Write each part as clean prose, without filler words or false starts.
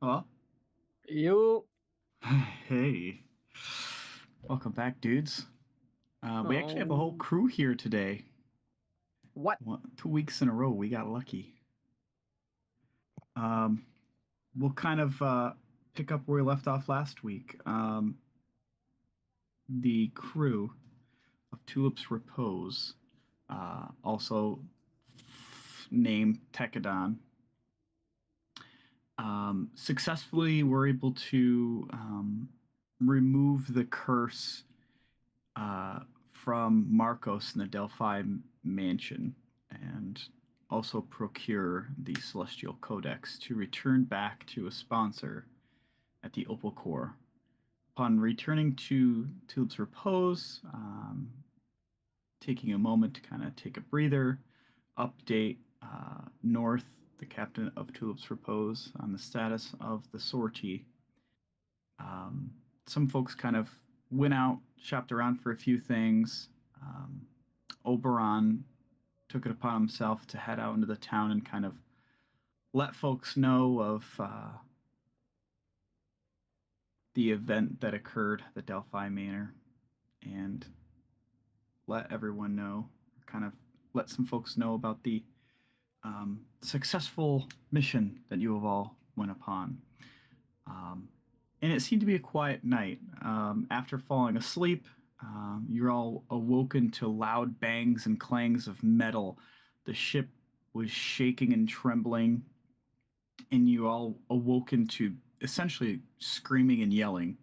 Hello? You. Hey. Welcome back, dudes. We actually have a whole Oh, crew here today. what? 2 weeks in a row, we got lucky. Um, we'll kind of pick up where we left off last week. The crew of Tulip's Repose, also named Tekkadan, successfully were able to remove the curse uh, from Marcos in the Delphi mansion and also procure the Celestial Codex to return back to a sponsor at the Opal Core. Upon returning to Tulip's Repose, taking a moment to kind of take a breather, update North, the captain of Tulip's Repose, on the status of the sortie. Um, some folks kind of went out, shopped around for a few things. Um, Oberon took it upon himself to head out into the town and kind of let folks know of the event that occurred at the Delphi Manor and let everyone know, kind of let some folks know about the successful mission that you have all went upon. Um, and it seemed to be a quiet night. After falling asleep, you're all awoken to loud bangs and clangs of metal. The ship was shaking and trembling, and you all awoken to essentially screaming and yelling.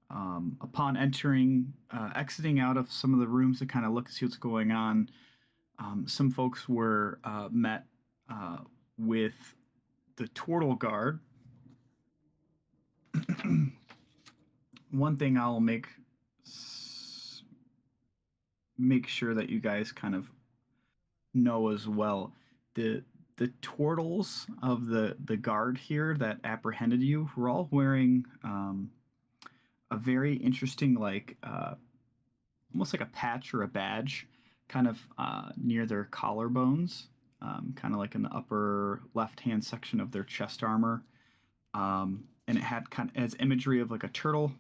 Upon exiting out of some of the rooms to kind of look and see what's going on, some folks were met with the Turtle Guard. One thing I'll make sure that you guys kind of know as well, the the turtles of the guard here that apprehended you were all wearing a very interesting, like almost like a patch or a badge, kind of near their collarbones, kind of like in the upper left hand section of their chest armor, and it had kind of as imagery of like a turtle,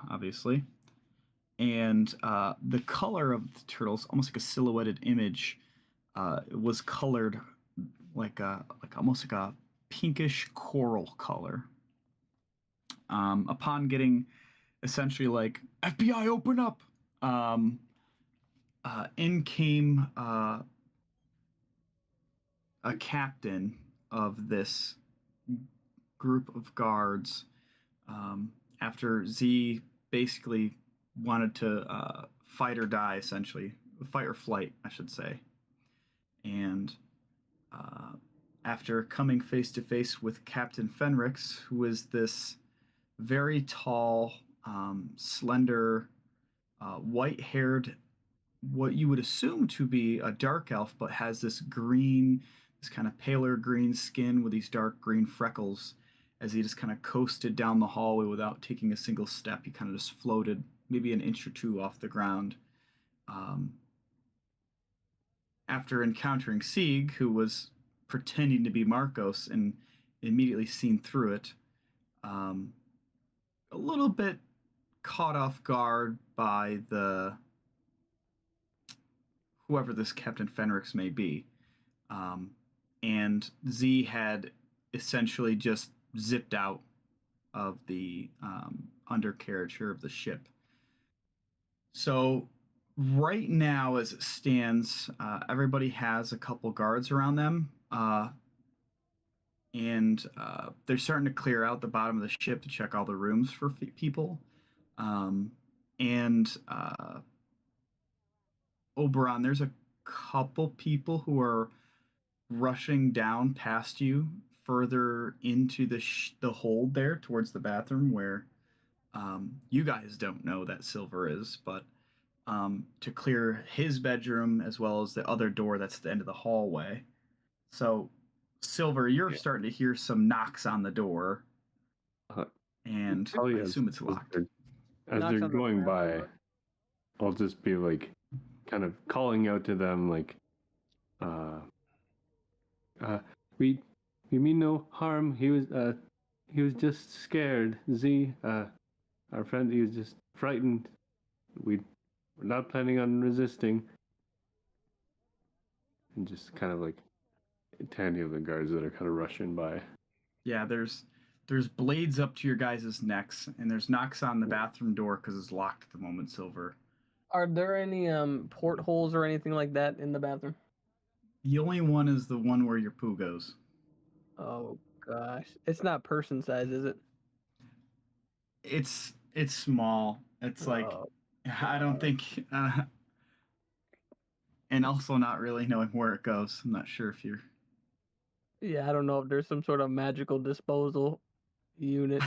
obviously, and the color of the turtles, almost like a silhouetted image, was colored like almost like a pinkish coral color. Upon getting essentially like FBI, open up, um, in came a captain of this group of guards. After Z basically wanted to fight or die, essentially, fight or flight, I should say. And uh, after coming face to face with Captain Fenrix, who is this very tall, slender, white haired, what you would assume to be a dark elf, but has this green, this kind of paler green skin with these dark green freckles. As he just kind of coasted down the hallway without taking a single step, he kind of just floated maybe an inch or two off the ground. Um, After encountering Sieg, who was pretending to be Marcos and immediately seen through it, um, a little bit caught off guard by the whoever this Captain Fenrix may be. Um, and Z had essentially just zipped out of the undercarriage here of the ship. So, right now, as it stands, everybody has a couple guards around them. And they're starting to clear out the bottom of the ship to check all the rooms for people. Um, and Oberon, there's a couple people who are rushing down past you further into the hold there towards the bathroom where you guys don't know that Silver is, but to clear his bedroom as well as the other door that's at the end of the hallway. So, Silver, you're Yeah. starting to hear some knocks on the door, and Probably I assume it's locked. as Knocks they're on the going front by, door. I'll just be like, kind of calling out to them, like, uh, we we mean no harm. He was just scared. Z, our friend, he was just frightened. We're not planning on resisting. And just kind of like 10 of the guards that are kind of rushing by. Yeah, there's blades up to your guys' necks, and there's knocks on the bathroom door because it's locked at the moment, Silver. Are there any portholes or anything like that in the bathroom? The only one is the one where your poo goes. Oh gosh, it's not person size, is it? It's small. It's like Oh, I don't think, and also not really knowing where it goes. I'm not sure if you're. yeah, I don't know if there's some sort of magical disposal unit.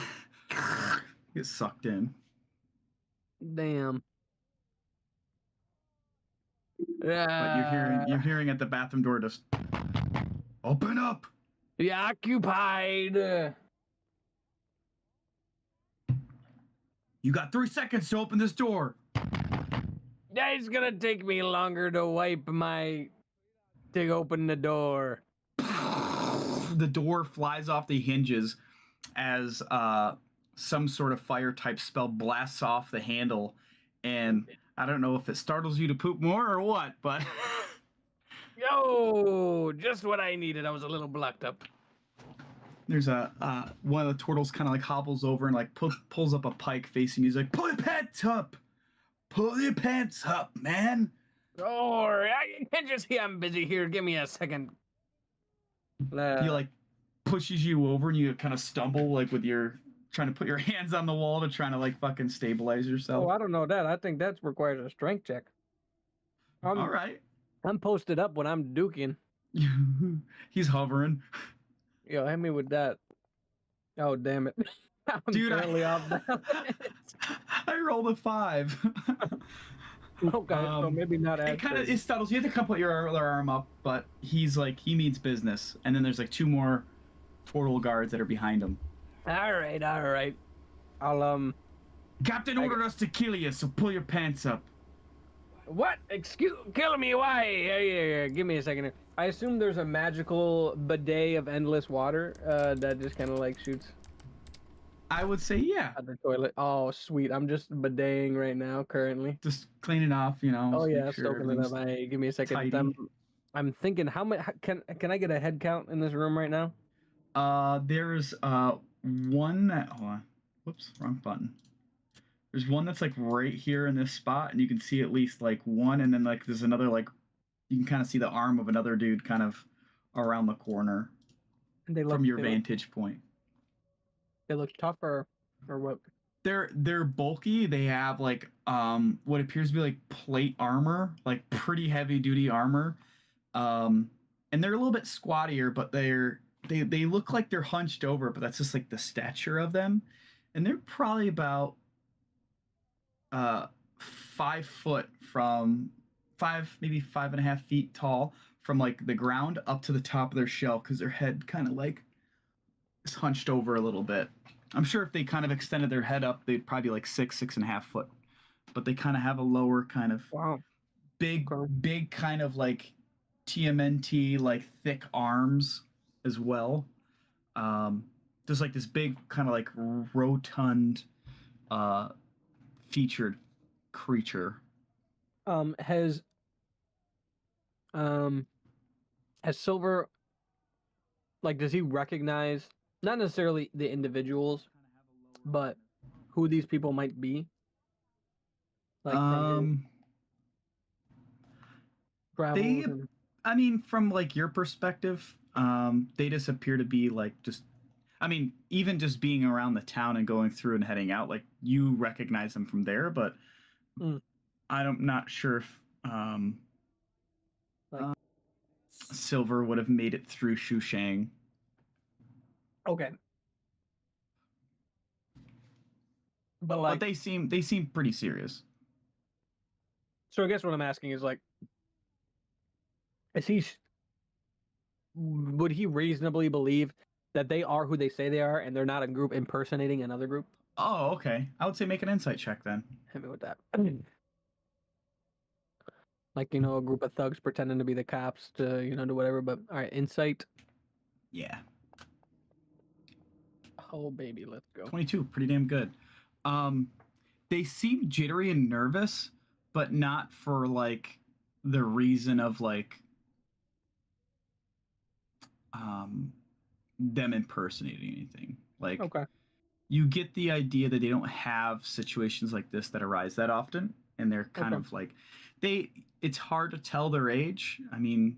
Get sucked in. Damn. But you're hearing at the bathroom door just open up. The occupied. You got 3 seconds to open this door. Yeah, it's gonna take me longer to open the door. The door flies off the hinges as some sort of fire type spell blasts off the handle, and I don't know if it startles you to poop more or what, but Yo, just what I needed. I was a little blocked up. there's a one of the turtles kind of like hobbles over and like pulls up a pike facing you. He's like, pull your pants up, man. Oh, I can't just see I'm busy here. Give me a second. He like pushes you over and you kind of stumble like with your trying to put your hands on the wall to try to like fucking stabilize yourself. Oh, I don't know that. I think that requires a strength check. All right. I'm posted up when I'm duking. He's hovering. Yo, hit me with that. Oh, damn it. I'm Dude, currently off balance. I rolled a 5. Okay, so maybe not as it stuttles. You have to come put your other arm up, but he's like he means business. And then there's like 2 more portal guards that are behind him. All right. I'll Captain ordered us to kill you, so pull your pants up. What? Killing me? Why? Yeah. Give me a second here. I assume there's a magical bidet of endless water that just kind of like shoots I would say yeah. out the toilet. Oh, sweet. I'm just bideting right now, currently. Just clean it off, you know. Oh make yeah, sure soaking it up. everything's Hey, give me a second. tidy. I'm thinking, how much can I get a head count in this room right now? There's one that hold on. Whoops, wrong button. There's one that's like right here in this spot, and you can see at least like one, and then like there's another like you can kind of see the arm of another dude kind of around the corner And they look from your vantage point. They look tougher or what? They're bulky. They have like what appears to be like plate armor, like pretty heavy duty armor. And they're a little bit squattier, but they look like they're hunched over, but that's just like the stature of them. And they're probably about 5 foot from 5, maybe 5.5 feet tall from like the ground up to the top of their shell because their head kind of like is hunched over a little bit. I'm sure if they kind of extended their head up, they'd probably be like 6.5 foot. But they kind of have a lower kind of big kind of like TMNT like thick arms as well. There's like this big kind of like rotund featured creature. Has Silver, like, does he recognize not necessarily the individuals, but who these people might be? Like I mean, from like your perspective, they just appear to be like just. I mean, even just being around the town and going through and heading out, like you recognize them from there, but I'm not sure if Silver would have made it through Shushang. Okay. But they seem pretty serious. So I guess what I'm asking is like, would he reasonably believe that they are who they say they are and they're not a group impersonating another group? Oh, okay. I would say make an insight check then. Hit me with that. Like, you know, a group of thugs pretending to be the cops to, you know, do whatever. But all right, insight. Yeah. Oh baby, let's go. 22, pretty damn good. They seem jittery and nervous, but not for like the reason of like them impersonating anything. Like Okay. you get the idea that they don't have situations like this that arise that often, and they're kind of like it's hard to tell their age. I mean,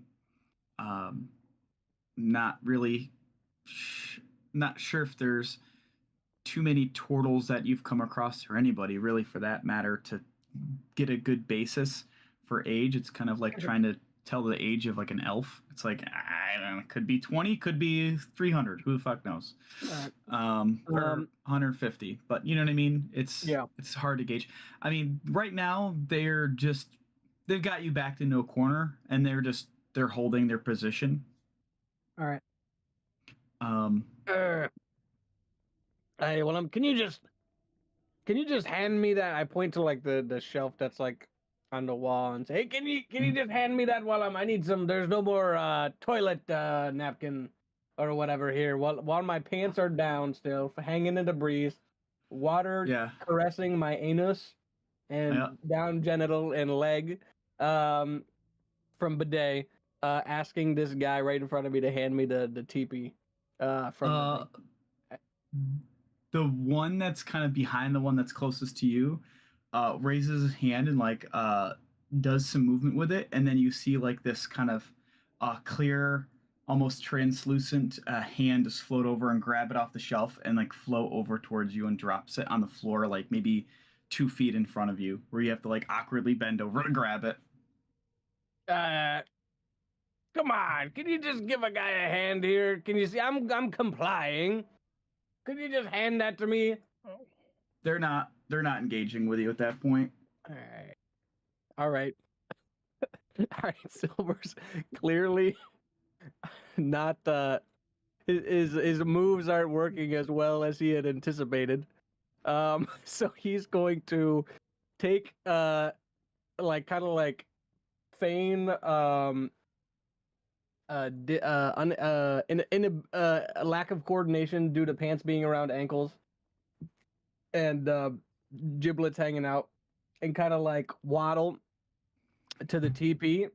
not really not sure if there's too many turtles that you've come across, or anybody really for that matter, to get a good basis for age. It's kind of like trying to tell the age of like an elf. It's like, I don't know, could be 20, could be 300, who the fuck knows. Or 150, but you know what I mean? It's hard to gauge. I mean, right now they've got you backed into a corner, and they're holding their position. All right. Hey, well, can you just hand me that? I point to like the shelf that's like on the wall and say, hey, can you just hand me that while I need some? There's no more toilet napkin or whatever here. While my pants are down still, hanging in the breeze, water caressing my anus and down genital and leg, from bidet, asking this guy right in front of me to hand me the teepee from the one that's kind of behind the one that's closest to you raises his hand and like does some movement with it, and then you see like this kind of clear, almost translucent hand just float over and grab it off the shelf and like float over towards you and drops it on the floor like maybe 2 feet in front of you, where you have to like awkwardly bend over to grab it. Come on, can you just give a guy a hand here? Can you see I'm complying? Could you just hand that to me? They're not engaging with you at that point. All right. All right. Silver's clearly not his moves aren't working as well as he had anticipated. So he's going to take like kind of like feign in a lack of coordination due to pants being around ankles and giblets hanging out, and kind of like waddle to the TP.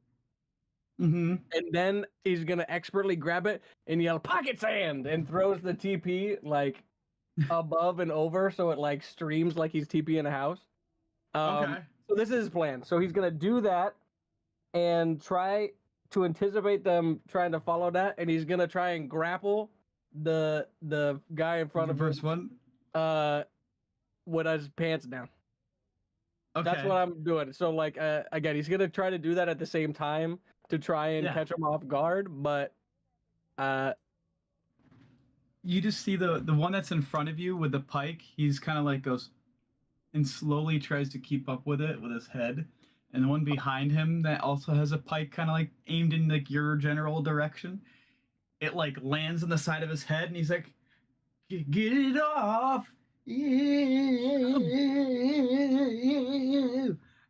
And then he's gonna expertly grab it and yell "pocket sand" and throws the TP like above and over, so it like streams like he's TP in a house. So this is his plan. So he's gonna do that and try to anticipate them trying to follow that, and he's gonna try and grapple the guy in front of first him. With his pants down. That's what I'm doing. So like again, he's gonna try to do that at the same time to try and catch him off guard, but you just see the one that's in front of you with the pike. He's kind of like goes and slowly tries to keep up with it with his head. And the one behind him that also has a pike kind of like aimed in like your general direction, it like lands on the side of his head, and he's like, "Get it off!"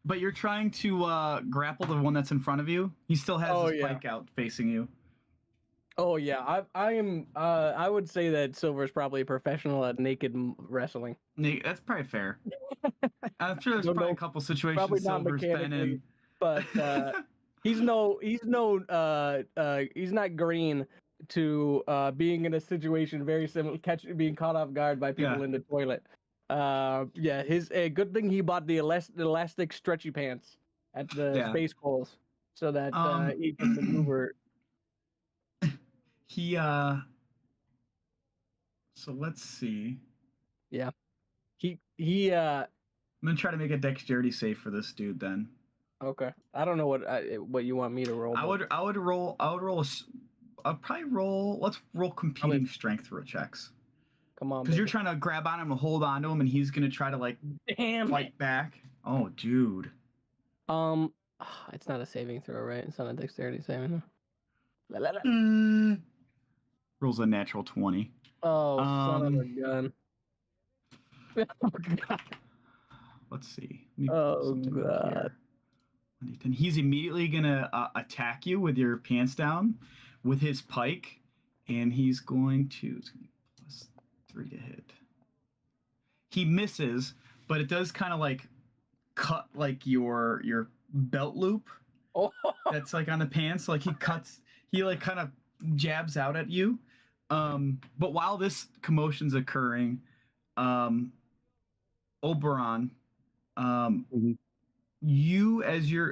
But you're trying to grapple the one that's in front of you. He still has his pike out facing you. Oh yeah, I am. I would say that Silver's probably a professional at naked wrestling. That's probably fair. I'm sure there's probably a couple situations Silver's been in, but he's not green to being in a situation very similar, being caught off guard by people in the toilet. His good thing he bought the elastic stretchy pants at the Space Coals so that he can maneuver. So let's see. Yeah. I'm gonna try to make a dexterity save for this dude then. Okay. I don't know what you want me to roll. I'd probably roll. Let's roll competing strength throw checks. Come on. Because you're trying to grab on him and hold on to him, and he's gonna try to like fight back. Oh, dude. It's not a saving throw, right? It's not a dexterity saving. Rolls a natural 20. Oh, son of a gun. Let's see. God. And he's immediately gonna attack you with your pants down with his pike, and he's going to 3 to hit. He misses, but it does kind of like cut like your belt loop Oh, that's like on the pants. Like he like kind of jabs out at you. But while this commotion's occurring, Oberon, Mhm.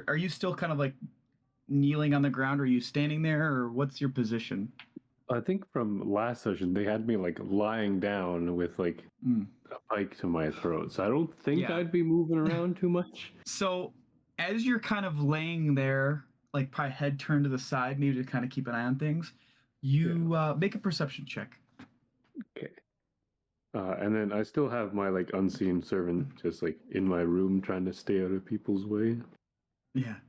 are you still kind of like kneeling on the ground? Or are you standing there, or what's your position? I think from last session they had me like lying down with like Mm. a pike to my throat, so I don't think Yeah. I'd be moving around too much. So as you're kind of laying there, like probably head turned to the side, maybe to kind of keep an eye on things, you make a perception check. Okay. And then I still have my like unseen servant just like in my room trying to stay out of people's way. Yeah.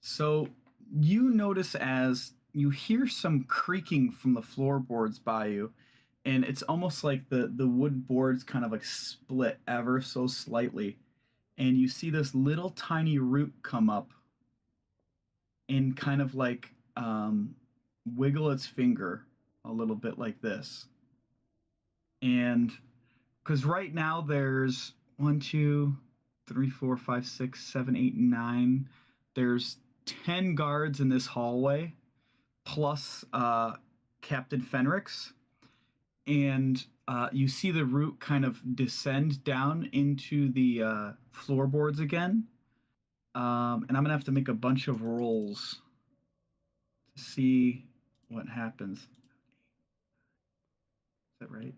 So you notice as you hear some creaking from the floorboards by you, and it's almost like the wood boards kind of like split ever so slightly, and you see this little tiny root come up and kind of like wiggle its finger a little bit like this. And because right now there's 1, 2, 3, 4, 5, 6, 7, 8, 9. There's 10 guards in this hallway, plus Captain Fenrix. And you see the root kind of descend down into the floorboards again. And I'm going to have to make a bunch of rolls to see what happens. Is that right?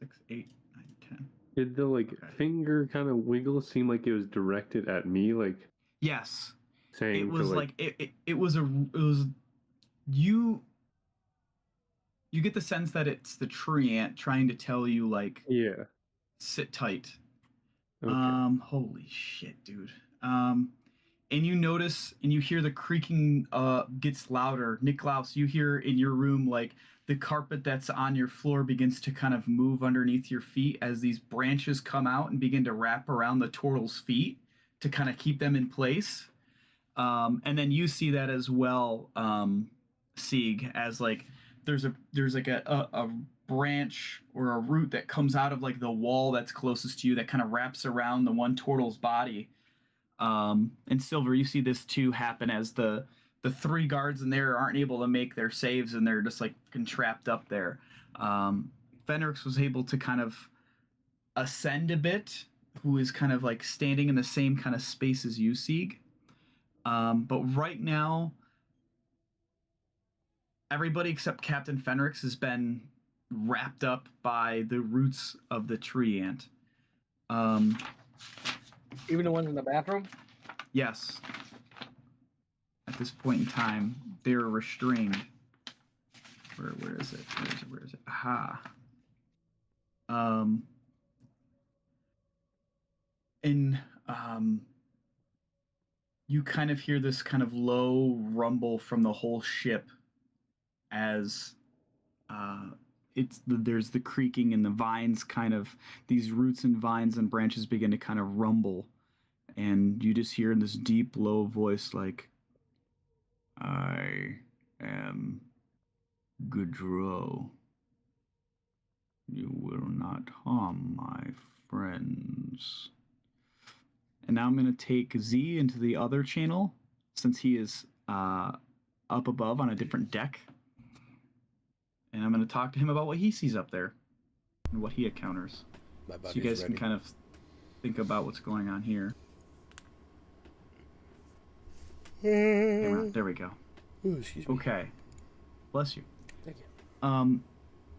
6, 8, 9, 10. Did the like finger kind of wiggle seem like it was directed at me, like Yes. saying It was to like it was you get the sense that it's the tree ant trying to tell you like yeah. sit tight. Okay. Holy shit, dude. And you notice and you hear the creaking gets louder. Niklaus, you hear in your room like the carpet that's on your floor begins to kind of move underneath your feet as these branches come out and begin to wrap around the turtle's feet to kind of keep them in place. And then you see that as well, Sieg, as like there's like a branch or a root that comes out of like the wall that's closest to you that kind of wraps around the one turtle's body. And Silver, you see this too happen as the 3 guards in there aren't able to make their saves and they're just like trapped up there. Fenrix was able to kind of ascend a bit, who is kind of like standing in the same kind of space as you, Sieg. But right now, everybody except Captain Fenrix has been wrapped up by the roots of the tree ant. even the ones in the bathroom? Yes. At this point in time, they're restrained. Where is it? Where is it? Aha. And you kind of hear this kind of low rumble from the whole ship as there's the creaking and the vines kind of these roots and vines and branches begin to kind of rumble, and you just hear in this deep low voice like, I am Goudreau. You will not harm my friends. And now I'm going to take Z into the other channel since he is up above on a different deck. And I'm going to talk to him about what he sees up there and what he encounters. My So you guys can kind of think about what's going on here. There we go. Ooh, excuse me. Okay. Bless you. Thank you.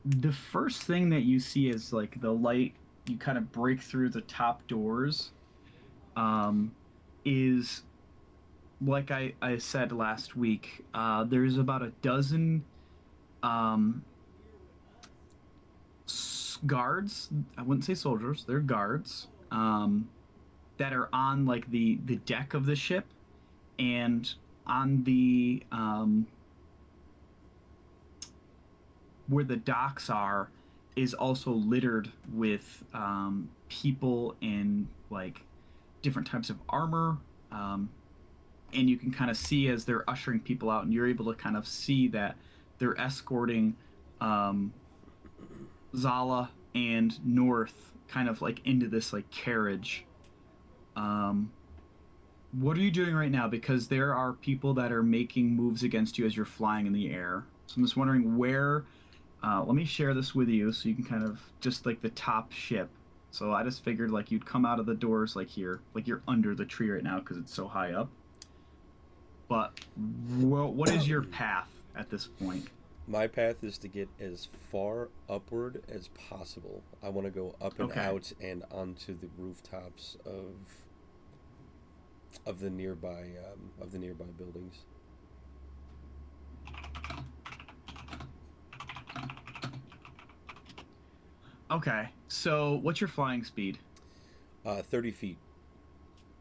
The first thing that you see is like the light, you kind of break through the top doors, is like I said last week, there's about a dozen guards. I wouldn't say soldiers, they're guards, that are on like the deck of the ship, and on the where the docks are is also littered with people in like different types of armor, and you can kind of see as they're ushering people out, and you're able to kind of see that they're escorting Zala and north, kind of like into this like carriage. What are you doing right now? Because there are people that are making moves against you as you're flying in the air. So I'm just wondering where. Let me share this with you so you can kind of just like the top ship. So I just figured like you'd come out of the doors like here, like you're under the tree right now because it's so high up. But what is your path at this point? My path is to get as far upward as possible. I want to go up and Okay. out and onto the rooftops of the nearby buildings. Okay, so what's your flying speed? 30 feet.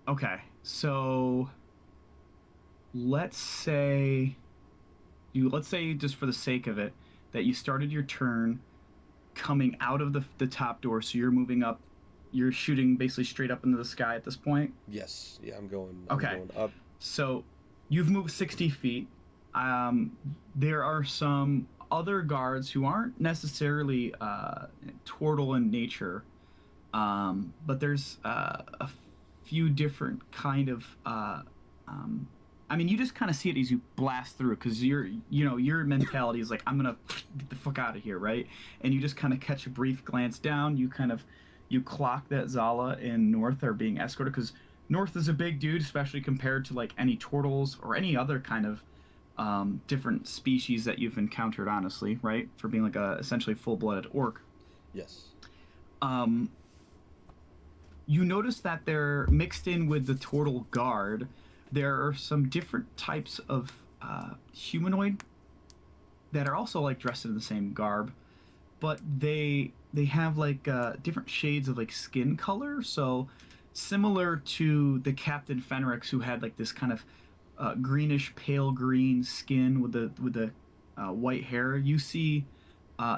Okay, so let's say just for the sake of it that you started your turn coming out of the top door, so you're moving up, you're shooting basically straight up into the sky at this point. Yes. Yeah, I'm going Okay. up. So you've moved 60 feet. There are some other guards who aren't necessarily turtle in nature, but there's a few different kind of. I mean, you just kind of see it as you blast through because your mentality is like, I'm gonna get the fuck out of here, right? And you just kind of catch a brief glance down. You clock that Zala and North are being escorted because North is a big dude, especially compared to like any turtles or any other kind of different species that you've encountered, honestly, right? For being like a essentially full-blooded orc. Yes. You notice that they're mixed in with the turtle guard. There are some different types of humanoid that are also like dressed in the same garb, but they have like different shades of like skin color. So similar to the Captain Fenrix, who had like this kind of greenish pale green skin with the white hair. You see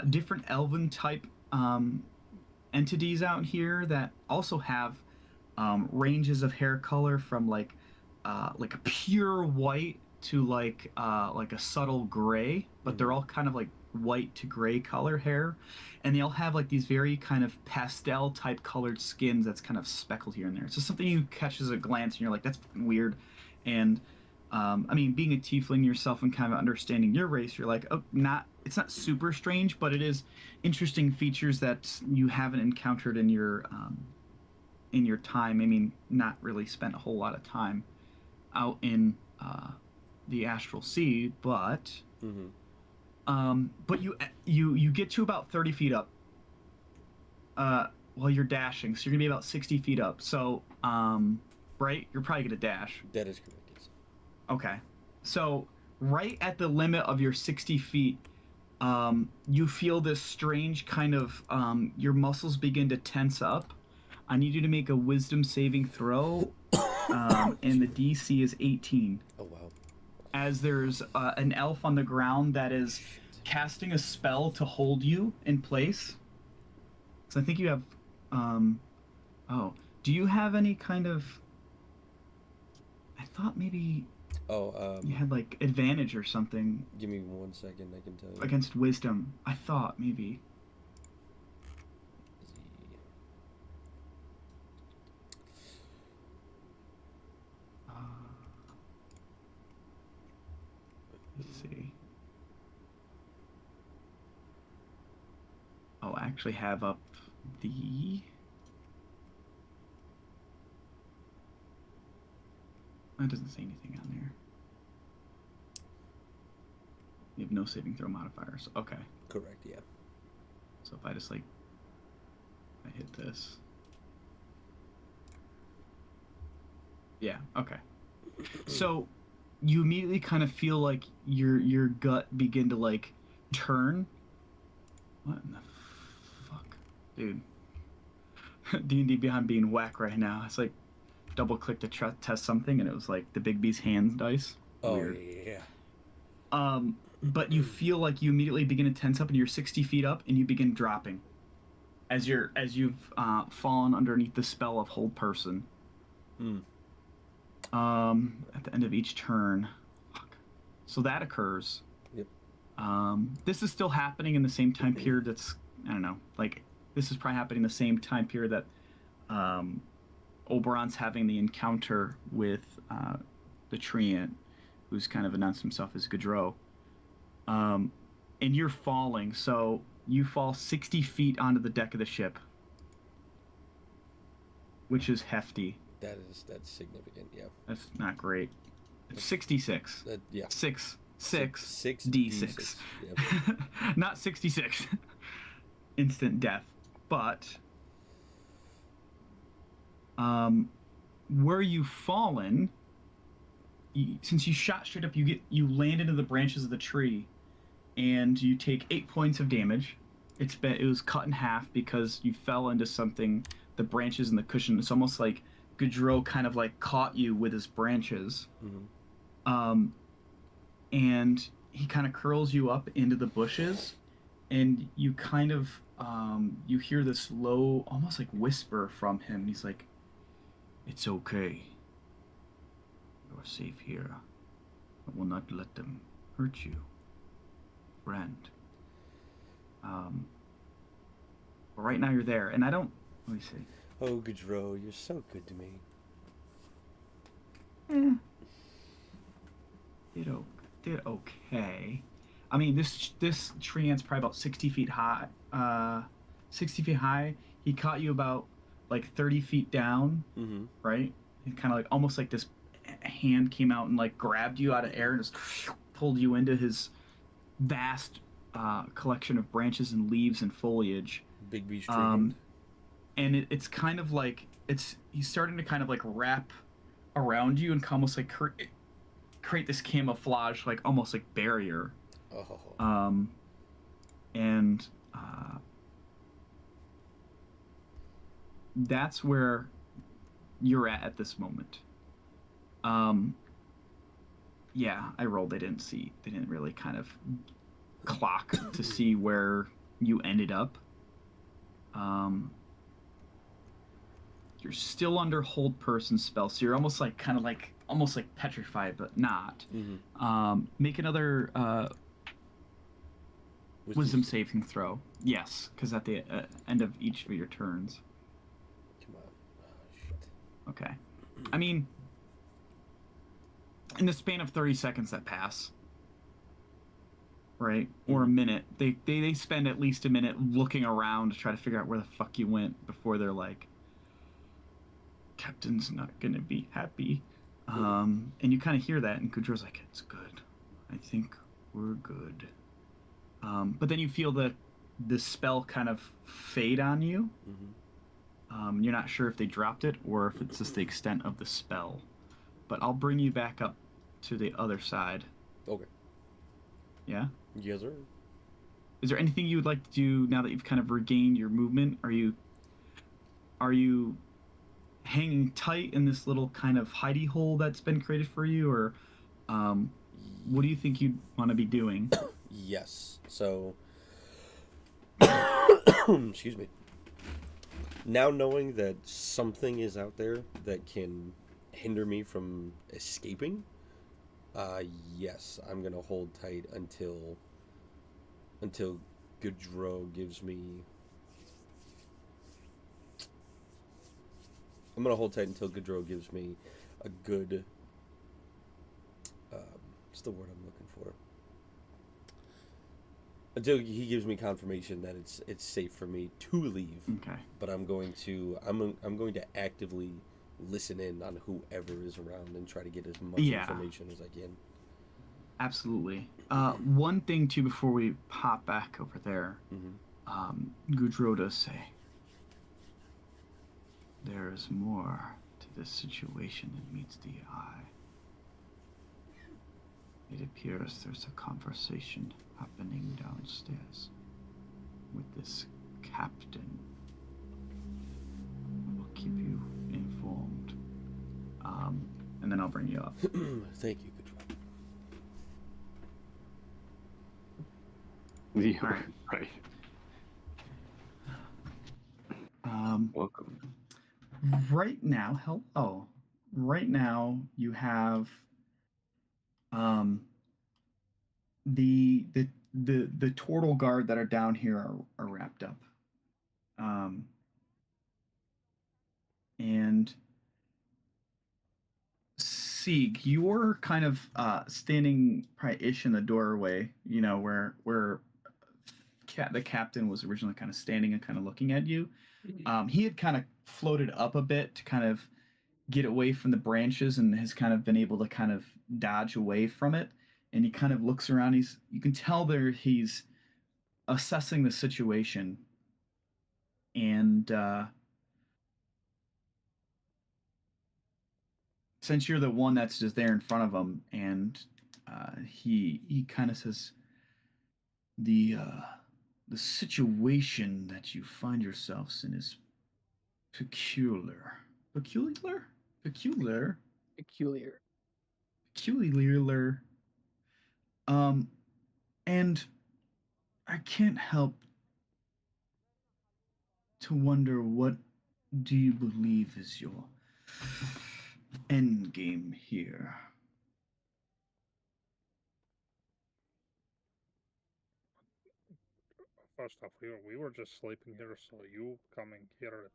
different elven type entities out here that also have ranges of hair color from like a pure white to like a subtle gray, but they're all kind of like white to gray color hair, and they all have like these very kind of pastel type colored skins that's kind of speckled here and there. It's just something you catch as a glance, and you're like, that's fucking weird. And I mean, being a tiefling yourself and kind of understanding your race, you're like, oh, it's not super strange, but it is interesting features that you haven't encountered in your time. I mean, not really spent a whole lot of time out in the astral sea, but but you get to about 30 feet up while you're dashing, so you're gonna be about 60 feet up. So right, you're probably gonna dash. That is correct. Yes. Okay, so right at the limit of your 60 feet, you feel this strange kind of your muscles begin to tense up. I need you to make a wisdom saving throw, and the DC is 18. Oh wow. As there's an elf on the ground that is casting a spell to hold you in place. So I think you have. Do you have any kind of? I thought maybe. You had like advantage or something. Give me 1 second. I can tell you. Against wisdom, I thought maybe. Let's see. I'll actually have up the. That doesn't say anything on there. You have no saving throw modifiers. Okay. Correct. Yeah. So if I just like, I hit this. Yeah. Okay. So you immediately kind of feel like your gut begin to like turn. What in the fuck, dude? D&D behind being whack right now. It's like double click to test something, and it was like the Big B's hands dice. Oh Weird. yeah. But you feel like you immediately begin to tense up, and you're 60 feet up, and you begin dropping as you've fallen underneath the spell of hold person. At the end of each turn. Fuck. So that occurs. Yep. This is still happening in the same time period that's, I don't know, like, this is probably happening the same time period that Oberon's having the encounter with the Treant, who's kind of announced himself as Gaudreau. And you're falling, so you fall 60 feet onto the deck of the ship, which is hefty. That's significant. Yeah. That's not great. It's 66. Yeah. 6 6 D6. Yeah. Not 66. Instant death. But where you've fallen, since you shot straight up, you land into the branches of the tree, and you take 8 points of damage. It was cut in half because you fell into something, the branches and the cushion. It's almost like Gaudreau kind of like caught you with his branches. And he kind of curls you up into the bushes, and you kind of you hear this low, almost like whisper from him. He's like, "It's okay. You're safe here. I will not let them hurt you, friend." But right now you're there, and I don't. Let me see. Oh, Gaudreau, you're so good to me. Did okay. I mean, this Treant's probably about 60 feet high. 60 feet high. He caught you about like 30 feet down, right? He kind of like almost like this hand came out and like grabbed you out of air and just pulled you into his vast collection of branches and leaves and foliage. Big beach tree. And it's kind of like he's starting to kind of like wrap around you and almost like create this camouflage, like almost like barrier. And that's where you're at this moment. Yeah, I rolled. They didn't really kind of clock to see where you ended up. You're still under hold person spell, so you're almost like petrified, but not. Make another wisdom saving throw. Yes, because at the end of each of your turns. Come on. Oh, shit. Okay. I mean, in the span of 30 seconds that pass, right, or a minute, they spend at least a minute looking around to try to figure out where the fuck you went before they're like, "Captain's not gonna be happy." And you kind of hear that, and Gaudreau's like, "It's good. I think we're good." But then you feel the spell kind of fade on you. You're not sure if they dropped it or if it's just the extent of the spell. But I'll bring you back up to the other side. Okay. Yeah? Yes, sir. Is there anything you would like to do now that you've kind of regained your movement? Are you hanging tight in this little kind of hidey hole that's been created for you, or what do you think you'd want to be doing? Yes. So, excuse me. Now knowing that something is out there that can hinder me from escaping, yes, I'm gonna hold tight until Gaudreau gives me. I'm gonna hold tight until Gaudreau gives me a good. What's the word I'm looking for? Until he gives me confirmation that it's safe for me to leave. Okay. But I'm going to actively listen in on whoever is around and try to get as much information as I can. Absolutely. One thing too before we pop back over there, Gaudreau does say, "There is more to this situation than meets the eye. It appears there's a conversation happening downstairs with this captain. I will keep you informed." And then I'll bring you up. Thank you, Gaudreau. Yeah, All right. Right. Welcome. Right now, hello. Right now, you have the turtle guard that are down here are wrapped up. Um, and Sieg, you're kind of standing probably ish in the doorway, you know, where the captain was originally kind of standing and kind of looking at you. He had kind of floated up a bit to kind of get away from the branches and has kind of been able to kind of dodge away from it. And he kind of looks around. You can tell there he's assessing the situation. And since you're the one that's just there in front of him, and he kind of says, the situation that you find yourselves in is peculiar. Peculiar? Peculiar? Peculiar. Peculiar. And I can't help to wonder, what do you believe is your end game here? First off, we were just sleeping here, so you coming here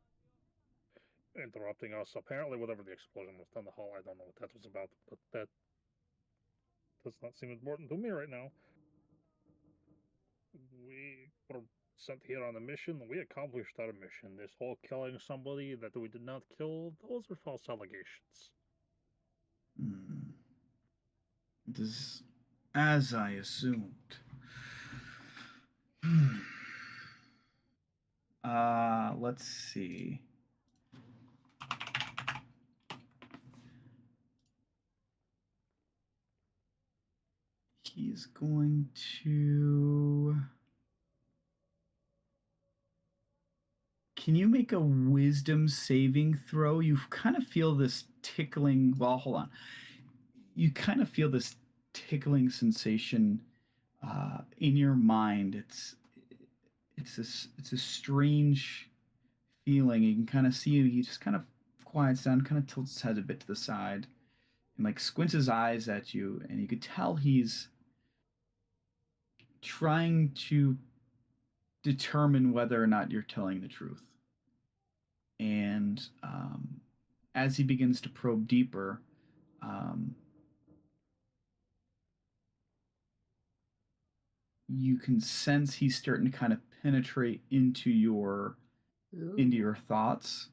interrupting us. Apparently, whatever the explosion was down the hall, I don't know what that was about, but that does not seem important to me right now. We were sent here on a mission. We accomplished our mission. This whole killing somebody that we did not kill, those are false allegations. It is as I assumed. Let's see. He's going to. Can you make a wisdom saving throw? You kind of feel this tickling. Well, hold on. You kind of feel this tickling sensation in your mind. It's a strange feeling. You can kind of see he just kind of quiets down, kind of tilts his head a bit to the side, and like squints his eyes at you, and you could tell he's trying to determine whether or not you're telling the truth. And as he begins to probe deeper, you can sense he's starting to kind of penetrate into your thoughts.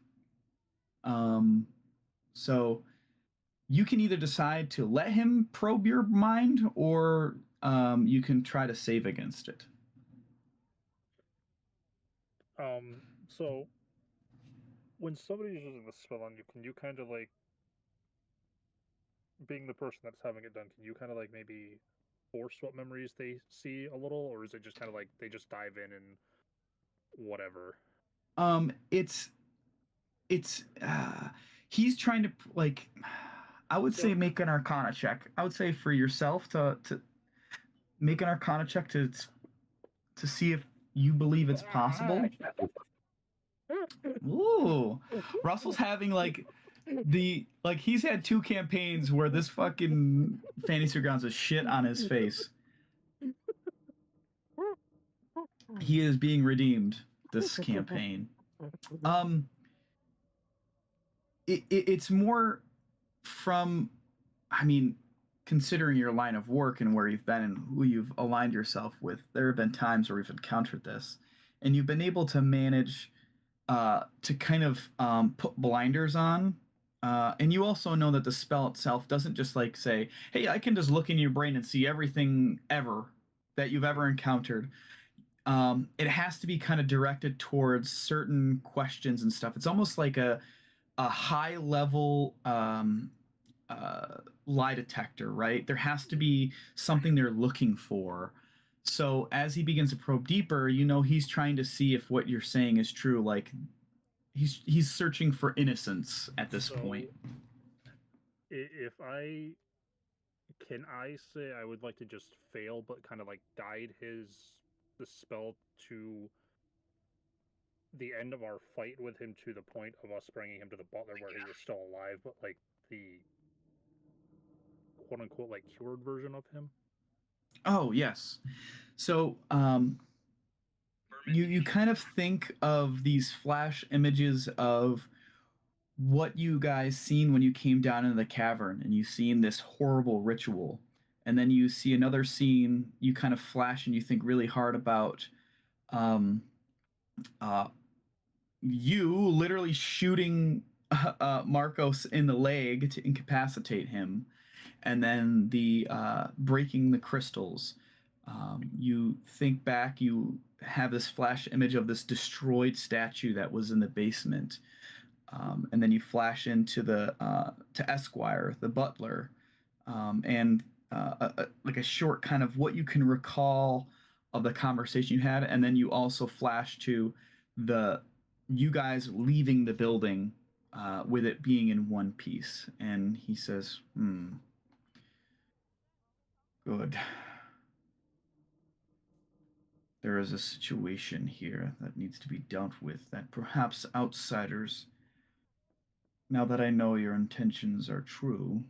So you can either decide to let him probe your mind, or you can try to save against it. So when somebody's using the spell on you, can you kind of like, being the person that's having it done, can you kind of like maybe force what memories they see a little, or is it just kind of like they just dive in and whatever? It's he's trying to, like, I would say make an Arcana check. I would say for yourself to make an Arcana check to see if you believe it's possible. Ooh, Russell's having like he's had 2 campaigns where this fucking Fantasy Grounds is shit on his face. He is being redeemed this campaign. It's more from, I mean, considering your line of work and where you've been and who you've aligned yourself with, there have been times where we've encountered this, and you've been able to manage to kind of put blinders on. And you also know that the spell itself doesn't just like say, hey, I can just look in your brain and see everything ever that you've ever encountered. It has to be kind of directed towards certain questions and stuff. It's almost like a high level lie detector, right? There has to be something they're looking for. So as he begins to probe deeper, you know he's trying to see if what you're saying is true. Like he's searching for innocence at this point. If I can, I say I would like to just fail, but kind of like guide the spell to the end of our fight with him, to the point of us bringing him to the butler where he was still alive, but like the quote unquote like cured version of him. Oh yes. So you kind of think of these flash images of what you guys seen when you came down into the cavern and you seen this horrible ritual, and then you see another scene, you kind of flash and you think really hard about um uh you literally shooting Marcos in the leg to incapacitate him, and then the breaking the crystals. You think back, you have this flash image of this destroyed statue that was in the basement, and then you flash into the to Esquire, the butler, and like a short kind of what you can recall of the conversation you had, and then you also flash to the you guys leaving the building with it being in one piece. And he says, good. There is a situation here that needs to be dealt with that perhaps outsiders, now that I know your intentions are true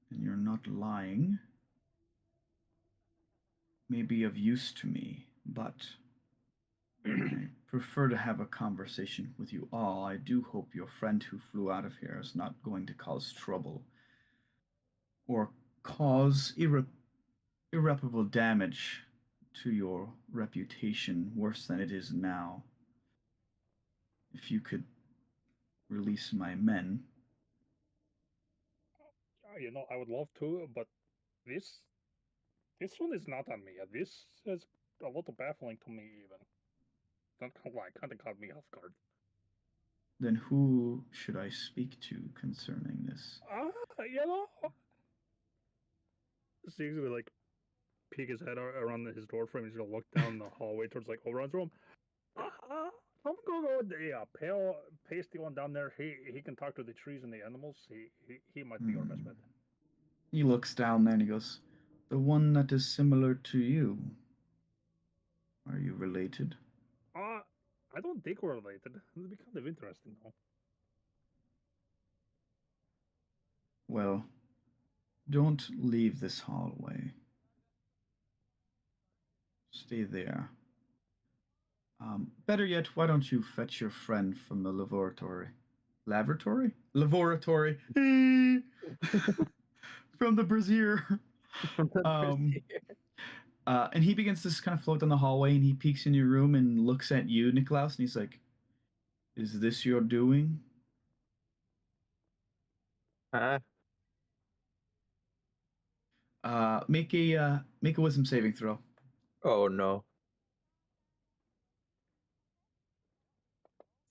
and you're not lying, may be of use to me, but I prefer to have a conversation with you all. I do hope your friend who flew out of here is not going to cause trouble or cause irreparable damage to your reputation worse than it is now. If you could release my men. I would love to, but this one is not on me. This is a little baffling to me, even. Not gonna lie, kind of caught me off guard. Then who should I speak to concerning this? You know, Stiggs would like peek his head around his door frame. He's gonna look down the hallway towards like Oberon's room. I'm gonna go with the pale, pasty one down there. He can talk to the trees and the animals. He might be our best bet. He looks down there and he goes, the one that is similar to you. Are you related? I don't think we're related. It'll be kind of interesting though. Well, don't leave this hallway. Stay there. Better yet, why don't you fetch your friend from the laboratory? Laboratory? Laboratory. From the brazier. And he begins to kind of float down the hallway, and he peeks in your room and looks at you, Niklaus, and he's like, is this your doing? Make a wisdom saving throw. Oh no.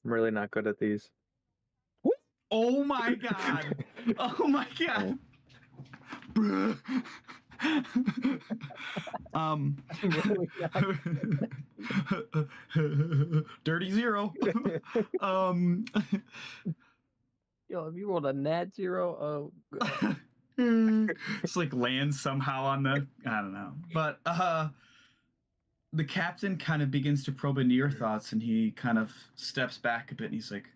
I'm really not good at these. Oh my god! Oh my god! Bruh. Dirty 0. Yo, if you rolled a nat 0, oh god. It's like lands somehow on the, I don't know. But the captain kind of begins to probe into your thoughts, and he kind of steps back a bit, and he's like,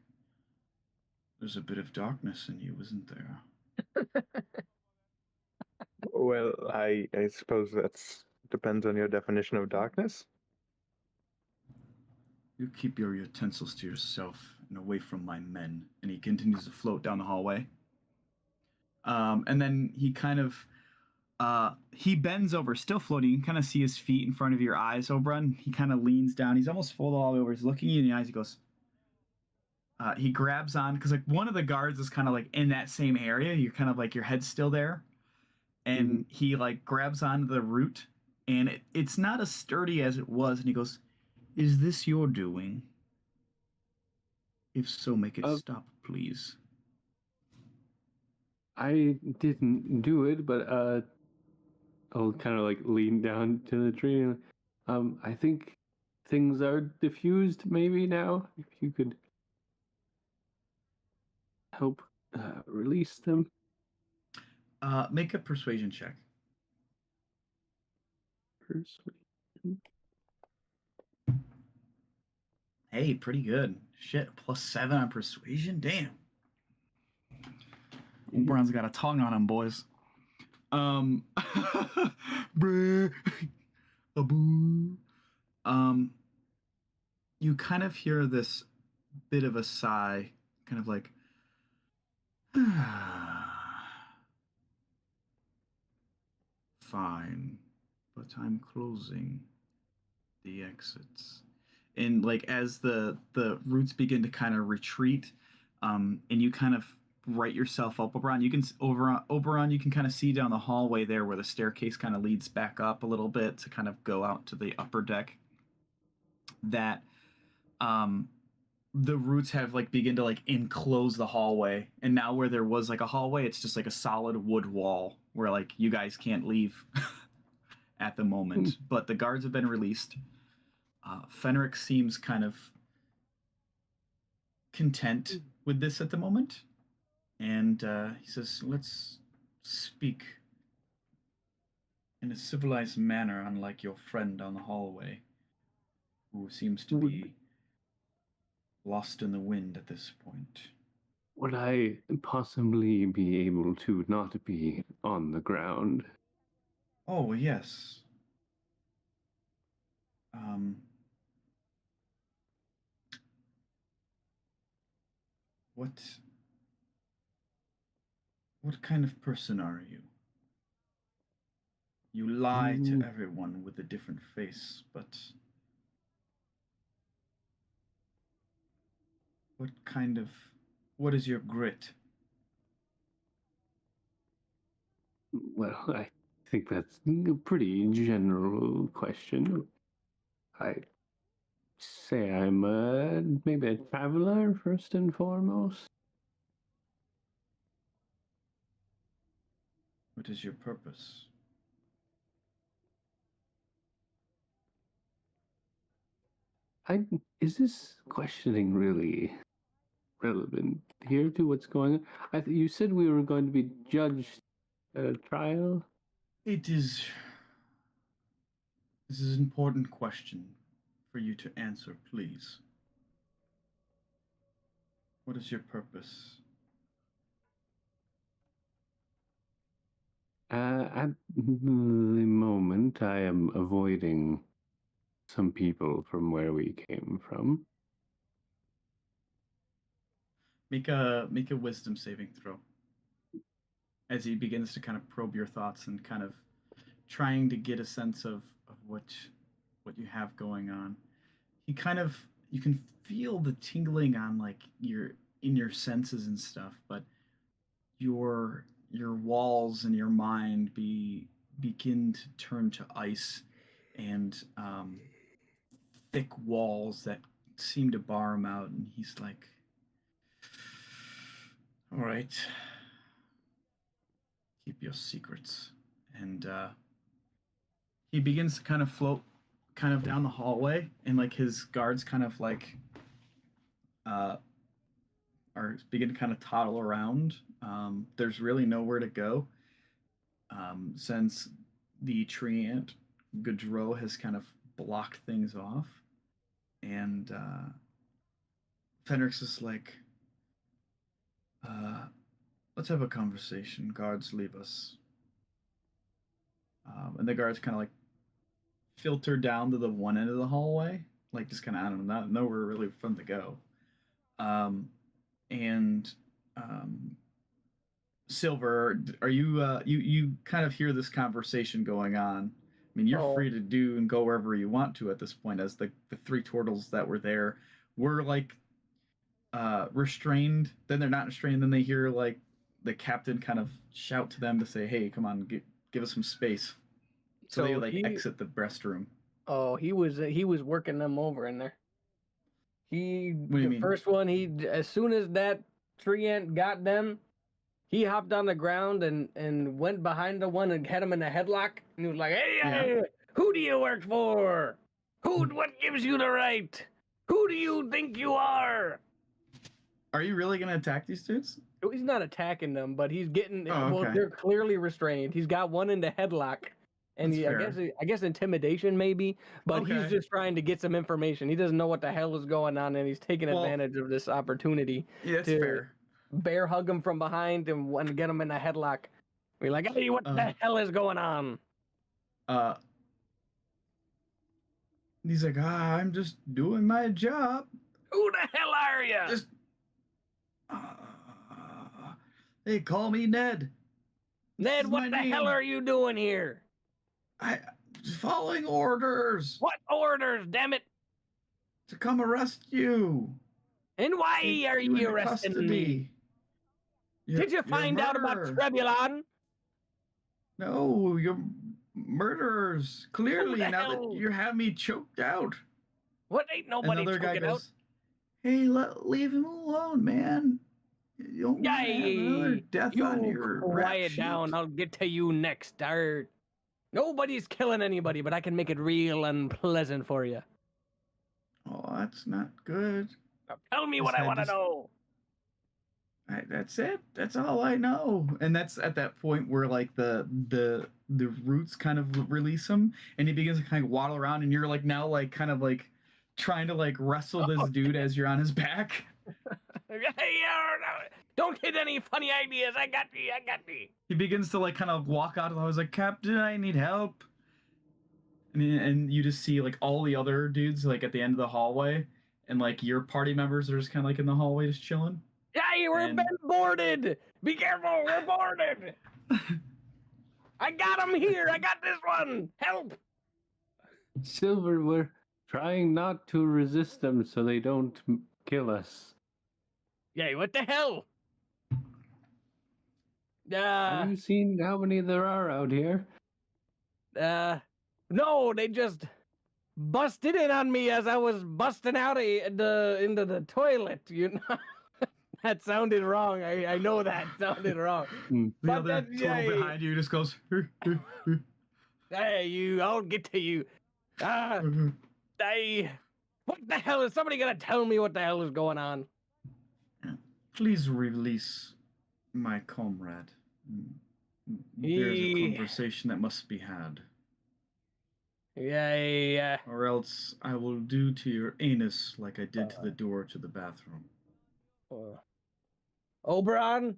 there's a bit of darkness in you, isn't there? Well, I suppose that's depends on your definition of darkness. You keep your utensils to yourself and away from my men. And he continues to float down the hallway. And then he kind of he bends over, still floating. You can kind of see his feet in front of your eyes, Oberon. He kind of leans down. He's almost folded all the way over. He's looking you in the eyes. He goes, he grabs on, because like one of the guards is kind of like in that same area. You're kind of like, your head's still there. And he like grabs onto the root, and it's not as sturdy as it was. And he goes, is this your doing? If so, make it stop, please. I didn't do it, but I'll kind of like lean down to the tree. I think things are diffused maybe now. If you could help release them. Make a persuasion check. Persuasion. Hey, pretty good. Shit, +7 on persuasion? Damn. Brown's got a tongue on him, boys. Bruh. you kind of hear this bit of a sigh, kind of like, fine, but I'm closing the exits. And like as the roots begin to kind of retreat, and you kind of right yourself up, Oberon. You can Oberon. You can kind of see down the hallway there where the staircase kind of leads back up a little bit to kind of go out to the upper deck. That the roots have like begin to like enclose the hallway, and now where there was like a hallway, it's just like a solid wood wall where like you guys can't leave at the moment. But the guards have been released. Fenric seems kind of content with this at the moment, and he says, "Let's speak in a civilized manner, unlike your friend down the hallway, who seems to be lost in the wind at this point." Would I possibly be able to not be on the ground? Oh, yes. Um, what kind of person are you? You lie to everyone with a different face, but what is your grit? Well, I think that's a pretty general question. I say I'm maybe a traveler first and foremost. What is your purpose? Is this questioning really relevant here to what's going on? You said we were going to be judged at a trial. It is. This is an important question for you to answer, please. What is your purpose? At the moment, I am avoiding some people from where we came from. Make a wisdom saving throw. As he begins to kind of probe your thoughts and kind of trying to get a sense of what you have going on. He kind of you can feel the tingling on like your senses and stuff, but your walls and your mind begin to turn to ice and thick walls that seem to bar him out, and he's like, all right, keep your secrets. And he begins to kind of float kind of down the hallway, and like his guards kind of like are begin to kind of toddle around. There's really nowhere to go, since the tree ant Gaudreau has kind of blocked things off, and Fenrix is like, let's have a conversation. Guards, leave us. And the guards kind of like filter down to the one end of the hallway, like just kind of, I don't know, nowhere really fun to go. And Silver, are you you kind of hear this conversation going on? I mean, you're free to do and go wherever you want to at this point, as the three turtles that were there were like restrained. Then they're not restrained. Then they hear like the captain kind of shout to them to say, "Hey, come on, give us some space." So they like exit the breast room. Oh, he was working them over in there. What do you mean? First one, as soon as that tree ant got them, he hopped on the ground and went behind the one and had him in a headlock. And he was like, "Hey, who do you work for? What gives you the right? Who do you think you are?" Are you really gonna attack these dudes? He's not attacking them, but he's getting. Oh, Well, okay. they're clearly restrained. He's got one in the headlock, and I guess intimidation maybe, but he's just trying to get some information. He doesn't know what the hell is going on, and he's taking advantage of this opportunity Yeah, that's fair. bear hug him from behind and get him in a headlock. We're like, "Hey, what the hell is going on?" He's like, I'm just doing my job. Who the hell are you? Just, they call me Ned. Ned, is what my the hell name. are you doing here? I following orders What orders, damn it? to come arrest you. And why Take are you you into arresting me? custody. Did you You're a find out about murderer. Trebulon? No, you're murderers. Clearly, the now hell? that you have me choked out. What ain't nobody Another guy choking out? goes, "Hey, leave him alone, man. You don't want to have another Yay! death on You your rap quiet sheet." down. I'll get to you next. Nobody's killing anybody, but I can make it real unpleasant for you. Oh, that's not good. Now tell me His what I head want to just- know. That's it. That's all I know. And that's at that point where like the roots kind of release him, and he begins to kind of waddle around, and you're like now like kind of like trying to like wrestle this dude as you're on his back. Don't get any funny ideas. I got me. He begins to like kind of walk out. I was like, Captain, I need help. And you just see like all the other dudes like at the end of the hallway, and like your party members are just kind of like in the hallway just chilling. Yeah, we're been boarded. Be careful, we're boarded. I got him here. I got this one. Help. Silver, we're trying not to resist them so they don't kill us. Yeah, what the hell? Have you seen how many there are out here? No, they just busted in on me as I was busting out into the toilet. You know, that sounded wrong. I know that sounded wrong. The But other that- total yeah, behind you just goes. Hey, I'll get to you. What the hell is somebody gonna tell me what the hell is going on? Please release my comrade. There's a conversation that must be had. Yeah. Or else I will do to your anus like I did to the door to the bathroom. Oberon?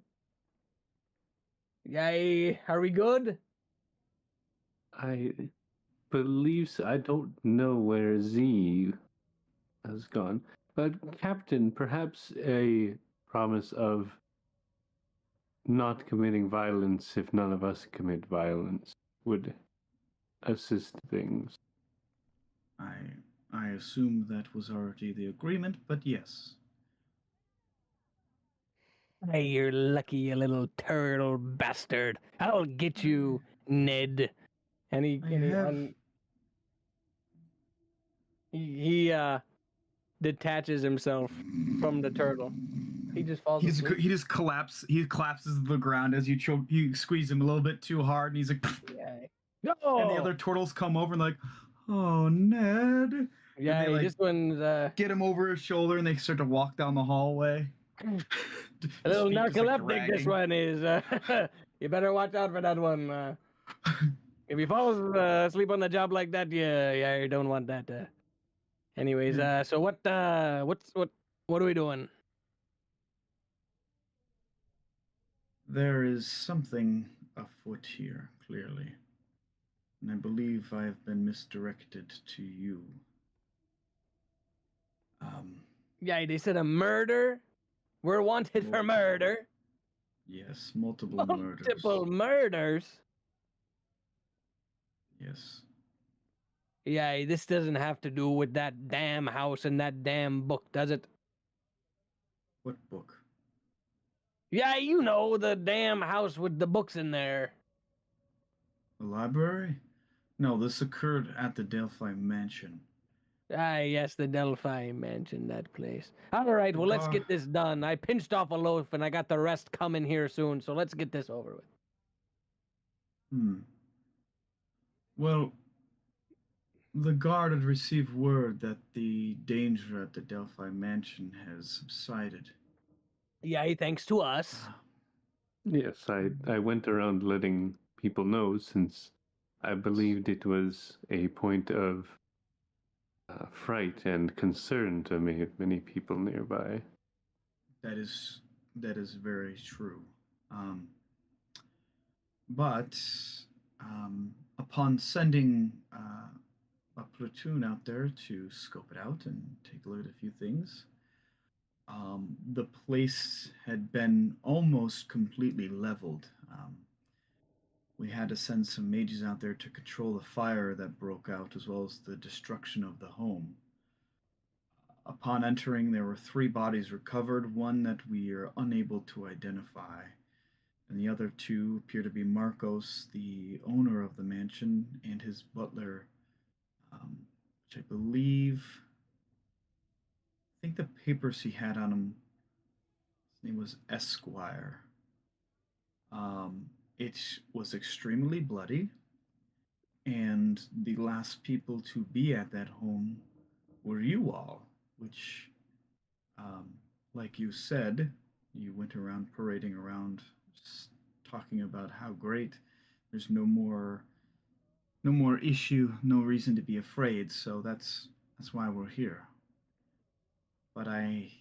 Yay, are we good? I believe so. I don't know where Z has gone. But, Captain, perhaps a promise of not committing violence if none of us commit violence would assist things. I assume that was already the agreement, but yes. Hey, you're lucky, you little turtle bastard. I'll get you, Ned. And he detaches himself from the turtle. He just falls asleep. He just collapses. He collapses to the ground as you choke. You squeeze him a little bit too hard, and he's like. No! And the other turtles come over and like, oh, Ned. Yeah, they, like, this one's get him over his shoulder, and they start to walk down the hallway. a little His feet just, like, narcoleptic. This dragging. one is. You better watch out for that one. If he falls asleep on the job like that, yeah, you don't want that. Anyways, so what are we doing? There is something afoot here, clearly. And I believe I have been misdirected to you. Yeah, they said a murder. We're wanted for murder. Yes, multiple murders. Multiple murders? Yes. Yeah, this doesn't have to do with that damn house and that damn book, does it? What book? Yeah, you know, the damn house with the books in there. The library? No, this occurred at the Delphi Mansion. Ah, yes, the Delphi Mansion, that place. All right, well, let's get this done. I pinched off a loaf, and I got the rest coming here soon, so let's get this over with. Well, the guard had received word that the danger at the Delphi Mansion has subsided. Yeah, thanks to us. Yes, I went around letting people know since I believed it was a point of fright and concern to many people nearby. That is very true. But upon sending a platoon out there to scope it out and take a look at a few things. The place had been almost completely leveled. We had to send some mages out there to control the fire that broke out, as well as the destruction of the home. Upon entering, there were 3 bodies recovered, one that we are unable to identify, and the other 2 appear to be Marcos, the owner of the mansion, and his butler, which I believe, I think the papers he had on him, his name was Esquire. It was extremely bloody, and the last people to be at that home were you all, which, um, like you said, you went around parading around, just talking about how great. There's no more issue, no reason to be afraid. So that's why we're here. But I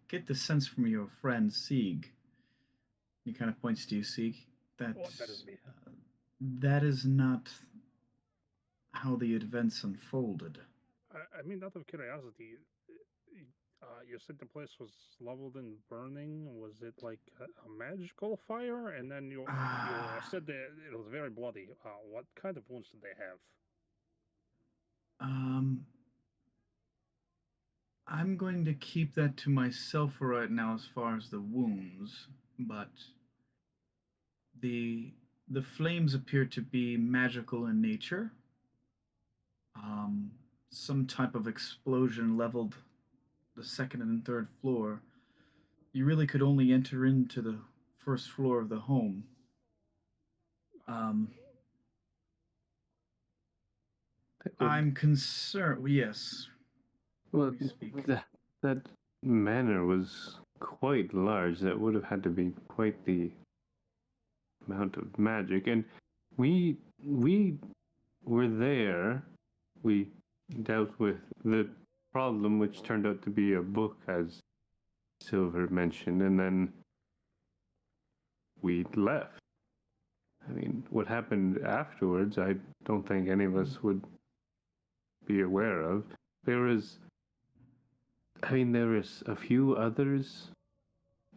get the sense from your friend Sieg. He kind of points to you, Sieg, that Well, that is me. that is not how the events unfolded. I mean, out of curiosity, you said the place was leveled and burning. Was it like a magical fire? And then you said that it was very bloody. What kind of wounds did they have? Um, I'm going to keep that to myself for right now as far as the wounds, but the the flames appear to be magical in nature. Um, some type of explosion leveled the second and third floor. You really could only enter into the first floor of the home. Um, That would, I'm concerned. Yes, well, we speak. that manor was quite large. That would have had to be quite the amount of magic. And we were there. We dealt with the problem, which turned out to be a book, as Silver mentioned, and then we left. I mean, what happened afterwards, I don't think any of us would be aware of. There was, I mean, there was a few others,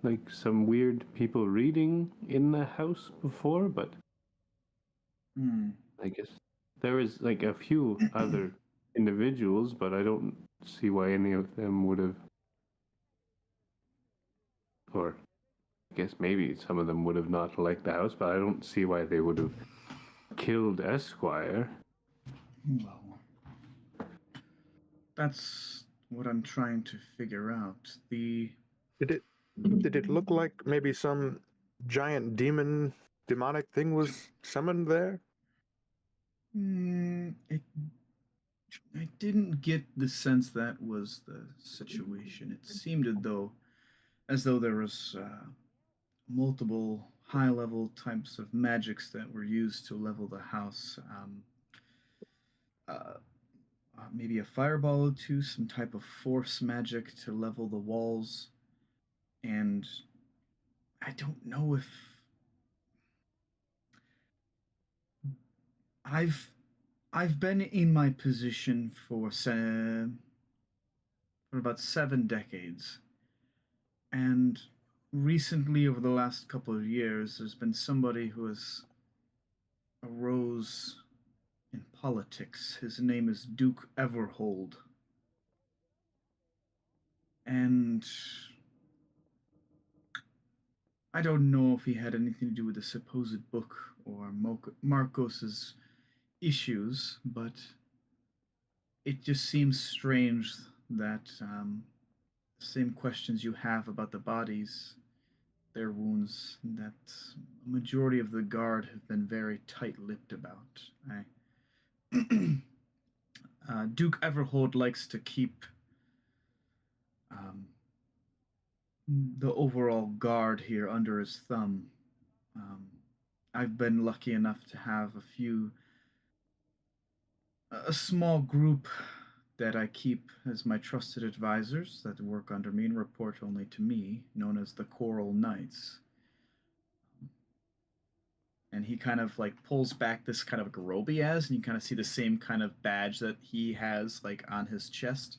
like some weird people reading in the house before, but Hmm. I guess there was like a few other individuals, but I don't see why any of them would have, or I guess maybe some of them would have not liked the house, but I don't see why they would have killed Esquire. Well, that's what I'm trying to figure out. Did it look like maybe some giant demonic thing was summoned there? I didn't get the sense that was the situation. It seemed as though there was multiple high-level types of magics that were used to level the house. Uh, Maybe a fireball or two, some type of force magic to level the walls, and I don't know if I've I've been in my position for about 7 decades, and recently, over the last couple of years, there's been somebody who has arose in politics. His name is Duke Everhold, and I don't know if he had anything to do with the supposed book or Marcos's issues, but it just seems strange that the same questions you have about the bodies, their wounds, that a majority of the guard have been very tight-lipped about. Duke Everhold likes to keep um, the overall guard here under his thumb. Um, I've been lucky enough to have a small group that I keep as my trusted advisors that work under me and report only to me, known as the Coral Knights. and he kind of like pulls back this kind of like robe he has, and you kind of see the same kind of badge that he has like on his chest,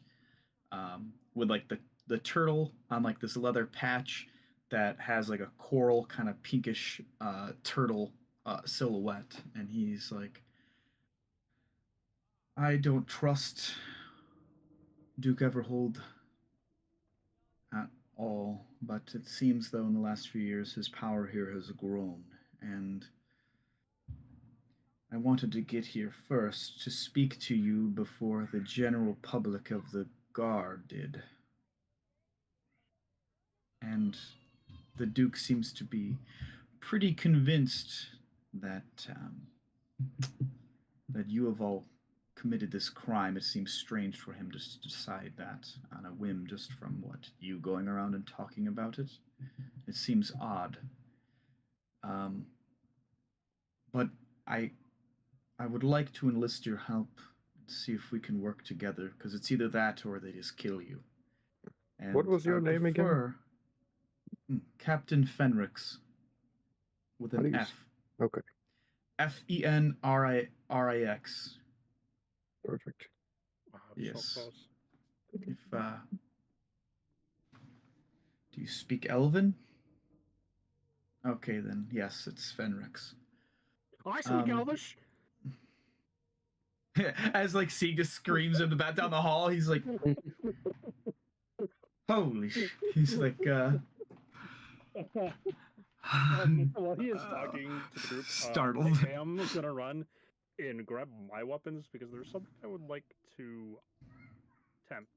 with like the turtle on like this leather patch that has like a coral kind of pinkish turtle silhouette, and he's like, I don't trust Duke Everhold at all, but it seems though in the last few years his power here has grown, and I wanted to get here first to speak to you before the general public of the Guard did. And the Duke seems to be pretty convinced that that you have all committed this crime. It seems strange for him to decide that on a whim, just from what you going around and talking about it. It seems odd. But I would like to enlist your help to see if we can work together, because it's either that or they just kill you. And What was your name again? Captain Fenrix, with an Please. F. Okay. Fenrix. Perfect. Wow, Yes. so close. If do you speak Elven? Okay, then yes, it's Fenrix. I speak Elvish. As like Sieg just screams in the back down the hall, he's like, "Holy!" He's like, While he is talking to the group, startled. I am gonna run and grab my weapons because there's something I would like to attempt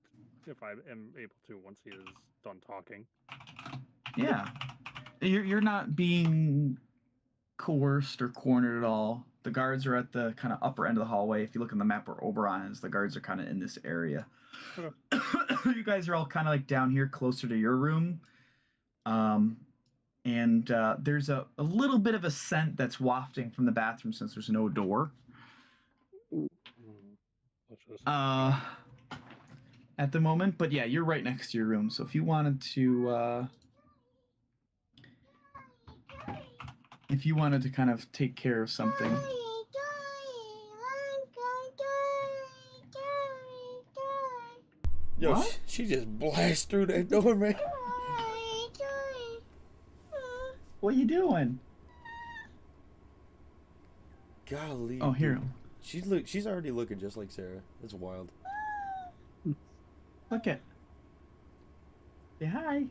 if I am able to once he is done talking. Yeah, you're not being coerced or cornered at all. The guards are at the kind of upper end of the hallway. If you look on the map where Oberon is, the guards are kind of in this area. Okay. You guys are all kind of like down here closer to your room. And there's a little bit of a scent that's wafting from the bathroom since there's no door. At the moment, but yeah, you're right next to your room. So if you wanted to kind of take care of something. Yo, What? she just blasts through that door, man. What are you doing? Golly. Oh, here. Dude. She's already looking just like Sarah. That's wild. Look at. Say hi.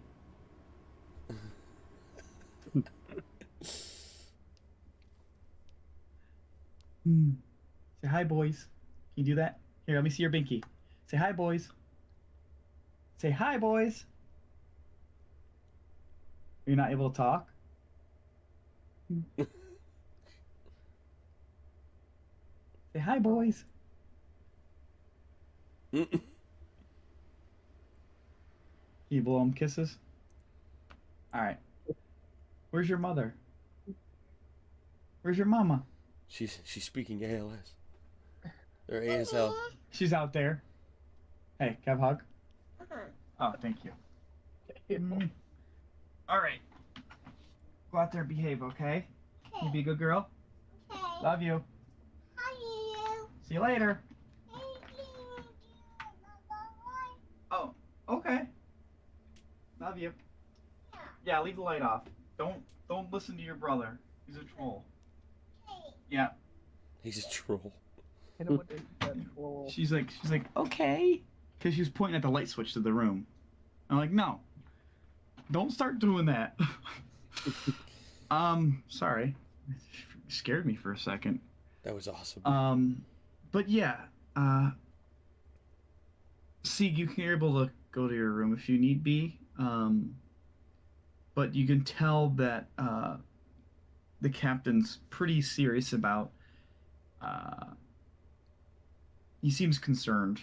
Say hi, boys. Can you do that? Here, let me see your binky. Say hi, boys. Say hi, boys. You're not able to talk? Say hi, boys. Can you blow them kisses? All right. Where's your mother? Where's your mama? She's speaking ALS. Or ASL. She's out there. Hey, can I have a hug? Oh, thank you. All right. Go out there and behave, okay? You be a good girl? Love you. See you later. Oh, okay. Love you. Yeah, leave the light off. Don't listen to your brother. He's a troll. Yeah. He's a troll. She's like, okay. Because she was pointing at the light switch to the room. I'm like, no. Don't start doing that. Sorry. It scared me for a second. That was awesome. But yeah. Sieg, you're able to go to your room if you need be. But you can tell that the captain's pretty serious about. He seems concerned,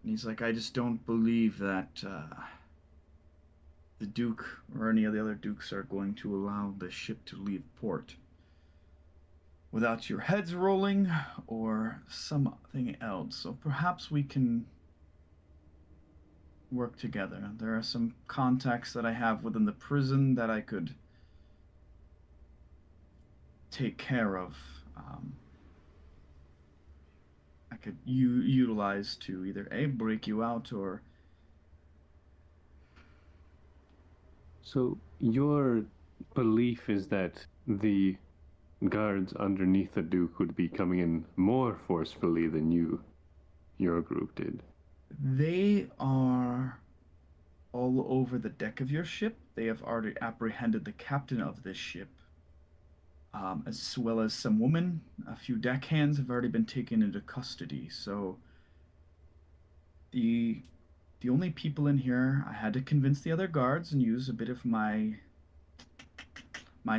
and he's like, I just don't believe that the Duke or any of the other Dukes are going to allow the ship to leave port without your heads rolling or something else. So perhaps we can work together. There are some contacts that I have within the prison that I could take care of. I could utilize to either A, break you out, or So your belief is that the guards underneath the Duke would be coming in more forcefully than your group did. they are all over the deck of your ship. They have already apprehended the captain of this ship, as well as some women. A few deckhands have already been taken into custody. So the only people in here, I had to convince the other guards and use a bit of my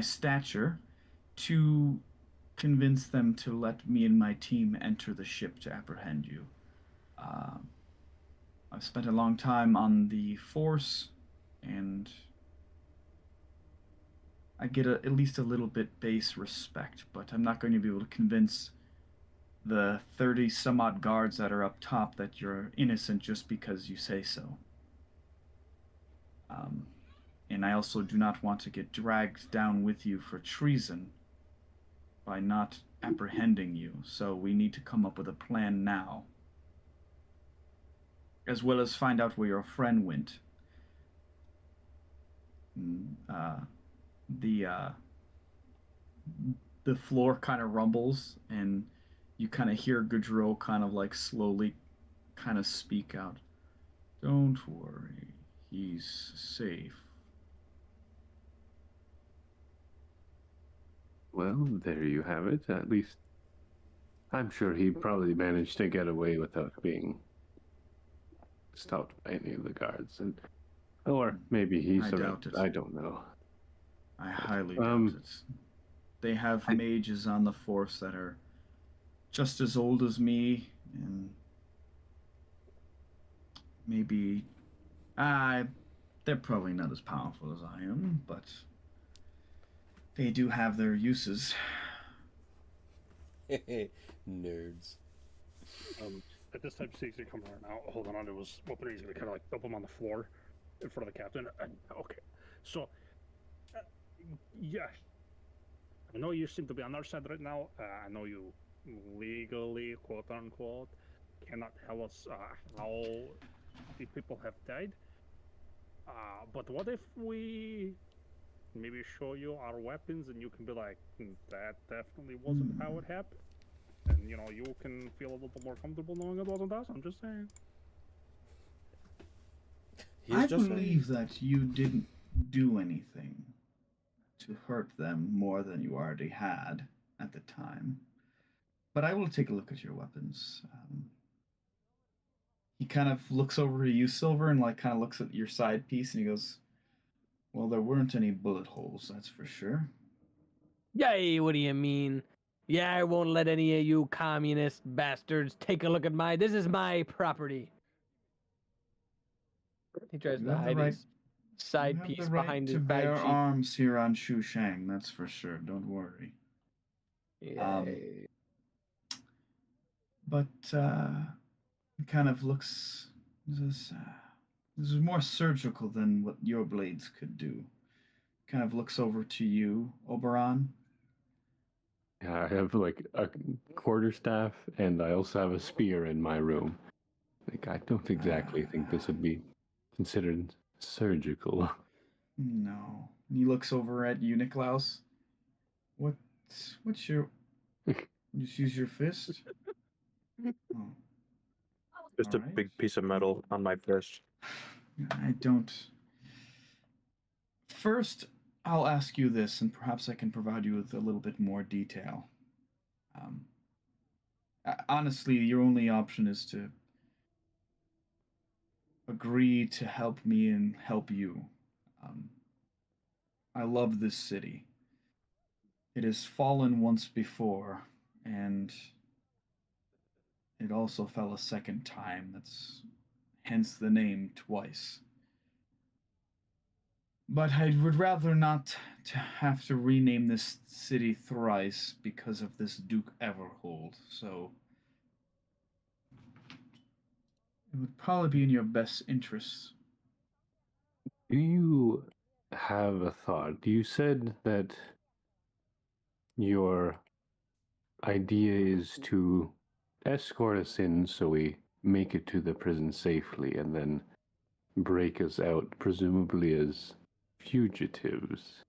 stature to convince them to let me and my team enter the ship to apprehend you. Uh, I've spent a long time on the force, and I get at least a little bit base respect, but I'm not going to be able to convince the 30 some odd guards that are up top that you're innocent just because you say so. And I also do not want to get dragged down with you for treason by not apprehending you, so we need to come up with a plan now. As well as find out where your friend went. The the floor kind of rumbles, and you kind of hear Goudreau kind of like slowly kind of speak out. Don't worry, he's safe. Well, there you have it. At least I'm sure he probably managed to get away without being stopped by any of the guards. Or maybe he I doubt surrendered. it. I don't know. I highly doubt it. They have mages on the force that are just as old as me, and maybe they're probably not as powerful as I am, but they do have their uses. Nerds. At this time, C3 coming right now, holding onto his weapon, he's gonna kind of like dump him on the floor in front of the captain. Okay, so yeah, I know you seem to be on our side right now. I know you legally, quote unquote, cannot tell us how the people have died. But what if we maybe show you our weapons and you can be like, that definitely wasn't how it happened? And, you know, you can feel a little bit more comfortable knowing it wasn't us. I'm just saying. I believe that you didn't do anything to hurt them more than you already had at the time. But I will take a look at your weapons. He kind of looks over to you, Silver, and like kind of looks at your side piece, and he goes, "Well, there weren't any bullet holes, that's for sure." Yay, what do you mean? Yeah, I won't let any of you communist bastards take a look at this is my property. He tries You to have the hide right. his side You have piece the right behind to his bear side cheek. arms here on Shushang, that's for sure. Don't worry. Yay. But it kind of looks. This is more surgical than what your blades could do. Kind of looks over to you, Oberon. Yeah, I have like a quarterstaff, and I also have a spear in my room. Like, I don't exactly think this would be considered surgical. No. And he looks over at you, Niklaus. What's your? Just use your fist. Oh. Just a Alright. big piece of metal on my fist. I don't. First, I'll ask you this, and perhaps I can provide you with a little bit more detail. Honestly, your only option is to agree to help me and help you. I love this city. It has fallen once before, and it also fell a second time. That's hence the name twice. But I would rather not to have to rename this city thrice because of this Duke Everhold. So it would probably be in your best interests. Do you have a thought? You said that your idea is to escort us in so we make it to the prison safely and then break us out, presumably as fugitives.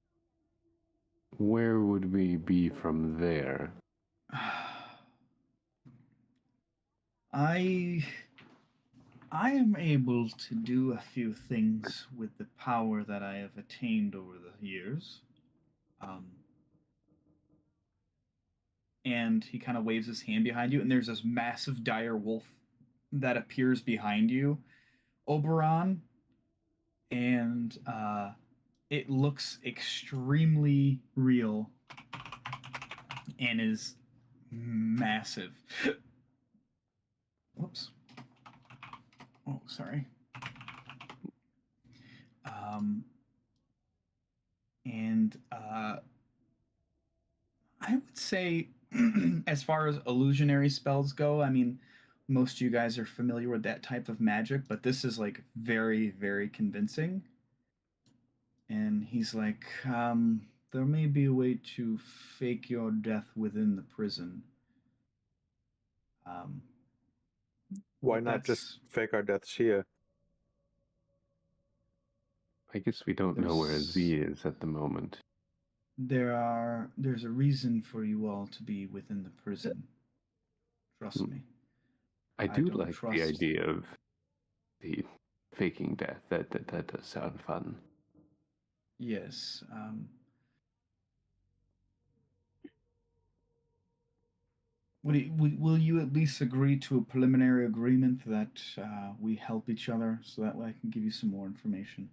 Where would we be from there? I am able to do a few things with the power that I have attained over the years. And he kind of waves his hand behind you, and there's this massive dire wolf that appears behind you, Oberon, and it looks extremely real and is massive. Whoops. Oh, sorry. And I would say, as far as illusionary spells go, I mean, most of you guys are familiar with that type of magic, but this is like very, very convincing. And he's like, there may be a way to fake your death within the prison. Why not just fake our deaths here? I guess we don't know where Z is at the moment. There's a reason for you all to be within the prison. Trust me. I do don't like trust- the idea of the faking death. That does sound fun. Yes. Will you at least agree to a preliminary agreement that we help each other, so that way I can give you some more information?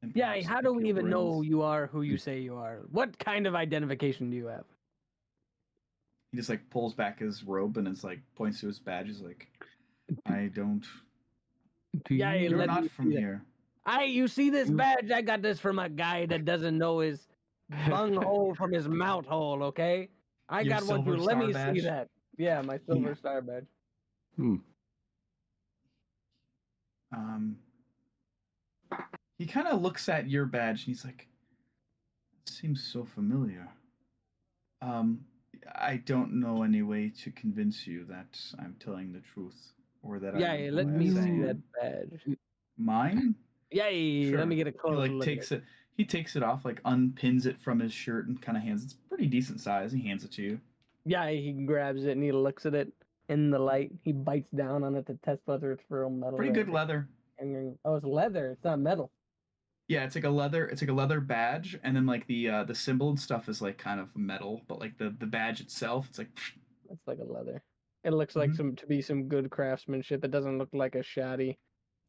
And Yeah, perhaps how do pick we your even know brains? you are who you say you are? What kind of identification do you have? He just like pulls back his robe and it's like points to his badge. He's like, I don't. Yeah, you You're let not me from see that. here. You see this You- badge? I got this from a guy that doesn't know his bunghole from his mouth hole, okay? I Your got what you Silver let Star me see badge? that. Yeah, my silver star badge. Um, he kind of looks at your badge and he's like, it seems so familiar. Um, I don't know any way to convince you that I'm telling the truth or that Yeah, I am who let I me say I see that am. badge. Mine? Yay, Sure. let me get a He closer like look takes at it. He takes it off, like unpins it from his shirt, and kind of hands. It's pretty decent size. He hands it to you. Yeah, he grabs it and he looks at it in the light. He bites down on it to test whether it's real metal. Pretty good leather. Oh, it's leather. It's not metal. Yeah, it's like a leather. It's like a leather badge, and then like the symbol and stuff is like kind of metal, but like the badge itself, it's like. It's like a leather. It looks like some good craftsmanship. It doesn't look like a shoddy.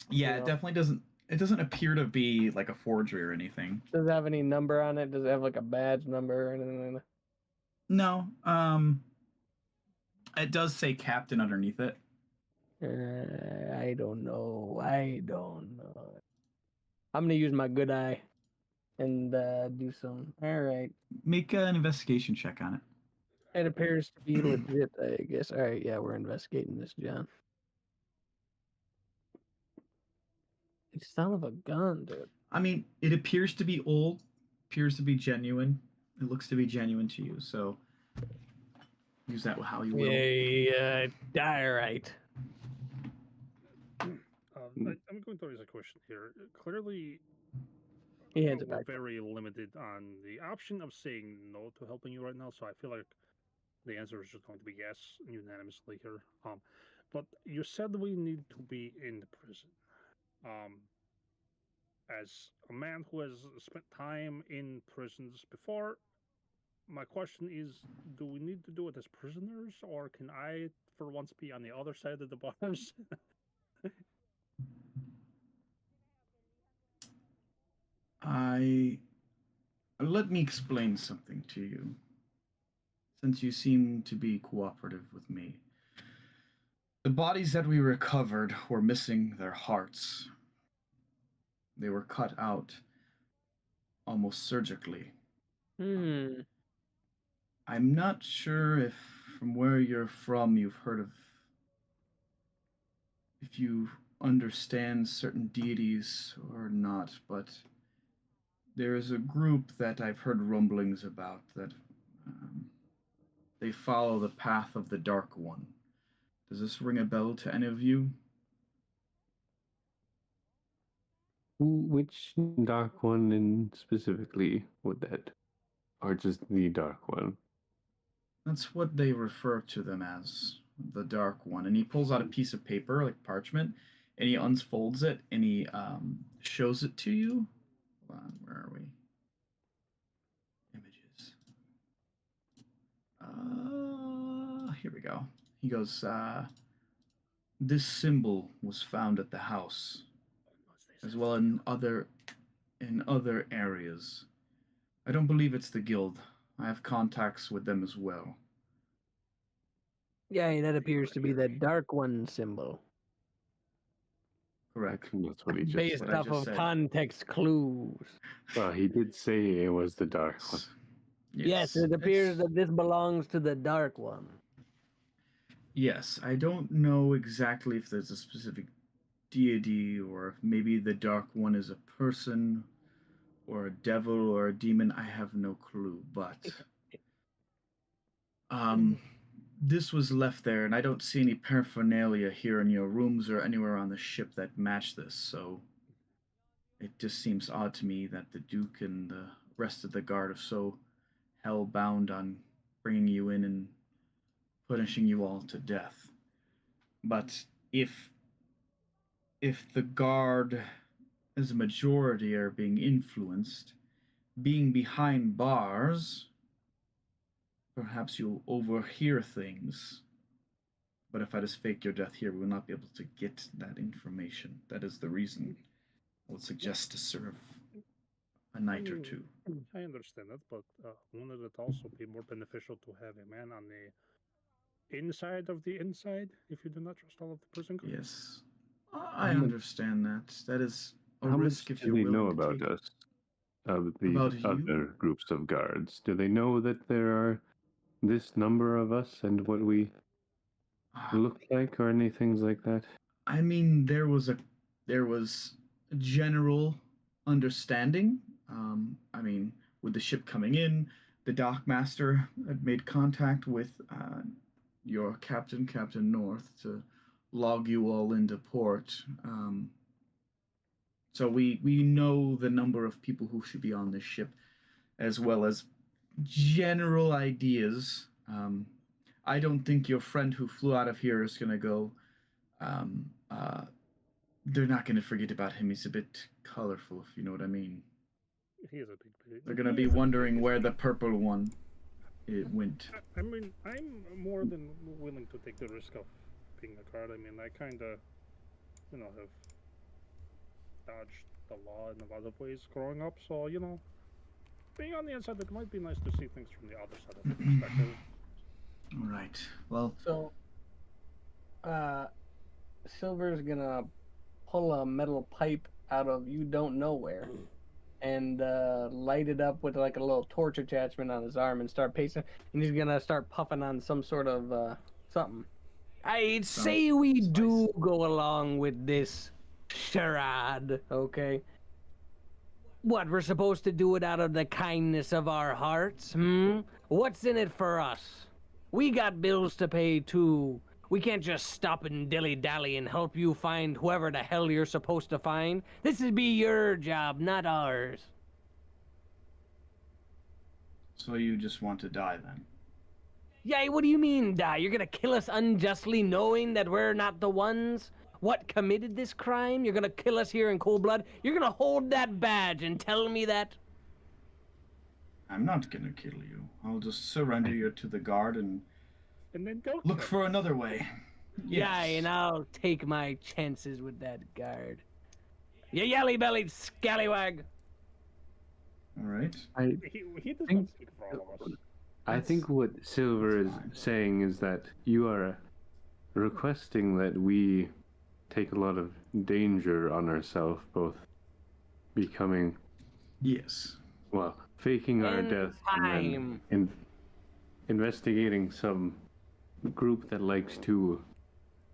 Yeah, it definitely doesn't. It doesn't appear to be like a forgery or anything. Does it have any number on it? Does it have like a badge number or anything like that? No. It does say captain underneath it. I don't know. I'm gonna use my good eye and do some. All right. Make an investigation check on it. It appears to be legit, I guess. All right, yeah, we're investigating this, John. You son of a gun, dude. I mean, it appears to be old, appears to be genuine. It looks to be genuine to you, so use that how you will. Yeah, all right. I'm going to raise a question here. Clearly, He hands it we're back. very limited on the option of saying no to helping you right now, so I feel like the answer is just going to be yes unanimously here. But you said we need to be in the prison. As a man who has spent time in prisons before, my question is: do we need to do it as prisoners, or can I, for once, be on the other side of the bars? Let me explain something to you, since you seem to be cooperative with me. The bodies that we recovered were missing their hearts. They were cut out almost surgically. Hmm. I'm not sure if from where you're from you've heard of, if you understand certain deities or not, but there is a group that I've heard rumblings about that They follow the path of the Dark One. Does this ring a bell to any of you? Which dark one in specifically would that? Or just the dark one? That's what they refer to them as, the Dark One. And he pulls out a piece of paper, like parchment, and he unfolds it and he shows it to you. Hold on, where are we? Images. Here we go. He goes, this symbol was found at the house, as well in other areas. I don't believe it's the guild. I have contacts with them as well. Yeah, that appears to be the Dark One symbol. Correct. That's what he just Based said. I off just of said. context clues. Well, he did say it was the dark one. Yes, it appears that this belongs to the Dark One. Yes, I don't know exactly if there's a specific deity or if maybe the Dark One is a person or a devil or a demon. I have no clue, but this was left there, and I don't see any paraphernalia here in your rooms or anywhere on the ship that match this, so it just seems odd to me that the Duke and the rest of the guard are so hell-bound on bringing you in and punishing you all to death. But if the guard as a majority are being influenced, being behind bars, perhaps you'll overhear things. But if I just fake your death here, we will not be able to get that information. That is the reason I would suggest to serve a night or two. I understand that, but wouldn't it also be more beneficial to have a man on the inside of the inside if you do not trust all of the prison guards? Yes, I understand that. That is a How risk much if do you're they willing know to about take. us? Of the About you? other groups of guards? Do they know that there are this number of us and what we look like or any things like that? I mean, there was general understanding. I mean, with the ship coming in, the dockmaster had made contact with your captain, Captain North, to log you all into port. So we know the number of people who should be on this ship, as well as general ideas. I don't think your friend who flew out of here is going to go. Um, uh, they're not going to forget about him. He's a bit colorful, if you know what I mean. He is a big. They're going to be wondering where the purple one it went. I mean, I'm more than willing to take the risk of being a guard. I mean, I kind of, have dodged the law in a lot of ways growing up. So, being on the inside, it might be nice to see things from the other side of the perspective. All right. Well, So, Silver's gonna pull a metal pipe out of you don't know where, and light it up with like a little torch attachment on his arm, and start pacing. And he's gonna start puffing on some sort of something. I'd say we do go along with this charade, okay? What, we're supposed to do it out of the kindness of our hearts, What's in it for us? We got bills to pay too. We can't just stop and dilly-dally and help you find whoever the hell you're supposed to find. This would be your job, not ours. so you just want to die then? Yeah, what do you mean, die? You're gonna kill us unjustly knowing that we're not the ones? What committed this crime? You're gonna kill us here in cold blood? You're gonna hold that badge and tell me that? I'm not going to kill you. I'll just surrender you to the guard and then go look for another way. Yes. Yeah, and I'll take my chances with that guard. You yelly-bellied scallywag! All right. He does not speak for all of us. I think what Silver is saying is that you are requesting that we take a lot of danger on ourselves, both becoming, Yes. well, faking our In death time. and then investigating some group that likes to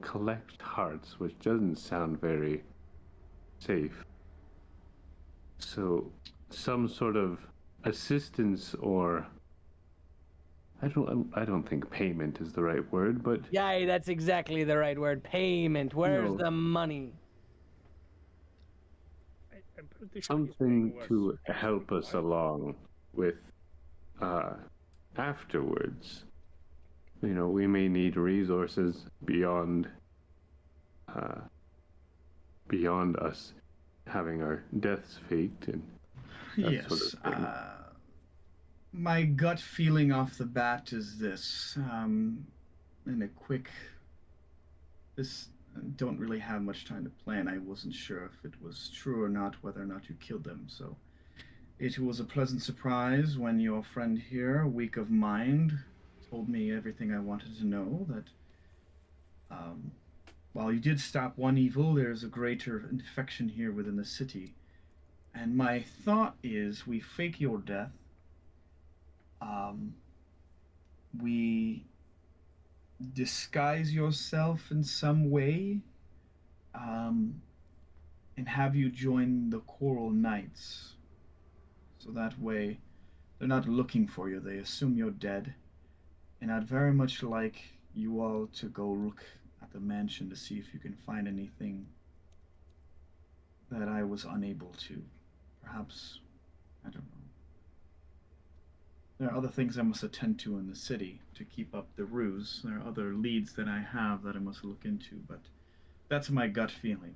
collect hearts, which doesn't sound very safe. So, some sort of assistance or I don't think payment is the right word, but Yeah, that's exactly the right word. Payment. Where's No. the money? I'm pretty sure he's something paying us to help us life. along with afterwards. You know, we may need resources beyond beyond us having our deaths faked and that Yes. sort of thing. My gut feeling off the bat is this. In a quick. This. Don't really have much time to plan. I wasn't sure if it was true or not, whether or not you killed them, so. It was a pleasant surprise when your friend here, weak of mind, told me everything I wanted to know. That um, while you did stop one evil, there's a greater infection here within the city. And my thought is we fake your death. Um, we disguise yourself in some way um, and have you join the Coral Knights. So that way they're not looking for you, they assume you're dead. And I'd very much like you all to go look at the mansion to see if you can find anything that I was unable to. Perhaps, I don't know. There are other things I must attend to in the city to keep up the ruse. There are other leads that I have that I must look into, but that's my gut feeling.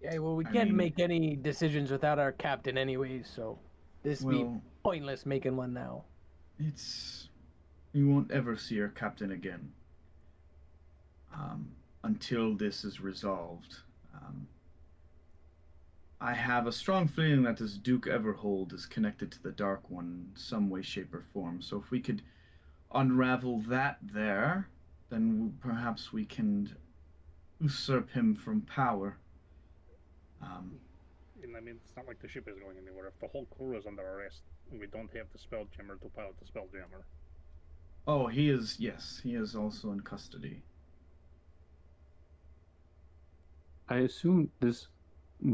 Yeah, well, we I can't mean- make any decisions without our captain anyways, so this be Well, pointless making one now. it's. You won't ever see your captain again. Until this is resolved. I have a strong feeling that this Duke Everhold is connected to the Dark One in some way, shape, or form. So if we could unravel that there, then perhaps we can usurp him from power. And I mean, it's not like the ship is going anywhere. If the whole crew is under arrest, and we don't have the Spelljammer to pilot the Spelljammer. Oh, he is, yes, he is also in custody. I assume this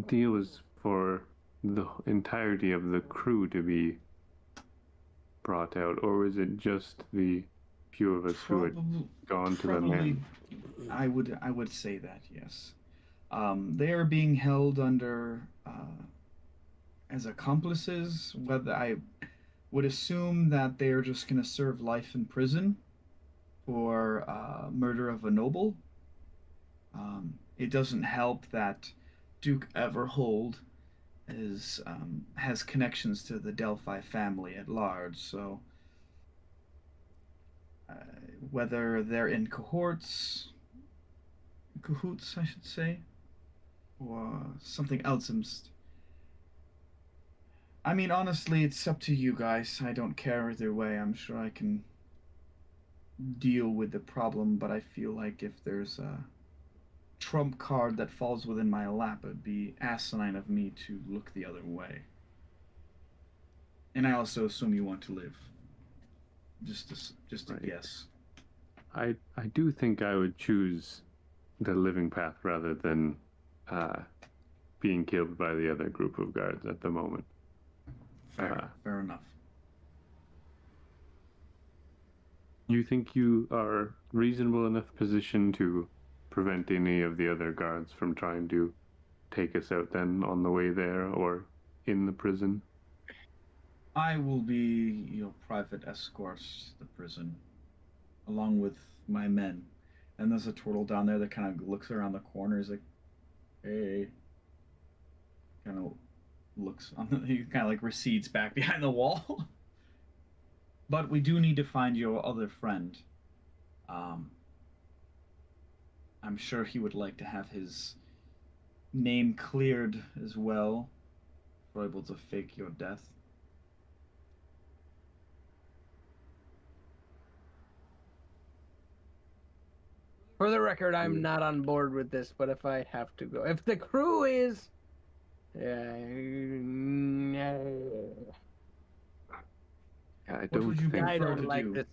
deal is for the entirety of the crew to be brought out, or was it just the few of us who had gone to the Probably, man? I would say that, yes. They are being held under as accomplices. Whether I would assume that they are just going to serve life in prison for murder of a noble. It doesn't help that Duke Everhold has connections to the Delphi family at large. So whether they're in cahoots, I should say, or something else. I mean, honestly, it's up to you guys. I don't care either way. I'm sure I can deal with the problem, but I feel like if there's a trump card that falls within my lap, it'd be asinine of me to look the other way. And I also assume you want to live. Just a Right. guess. I do think I would choose the living path rather than being killed by the other group of guards at the moment. Fair enough. You think you are reasonable enough position to prevent any of the other guards from trying to take us out then on the way there or in the prison? I will be your private escort to the prison, along with my men. And there's a turtle down there that kind of looks around the corner. He's like, "Hey," kind of looks on the. He kind of like recedes back behind the wall. But we do need to find your other friend. I'm sure he would like to have his name cleared as well. If we're able to fake your death. For the record, I'm not on board with this, but if I have to go, if the crew is, Yeah, I What don't would you think I prefer don't to like do? this.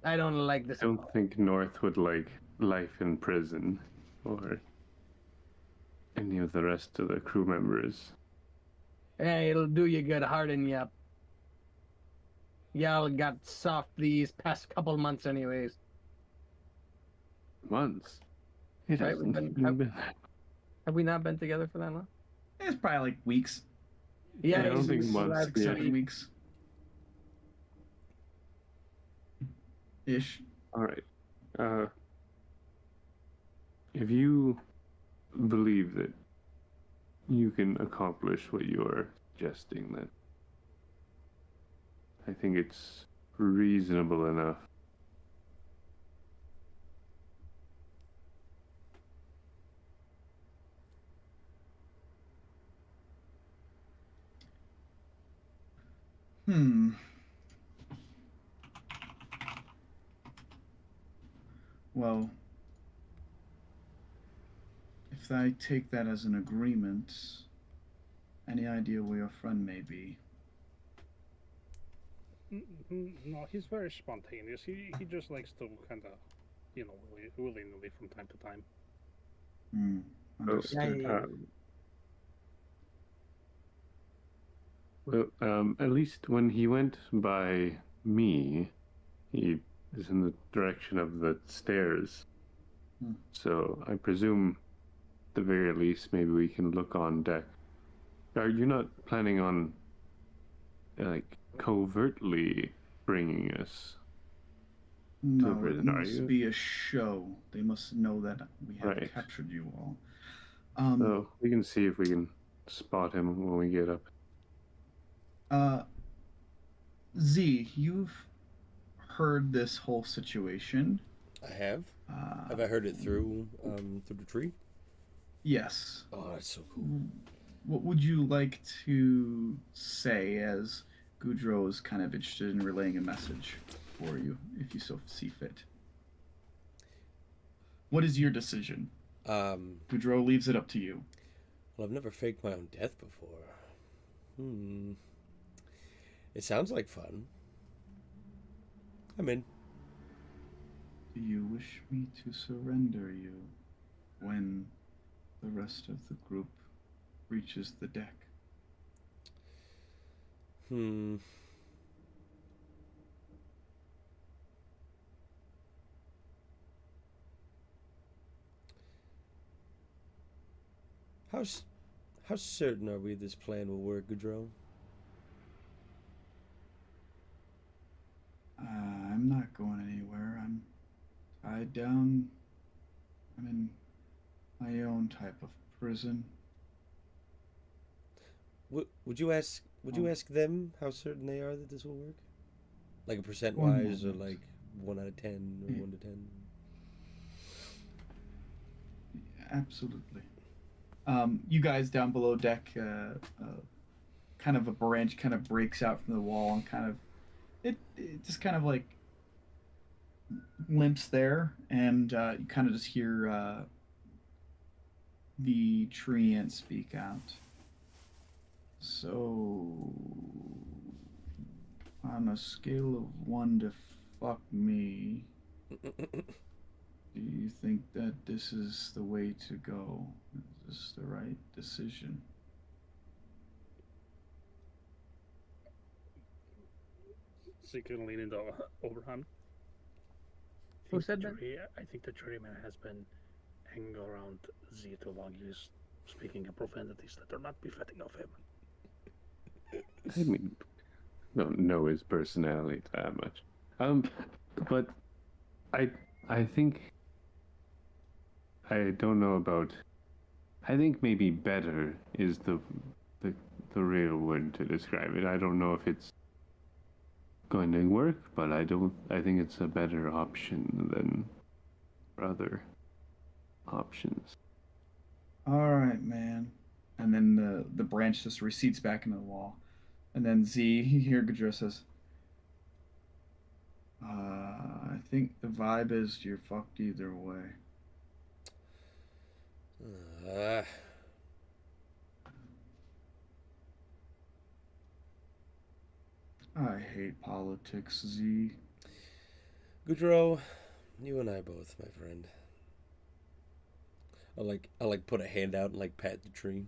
I don't like this. I don't think North would like life in prison or any of the rest of the crew members. Hey, it'll do you good, harden you up. Y'all got soft these past couple months, anyways. Months. It Right, hasn't we've been- even been. Have we not been together for that long? It's probably like weeks. Yeah, I don't think he's months, arrived 6, yeah. 7 weeks. Ish. All right. If you believe that you can accomplish what you're suggesting, then I think it's reasonable enough. Hmm. Well, if I take that as an agreement, any idea where your friend may be? No, he's very spontaneous. He just likes to kind of, willy nilly from time to time. Hmm. Understood. Yeah. Well, at least when he went by me, he is in the direction of the stairs. Hmm. So I presume, at the very least, maybe we can look on deck. Are you not planning on, like, covertly bringing us to No, a it prison, are must you? be a show. They must know that we have Right. captured you all. So we can see if we can spot him when we get up. Z, you've heard this whole situation. I have. Have I heard it through the tree? Yes. Oh, that's so cool. What would you like to say, as Goudreau is kind of interested in relaying a message for you, if you so see fit? What is your decision? Goudreau leaves it up to you. Well, I've never faked my own death before. It sounds like fun. I'm in. Do you wish me to surrender you when the rest of the group reaches the deck? How certain are we this plan will work, Goudreau? I'm not going anywhere. I'm tied down. I'm in my own type of prison. Would you ask them how certain they are that this will work? Like a percent One wise, or moment. like 1 out of 10, or Yeah. 1 to 10? Absolutely. You guys down below deck, kind of a branch kind of breaks out from the wall and kind of it just kind of like limps there, and you kind of just hear the tree ant speak out. So, on a scale of 1 to fuck me, do you think that this is the way to go? Is this the right decision? So you can lean into Overhand. Who said that? I think the juryman has been hanging around Z too long. He's speaking in profanities that are not befitting of him. I mean, don't know his personality that much. But I think I don't know about. I think maybe better is the real word to describe it. I don't know if it's going to work, but I think it's a better option than other options. All right, man. And then the branch just recedes back into the wall. And then Z, you hear Gadra says, I think the vibe is you're fucked either way. I hate politics, Z. Goudreau, you and I both, my friend. I like put a hand out and like pat the tree.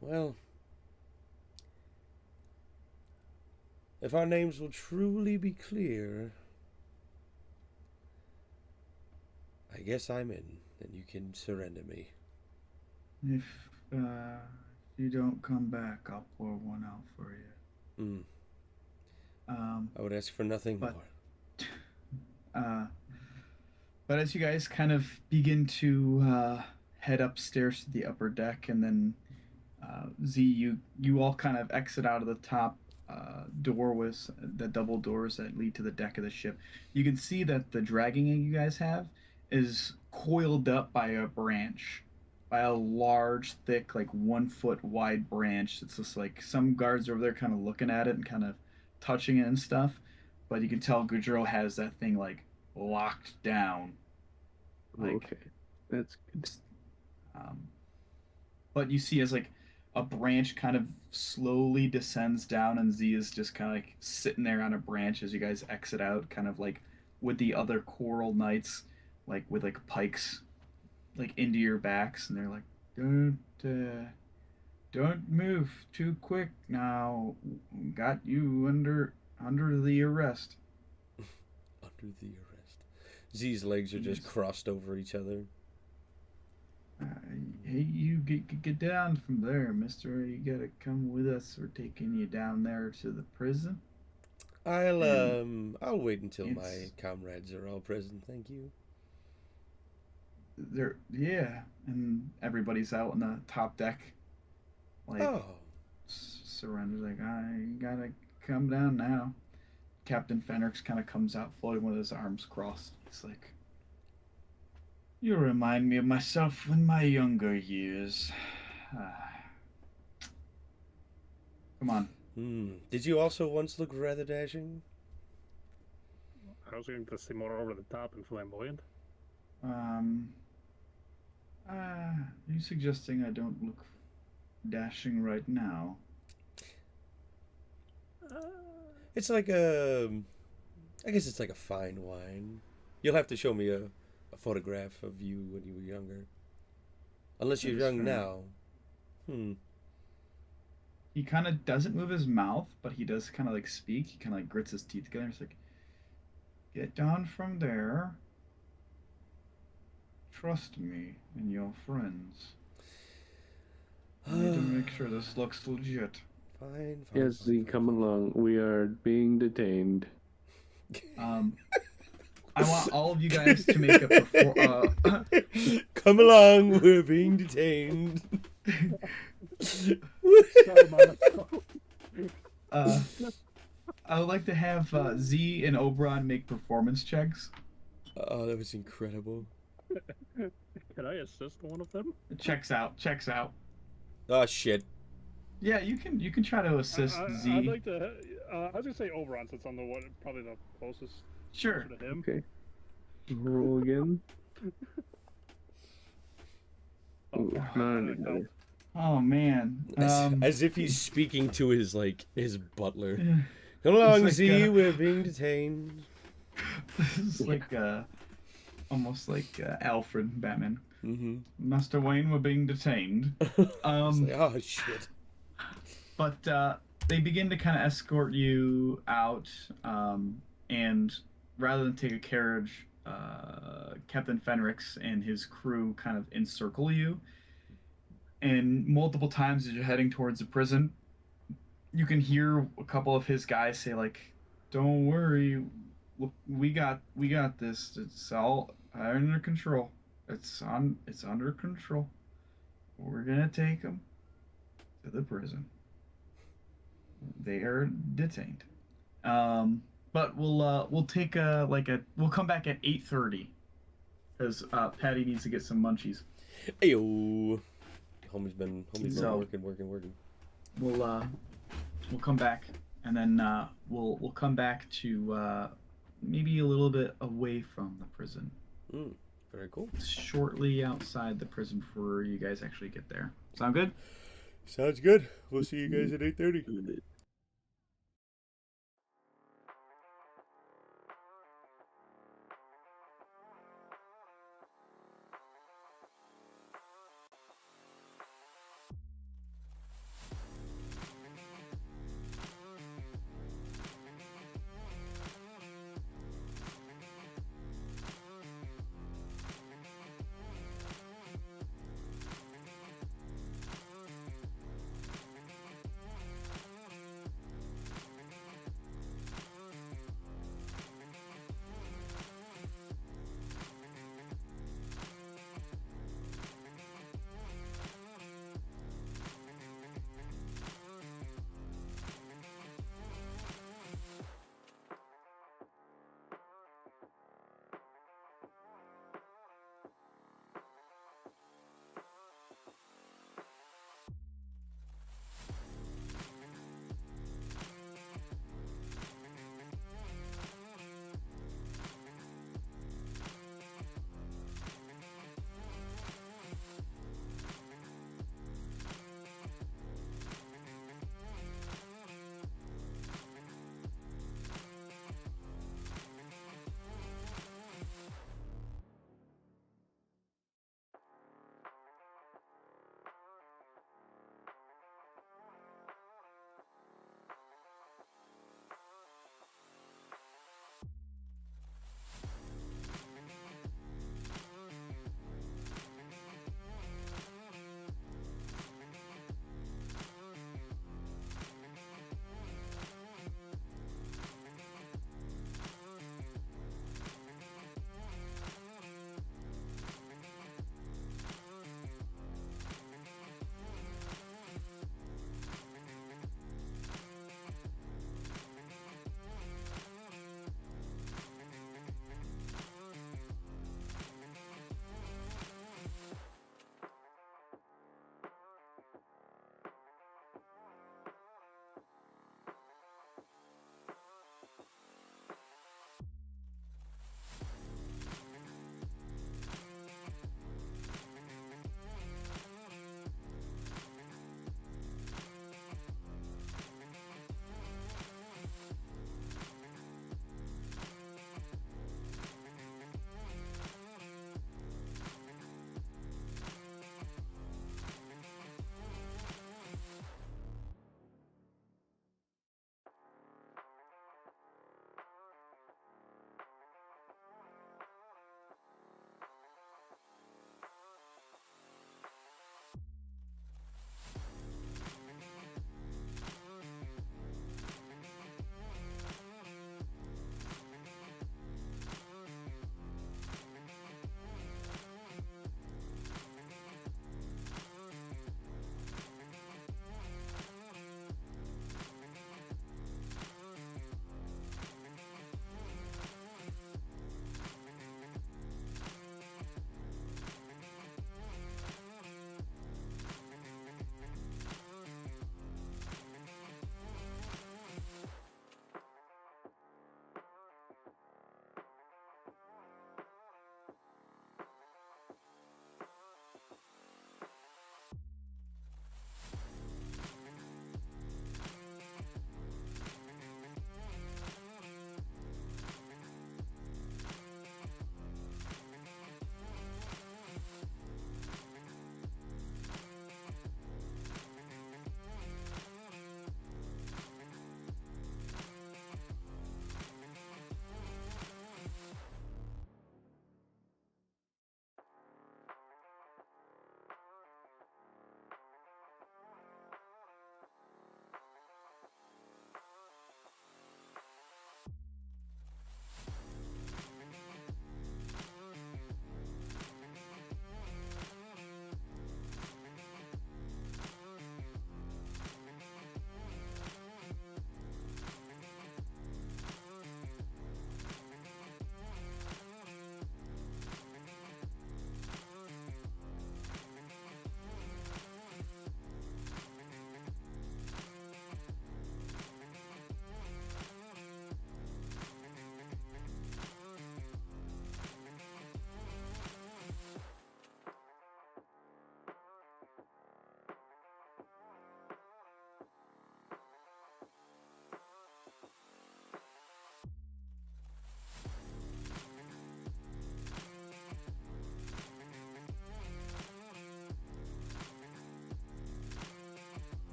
Well, If our names will truly be clear, I guess I'm in, and you can surrender me. If you don't come back, I'll pour one out for you. Mm. Um, I would ask for nothing but- more. But as you guys kind of begin to head upstairs to the upper deck, and then Z, you all kind of exit out of the top door with the double doors that lead to the deck of the ship. You can see that the dragging you guys have is coiled up by a branch, by a large, thick, like 1 foot wide branch. It's just like some guards over there kind of looking at it and kind of touching it and stuff. But you can tell Goudreau has that thing like locked down. Like, Okay, that's good. But you see as like a branch kind of slowly descends down, and Z is just kind of like sitting there on a branch as you guys exit out, kind of like with the other coral knights, like with like pikes, like into your backs, and they're like, don't move too quick now. Got you under the arrest." Under the arrest. Z's legs are just Yes. crossed over each other. Hey, you get down from there, mister. You gotta come with us. We're taking you down there to the prison. I'll wait until my It's- comrades are all present, thank you. Yeah, and everybody's out on the top deck, like Oh, surrenders. Like, I gotta come down now. Captain Fenrix kind of comes out floating with his arms crossed. It's like, you remind me of myself in my younger years. Come on. Did you also once look rather dashing? I was going to say more over the top and flamboyant. Are you suggesting I don't look dashing right now? It's like I guess it's like a fine wine. You'll have to show me a photograph of you when you were younger. Unless you're That's young fair. now. He kind of doesn't move his mouth, but he does kind of like speak. He kind of like grits his teeth together. He's like, "Get down from there. Trust me and your friends. I need to make sure this looks legit." Fine. Yes, Z, come along. We are being detained. I want all of you guys to make a Come along, we're being detained. Sorry, Mama. I would like to have Z and Oberon make performance checks. Oh, that was incredible. Can I assist one of them? Checks out. Oh shit. Yeah, you can try to assist Z. I'd like to. I was gonna say Oberon since I'm probably the closest Sure. to him. Okay. Roll again. Oh, Ooh, fuck, not I any need better. help. Oh man. As if he's speaking to his butler. Come along, like, Z, we're being detained. This is like almost like Alfred Batman. Mm-hmm. Master Wayne, we're being detained. Oh shit. But they begin to kind of escort you out, and rather than take a carriage, Captain Fenrix and his crew kind of encircle you. And multiple times as you're heading towards the prison, you can hear a couple of his guys say like, "Don't worry, we got this. It's all under control. It's under control. We're gonna take them to the prison. They are detained." But we'll take we'll come back at 8:30 because Patty needs to get some munchies. Ayo. Homie's been So- working. We'll come back, and then we'll come back to maybe a little bit away from the prison, Very cool. shortly outside the prison before you guys actually get there. Sound good? Sounds good. We'll see you guys at 8:30.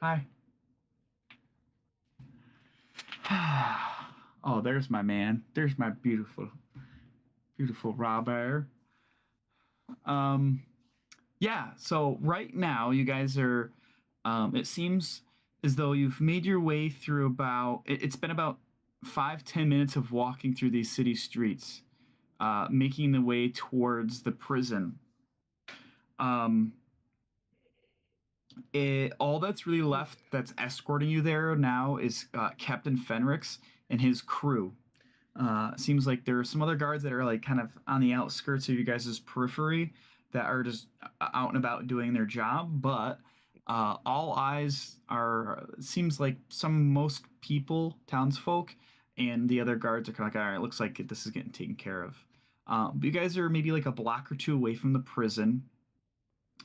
Hi. Oh, there's my man. There's my beautiful, beautiful Robert. Um, yeah. So right now, you guys are. It seems as though you've made your way through about. It's been about 5-10 minutes of walking through these city streets, making the way towards the prison. Um, all that's really left that's escorting you there now is Captain Fenrix and his crew. Seems like there are some other guards that are like kind of on the outskirts of you guys' periphery that are just out and about doing their job, but all eyes are seems like most people, townsfolk, and the other guards are kind of like, all right, looks like this is getting taken care of. But you guys are maybe like a block or two away from the prison,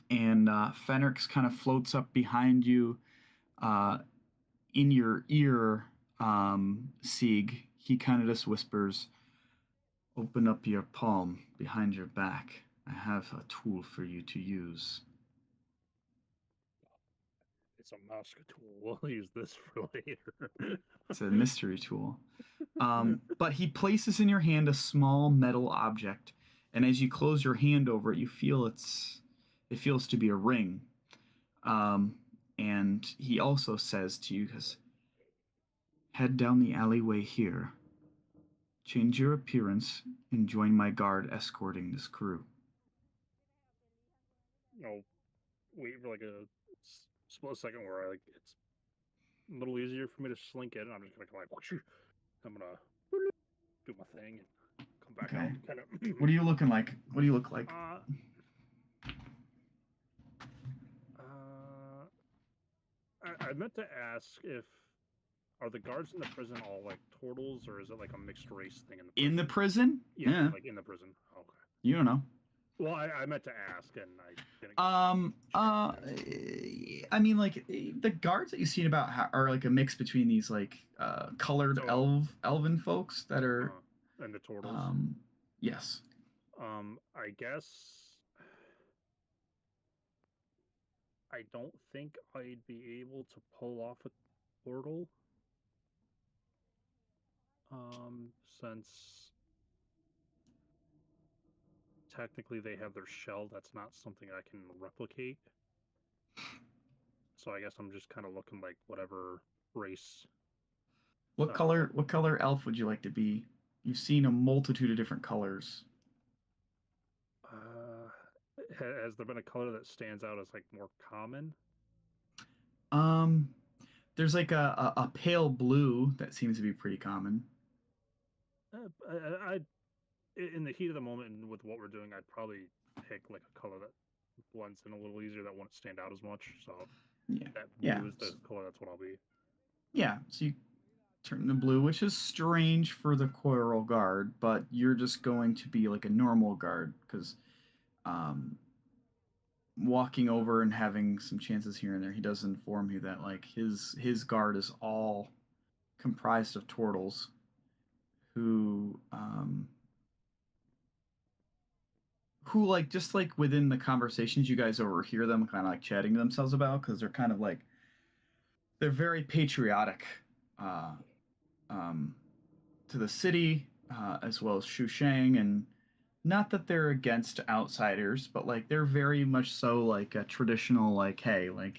and Fenrix kind of floats up behind you, uh, in your ear, Sieg. He kind of just whispers, "Open up your palm behind your back. I have a tool for you to use." It's a mask tool. We'll use this for later. It's a mystery tool. But he places in your hand a small metal object, and as you close your hand over it, you feel it feels to be a ring. Um, and he also says to you, "Head down the alleyway here. Change your appearance and join my guard escorting this crew." I'll wait for like a split second where I like it's a little easier for me to slink in. I'm just gonna like whoosh, I'm gonna do my thing and come back Okay. out. Kind of. What are you looking like? What do you look like? I meant to ask if are the guards in the prison all like turtles, or is it like a mixed race thing in the prison? In the prison? Yeah, like in the prison. Okay. You don't know. Well, I meant to ask, and I didn't. I mean, like the guards that you've seen about are like a mix between these like colored elven folks that are and the turtles. Yes. I guess I don't think I'd be able to pull off a portal. Since technically they have their shell, that's not something I can replicate. So I guess I'm just kind of looking like whatever race. What color elf would you like to be? You've seen a multitude of different colors. Has there been a color that stands out as like more common? There's like a pale blue that seems to be pretty common. I in the heat of the moment and with what we're doing, I'd probably pick like a color that blends in a little easier, that won't stand out as much. So that blue is the color. That's what I'll be. Yeah, so you turn to blue, which is strange for the Coral Guard, but you're just going to be like a normal guard because walking over and having some chances here and there, he does inform you that like his guard is all comprised of turtles who like just like within the conversations you guys overhear them kind of like chatting to themselves about, because they're kind of like they're very patriotic to the city, as well as Shushang, and not that they're against outsiders, but like they're very much so like a traditional like, hey, like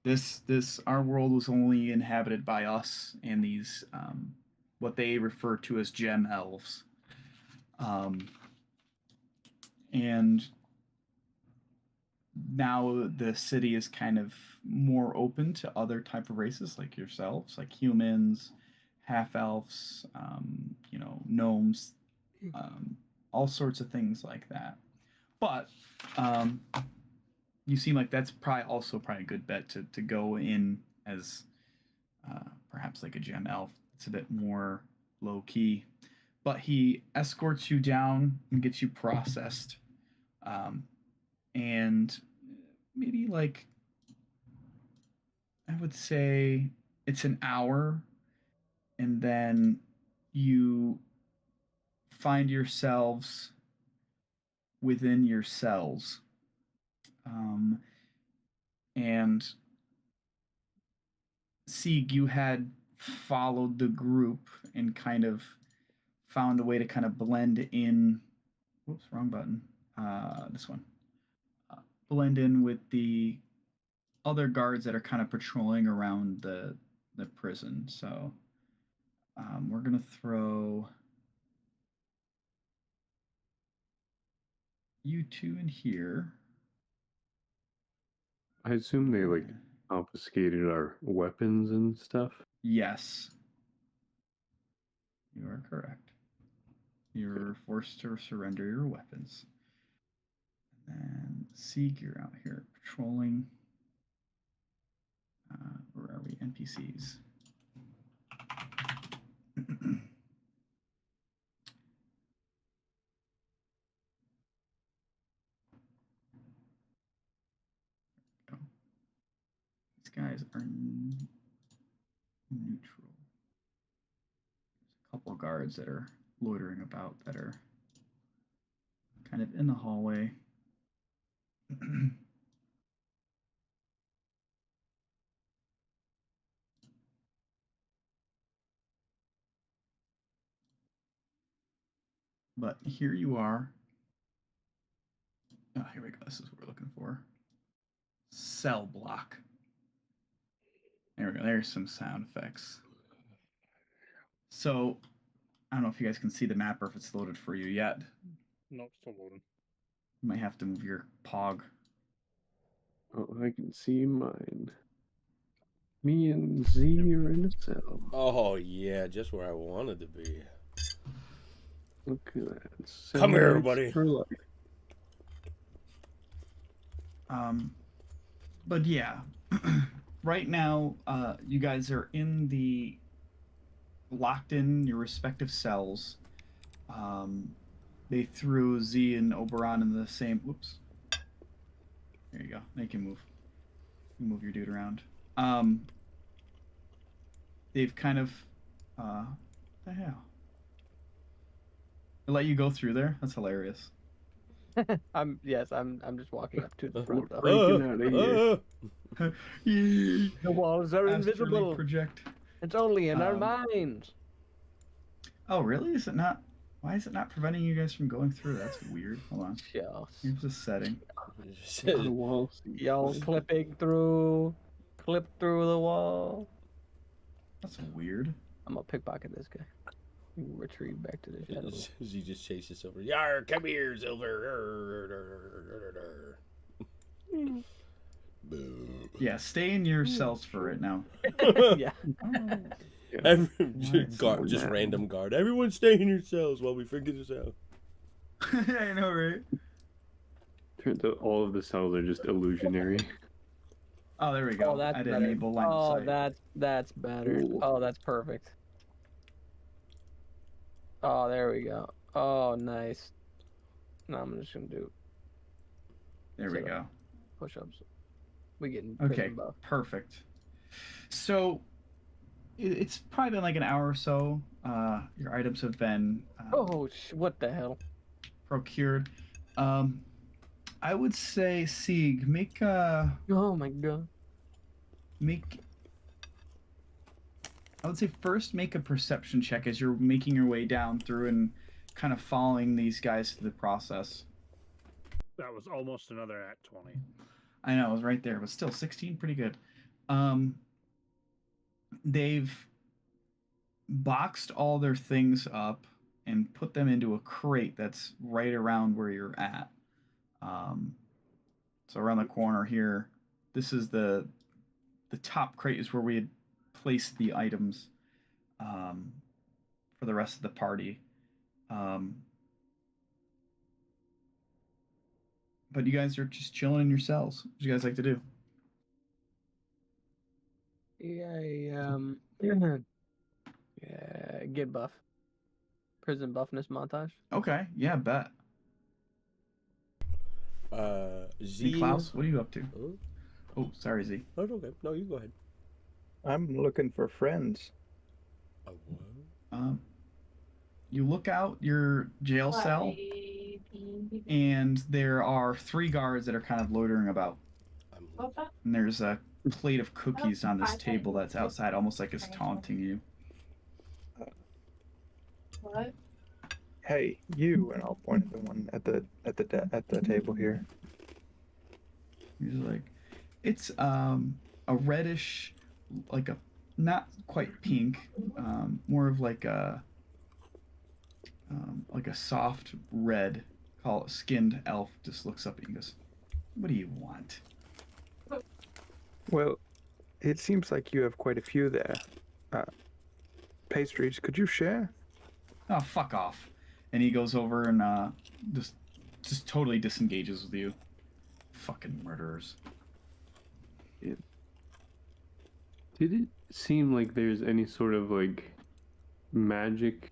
this our world was only inhabited by us and these what they refer to as gem elves, and now the city is kind of more open to other type of races like yourselves, like humans, half elves, gnomes, all sorts of things like that. But you seem like that's probably a good bet to go in as perhaps like a gem elf. It's a bit more low key, but he escorts you down and gets you processed, and maybe like I would say it's an hour, and then you find yourselves within your cells. And Sieg, you had followed the group and kind of found a way to kind of blend in. Whoops, wrong button. This one. Blend in with the other guards that are kind of patrolling around the prison. So we're gonna throw you two in here. I assume they like confiscated our weapons and stuff. Yes, you are correct. You're forced to surrender your weapons. And Sieg, you're out here patrolling. Where are we? NPCs. These guys are neutral. There's a couple guards that are loitering about that are kind of in the hallway. But here you are. Oh, here we go. This is what we're looking for. Cell block. There we go. There's some sound effects. So, I don't know if you guys can see the map or if it's loaded for you yet. Nope, still loading. You might have to move your pog. Oh, I can see mine. Me and Z are in a cell. Oh yeah, just where I wanted to be. Look at that. Come here, Cellmates everybody. for life. But yeah, right now, you guys are locked in your respective cells. They threw Z and Oberon in the same. Whoops. There you go. They can move. You move your dude around. They've kind of. What the hell? They let you go through there? That's hilarious. I'm just walking up to the front door. Breaking out of here. The walls are Astrally invisible. project. It's only in our minds. Oh, really? Is it not? Why is it not preventing you guys from going through? That's weird. Hold on. Yes. Here's the setting. On the wall. Y'all clipping through. Clip through the wall. That's weird. I'm gonna pickpocket this guy. Retrieve back to the shadows. Z just chases Silver. Yar, come here, Silver. Yeah, stay in your cells for right now. Yeah. Just random guard. Everyone stay in your cells while we figure this out. I know, right? Turns out all of the cells are just illusionary. Oh, there we go. Oh, that's I did better. enable line of sight. That's better. Ooh. Oh, that's perfect. Oh, there we go. Oh, nice. Now I'm just gonna do There we go. push-ups. We getting Okay, prison buff. perfect. So it's probably been like an hour or so. Your items have been What the hell? procured. I would say, Sieg, make Oh my god. I would say first make a perception check as you're making your way down through and kind of following these guys through the process. That was almost another at 20. I know, it was right there, but still 16, pretty good. They've boxed all their things up and put them into a crate that's right around where you're at. So around the corner here, this is the top crate is where we had placed the items for the rest of the party. But you guys are just chilling in your cells. What do you guys like to do? Yeah, yeah, get buff. Prison buffness montage. Okay, yeah, bet. Z. Klaus, what are you up to? Oh, Oh, sorry, Z. it's okay. No, you go ahead. I'm looking for friends. What? You look out your jail cell, and there are 3 guards that are kind of loitering about. And there's a plate of cookies on this table that's outside, almost like it's taunting you. What? Hey, you, and I'll point at the one at the table here. He's like, it's a reddish, like a not quite pink, more of like a soft red. Call it skinned elf. Just looks up at you and goes, "What do you want?" Well, it seems like you have quite a few there. Pastries, could you share? Oh, fuck off! And he goes over and just totally disengages with you. Fucking murderers. Did it seem like there's any sort of like magic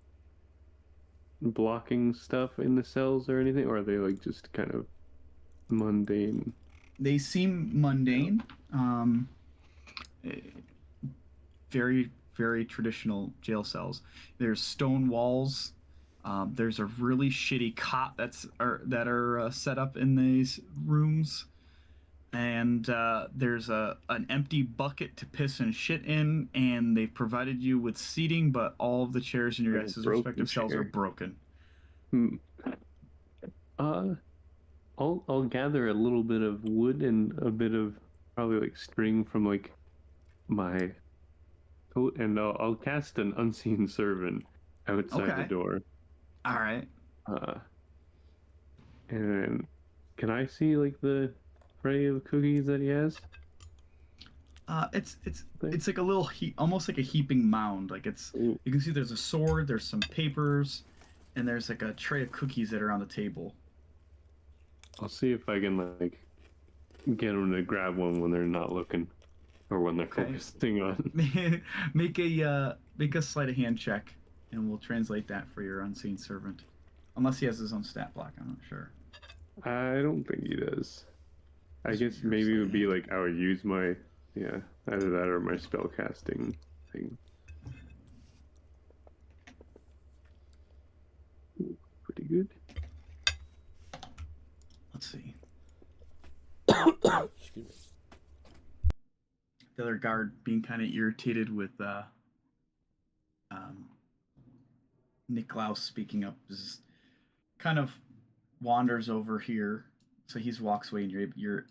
blocking stuff in the cells or anything, or are they like just kind of mundane? They seem mundane. Eh, very, very traditional jail cells. There's stone walls. There's a really shitty cot that are set up in these rooms, and there's an empty bucket to piss and shit in, and they've provided you with seating, but all of the chairs in your Like a guys' broken respective cells are chair. broken. I'll gather a little bit of wood and a bit of probably like string from like my coat, and I'll cast an unseen servant outside the Okay. door. All right. And then can I see like the tray of cookies that he has? It's like a little almost like a heaping mound. Like Ooh. you can see there's a sword, there's some papers, and there's like a tray of cookies that are on the table. I'll see if I can like get them to grab one when they're not looking, or when they're focusing on. make a sleight of hand check, and we'll translate that for your unseen servant. Unless he has his own stat block, I'm not sure. I don't think he does. I Just guess your maybe it would sleight be of like I would use my either that or my spell casting thing. Ooh, pretty good. Let's see. Excuse me. The other guard being kind of irritated with Niklaus speaking up is kind of wanders over here. So he walks away, and you're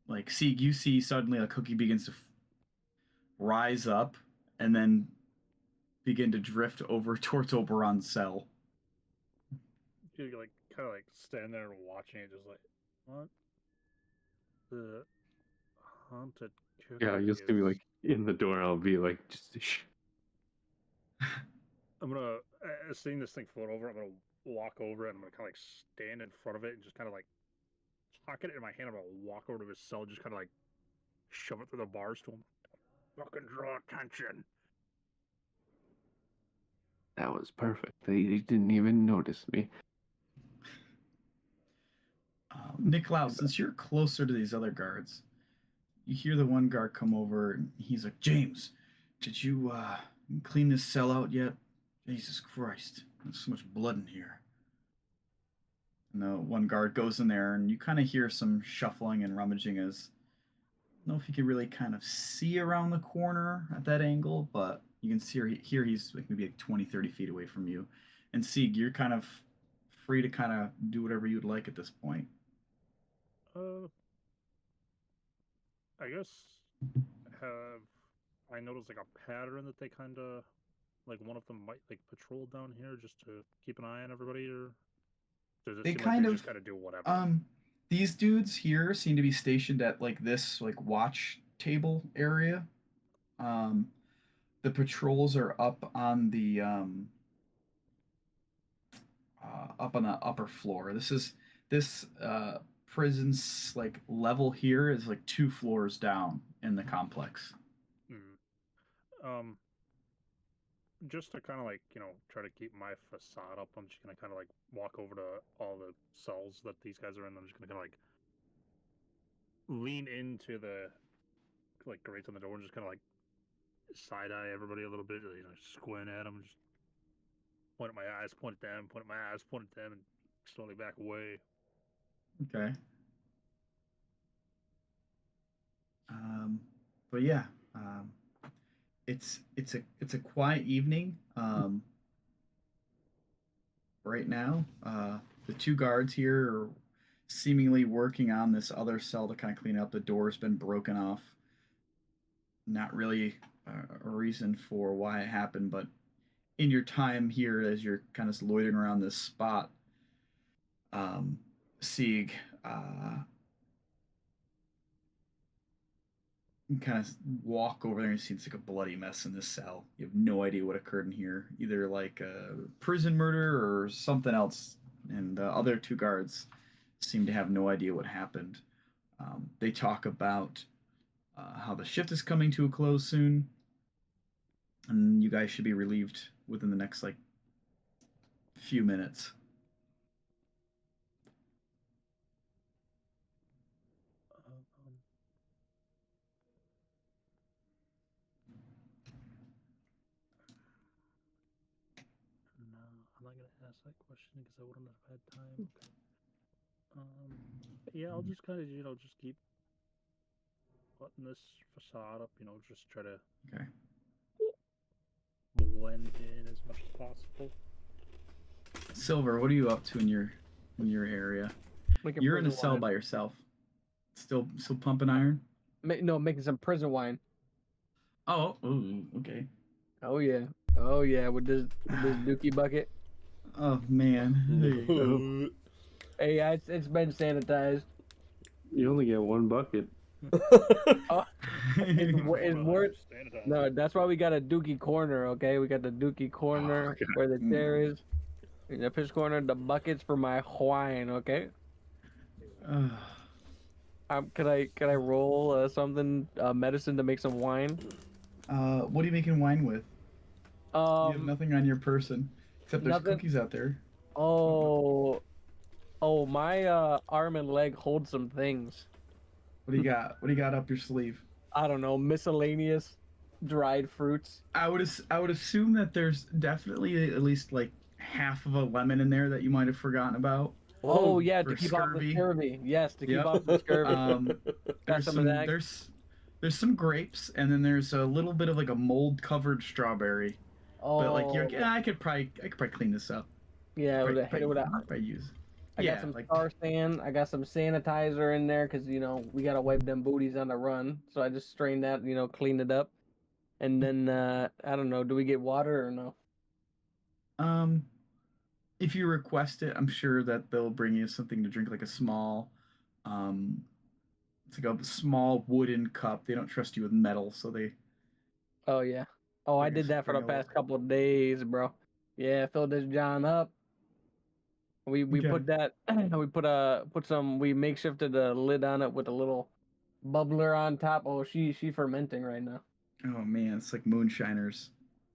like, see, you see suddenly a cookie begins to rise up and then begin to drift over towards Oberon's cell. You like kind of like stand there and watching it, just like, what? The haunted cookie. Yeah, you'll see me like in the door. I'll be like, just shh. I'm gonna, seeing this thing float over, I'm gonna walk over and I'm gonna kind of like stand in front of it and just kind of like pocket it in my hand. I'm gonna walk over to his cell, just kind of like shove it through the bars to him. Fucking draw attention. That was perfect. They didn't even notice me. Niklaus, since you're closer to these other guards, you hear the one guard come over and he's like, James, did you clean this cell out yet? Jesus Christ, there's so much blood in here. And the one guard goes in there, and you kind of hear some shuffling and rummaging as I don't know if you can really kind of see around the corner at that angle, but you can see here he's like maybe like 20, 30 feet away from you. And Sieg, you're kind of free to kind of do whatever you'd like at this point. I guess have I noticed like a pattern that they kind of like one of them might like patrol down here just to keep an eye on everybody, or does it They seem kind like they of just kind of do whatever? These dudes here seem to be stationed at like this like watch table area. The patrols are up on the upper floor. This prison's like level here is like 2 floors down in the complex. Just to kind of like try to keep my facade up, I'm just gonna kind of like walk over to all the cells that these guys are in. I'm just gonna kind of like lean into the like grates on the door and just kind of like side eye everybody a little bit, squint at them, just point at my eyes, point at them, point at my eyes, point at them, and slowly back away. Okay. but yeah, um, it's a quiet evening. Right now, the two guards here are seemingly working on this other cell to kind of clean up. The door's been broken off. Not really a reason for why it happened, but in your time here, as you're kind of loitering around this spot, um, Sieg, uh, you kind of walk over there and you see it's like a bloody mess in this cell. You have no idea what occurred in here, either like a prison murder or something else. And the other two guards seem to have no idea what happened. They talk about how the shift is coming to a close soon, and you guys should be relieved within the next like few minutes. No, I'm not gonna ask that question because I wouldn't have had time. Okay. Yeah, I'll just kind of just keep putting this facade up. Just try to Okay. blend in as much as possible. Silver, what are you up to in your area? Making You're in a prison cell wine. by yourself. Still pumping iron? No, making some prison wine. Oh, ooh, okay. Oh yeah, with this dookie bucket. Oh man. There you Hey, it's been sanitized. You only get one bucket. Oh, it's Well, worth. sanitize. No, that's why we got a dookie corner. Okay, we got the dookie corner God. where the chair is. In the pitch corner, the buckets for my wine. Okay. go. Can I roll something medicine to make some wine? What are you making wine with? You have nothing on your person except there's nothing- cookies out there. Oh, my arm and leg hold some things. What do you got? What do you got up your sleeve? I don't know, miscellaneous dried fruits. I would assume that there's definitely at least like half of a lemon in there that you might have forgotten about. Oh yeah, to for keep off the scurvy. scurvy. Yes, to keep Yep. off the scurvy. Got Got some of that. There's some grapes and then there's a little bit of like a mold covered strawberry. But like you're like, yeah, I could probably clean this up. Yeah, Probably- hit it with a. probably use. I got some tar sand. I got some sanitizer in there because we gotta wipe them booties on the run. So I just strained that, cleaned it up, and then I don't know. Do we get water or no? If you request it, I'm sure that they'll bring you something to drink, like a small, it's like a small wooden cup. They don't trust you with metal, so they. Oh yeah. Oh, I Bring did us- that for the bring a past water. couple of days, bro. Yeah, filled this John up. We Okay. put that. We makeshifted a lid on it with a little bubbler on top. Oh, she fermenting right now. Oh man, it's like moonshiners.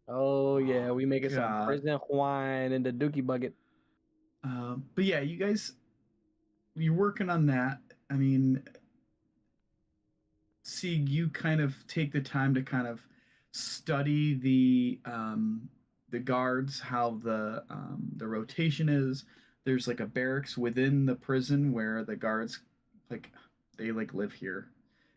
Oh yeah, Oh, we making some God. prison wine in the dookie bucket. But yeah, you guys, you're working on that. I mean, see, you kind of take the time to kind of study the guards, how the rotation is. There's like a barracks within the prison where the guards like they like live here.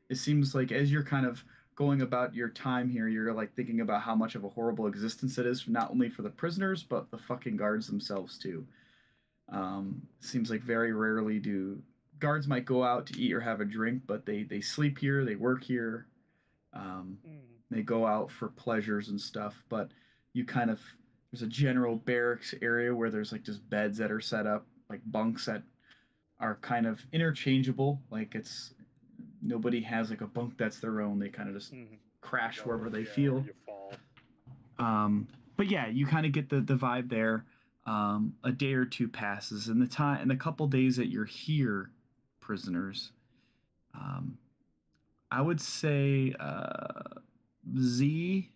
It seems like as you're kind of going about your time here, you're like thinking about how much of a horrible existence it is, not only for the prisoners but the fucking guards themselves too. Seems like very rarely do guards might go out to eat or have a drink, but they sleep here, they work here, they go out for pleasures and stuff. But you kind of there's a general barracks area where there's like just beds that are set up, like bunks that are kind of interchangeable. Like it's nobody has like a bunk that's their own. They kind of just crash wherever they feel. You fall. But yeah, you kind of get the vibe there. A day or two passes, and the couple days that you're here, prisoners. I would say Z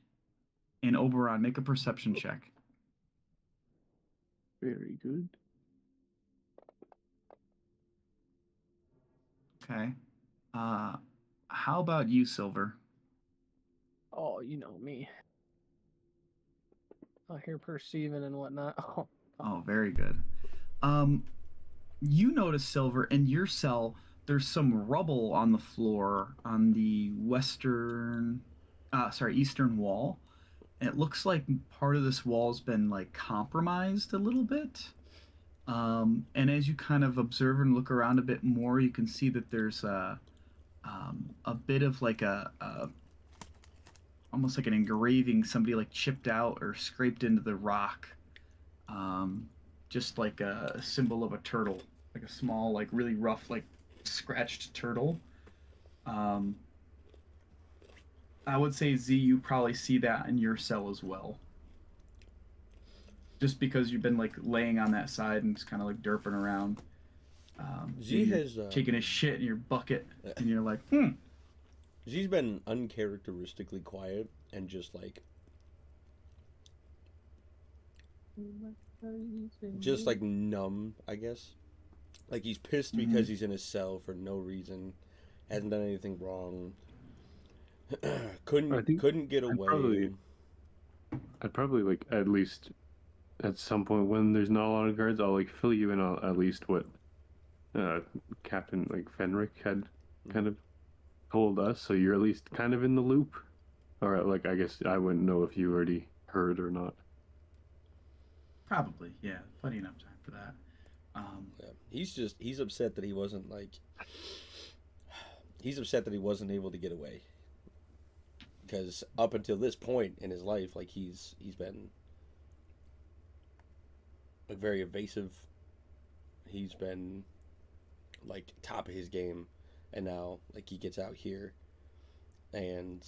and Oberon, make a perception check. Very good. Okay. How about you, Silver? Oh, you know me. I hear perceiving and whatnot. Oh, Oh, very good. You notice, Silver, in your cell, there's some rubble on the floor on the eastern wall. And it looks like part of this wall's been like compromised a little bit. And as you kind of observe and look around a bit more, you can see that there's a bit of like a almost like an engraving somebody like chipped out or scraped into the rock, just like a symbol of a turtle, like a small, like really rough, like scratched turtle. Um, I would say Z, you probably see that in your cell as well. Just because you've been like laying on that side and just kind of like derping around. Z has taking a shit in your bucket, and you're like, Z's been uncharacteristically quiet and just like numb, I guess. Like he's pissed because he's in his cell for no reason, hasn't done anything wrong. couldn't get away. I'd probably like at least at some point when there's not a lot of guards, I'll like fill you in on at least what Captain like Fenric had kind of told us, so you're at least kind of in the loop. Or like I guess I wouldn't know if you already heard or not. probably, yeah, plenty enough time for that. Yeah. He's upset that he wasn't like he's upset that he wasn't able to get away. Because up until this point in his life, like he's been like very evasive. He's been like top of his game, and now like he gets out here, and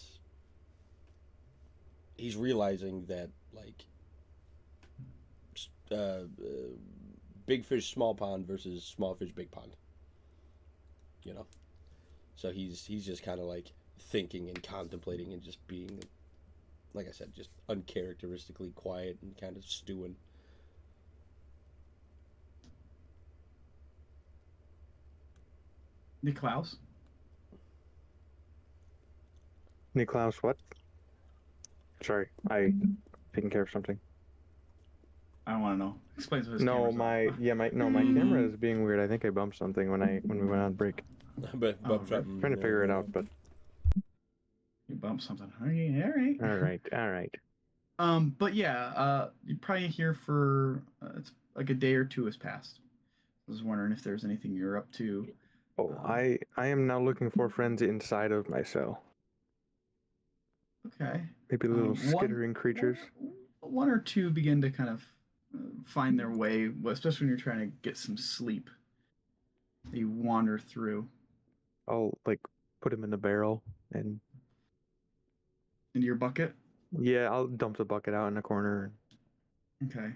he's realizing that like big fish small pond versus small fish big pond. You know, so he's just kind of like thinking and contemplating and just being, like I said, just uncharacteristically quiet and kind of stewing. Niklaus? Niklaus, what? Sorry, I taking care of something. I don't want to know. Explains what his No, camera's my off. my camera is being weird. I think I bumped something when we went on break. But Oh, Trying to figure it out, but You bumped something. Okay, all right. all right. But yeah, you're probably here for it's like a day or two has passed. I was wondering if there's anything you're up to. Oh, I am now looking for friends inside of my cell. Okay. Maybe little skittering creatures. One or two begin to kind of find their way, especially when you're trying to get some sleep. They wander through I'll like put him in the barrel and into your bucket. yeah, I'll dump the bucket out in the corner. Okay.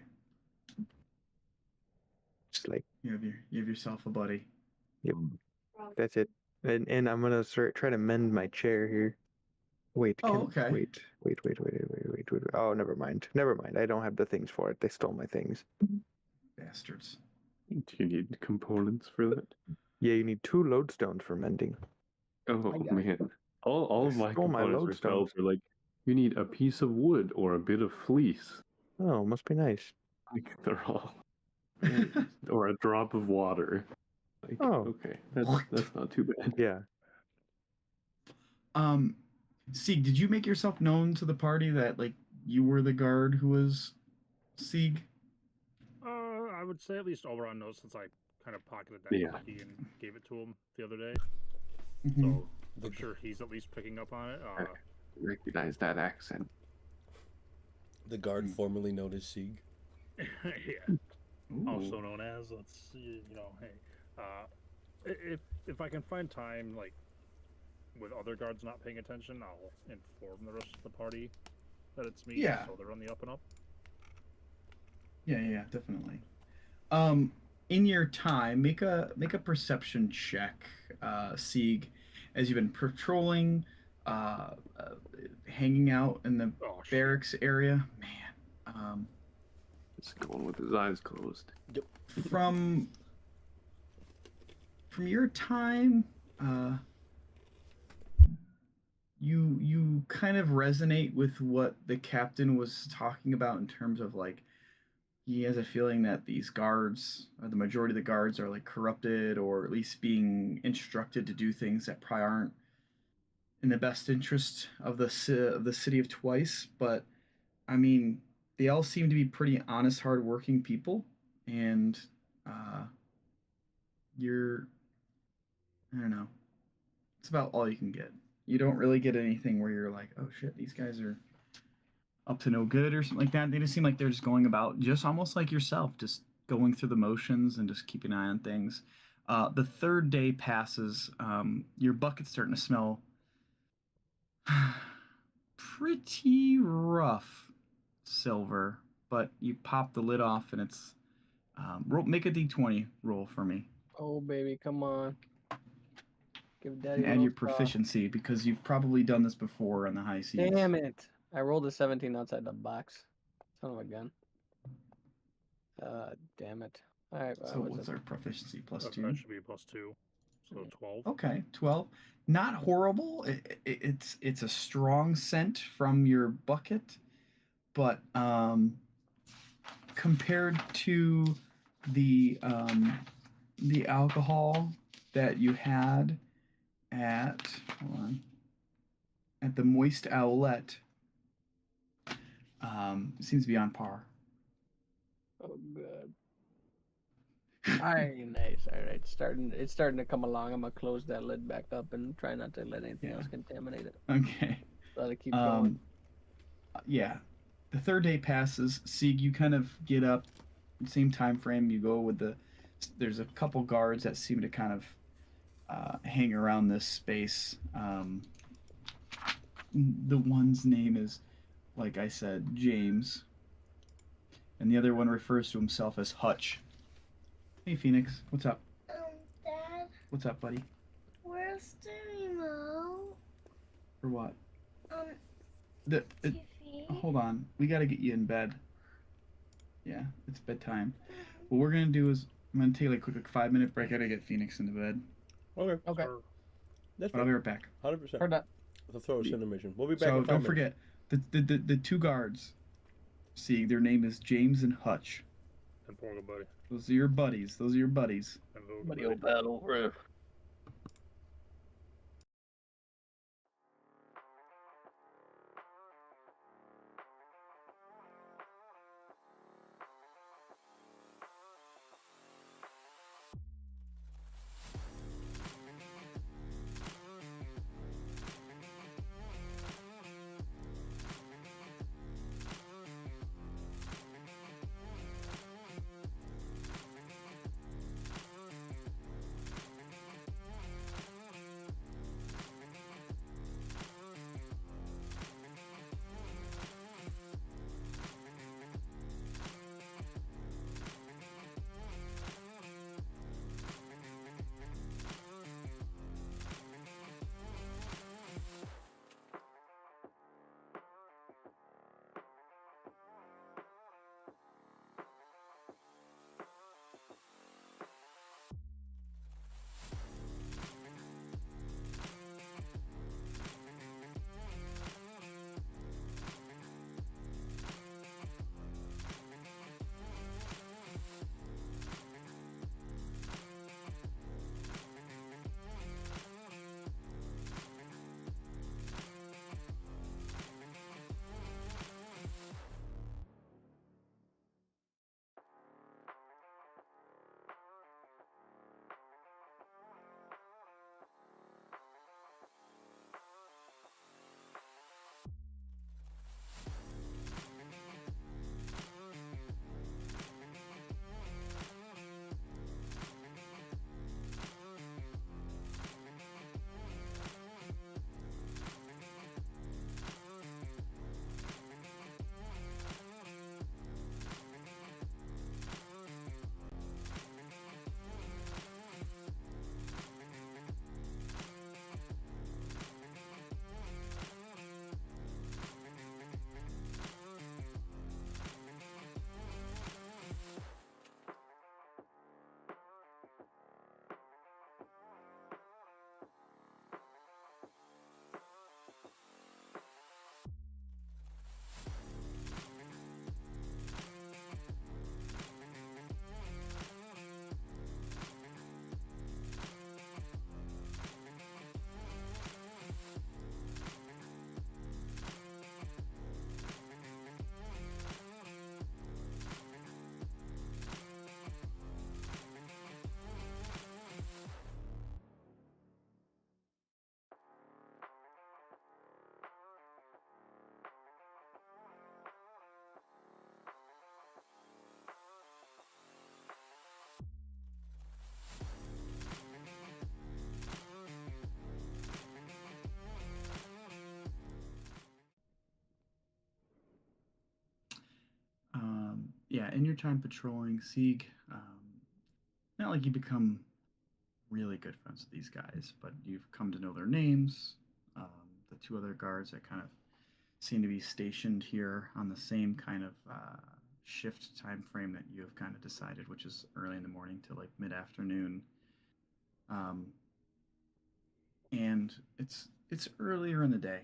Just like You have yourself a buddy. yep, that's it. And I'm gonna try to mend my chair here. Wait, Okay. wait. Oh, never mind. I don't have the things for it. They stole my things. Bastards. Do you need components for that? Yeah, you need 2 lodestones for mending. Oh man, all of They my stole my components for spells lodestones. are like you need a piece of wood or a bit of fleece. Oh, must be nice. Like they're all or a drop of water. Like Oh. okay, that's not too bad. Yeah. Sieg, did you make yourself known to the party that like you were the guard who was Sieg? I would say at least Oberon knows since I kind of pocketed that Yeah. cookie and gave it to him the other day. Mhm. So I'm sure he's at least picking up on it. Recognize that accent. The guard formerly known as Sieg. Yeah. Ooh. Also known as, let's see, you know, hey, if I can find time, like with other guards not paying attention, I'll inform the rest of the party that it's me. Yeah. So they're on the up and up. Yeah, definitely. In your time, make a perception check, Sieg, as you've been patrolling, hanging out in the barracks area. Man, It's going with his eyes closed. from your time, you kind of resonate with what the captain was talking about in terms of like he has a feeling that these guards, or the majority of the guards, are like corrupted or at least being instructed to do things that probably aren't in the best interest of the city of Twice. But I mean, they all seem to be pretty honest, hardworking people, and uh, you're I don't know. It's about all you can get. You don't really get anything where you're like, oh shit, these guys are up to no good or something like that. They just seem like they're just going about just almost like yourself, just going through the motions and just keeping an eye on things. The third day passes. Your bucket's starting to smell pretty rough silver, but you pop the lid off and it's make a d20 roll for me Oh baby, come on. Give daddy and a add little your proficiency because you've probably done this before on the high seas. Damn it. I rolled a 17 outside the box. Son of a gun. Damn it. Alright, So what's our proficiency? Plus Okay, 2? that should be +2. So 12. Okay, 12. Not horrible. It's a strong scent from your bucket, but compared to the alcohol that you had at hold on at the Moist Owlet, seems to be on par. Oh good. Alright, nice. Alright. It's starting to come along. I'm gonna close that lid back up and try not to let anything else contaminate it. Okay. Let it keep going. Yeah. The third day passes. Sieg, you kind of get up, same time frame. You go with there's a couple guards that seem to kind of hang around this space. The one's name is, like I said, James, and the other one refers to himself as Hutch. Hey, Phoenix, what's up? Dad, What's up, buddy? where's the remote? For what? TV? Hold on, we gotta get you in bed. Yeah, it's bedtime. What we're gonna do is I'm gonna take like a quick 5-minute break. I gotta get Phoenix into bed. Okay. Okay. Sure. That's But I'll fine. be right back. 100%. Heard that. The throw us intermission. We'll be back So in 5 don't minutes. forget the two guards. See, their name is James and Hutch. And Porgo Buddy. Those are your buddies. And Voga Buddy, Buddy. old battle. yeah, in your time patrolling, Sieg, not like you become really good friends with these guys, but you've come to know their names. The two other guards that kind of seem to be stationed here on the same kind of shift time frame that you have kind of decided, which is early in the morning to like mid afternoon. Um, and it's earlier in the day.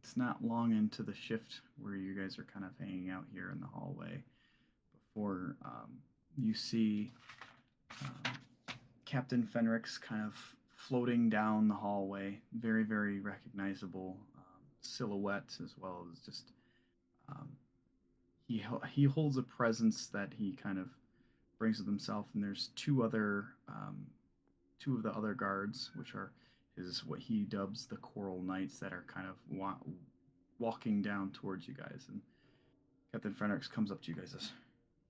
It's not long into the shift where you guys are kind of hanging out here in the hallway before you see um, Captain Fenrick's kind of floating down the hallway, very, very recognizable silhouette, as well as just um, he holds a presence that he kind of brings with himself. And there's two of the other guards, which are his what he dubs the Coral Knights, that are kind of walking down towards you guys. And Captain Fenrick comes up to you guys and says,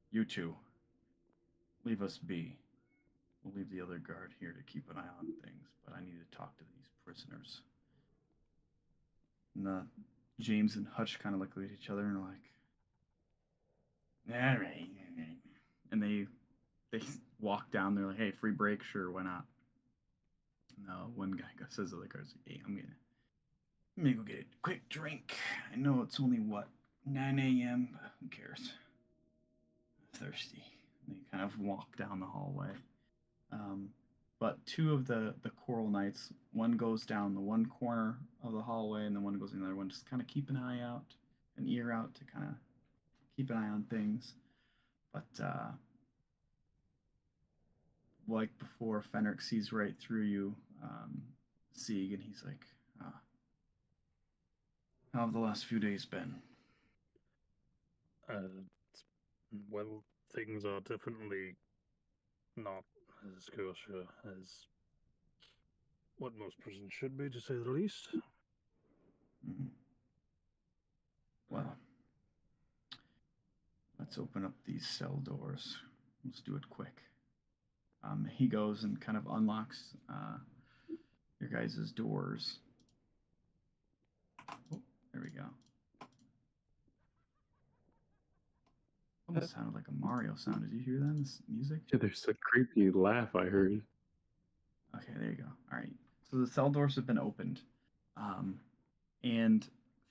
"You two, leave us be. We'll leave the other guard here to keep an eye on things, but I need to talk to these prisoners." And James and Hutch kind of look at each other and are like, "All right, all right." And they walk down. They're like, "Hey, free break, sure, why not?" No, one guy says to the other guards, "Hey, I'm gonna go get a quick drink. I know it's only what 9 a.m., but who cares? I'm thirsty." And they kind of walk down the hallway. But two of the Coral Knights, one goes down the one corner of the hallway, and then one goes in the other one. Just kind of keep an eye out, an ear out to kind of keep an eye on things. But like before, Fenric sees right through you, Sieg, and he's like, "How have the last few days been?" Uh, well, things are definitely not as kosher as what most prisons should be, to say the least. Mm-hmm. Well, let's open up these cell doors. Let's do it quick. He goes and kind of unlocks your guys' doors. Oh, there we go. Almost sounded like a Mario sound. Did you hear that? This music? Yeah, there's a creepy laugh I heard. Okay, there you go. All right. So the cell doors have been opened. And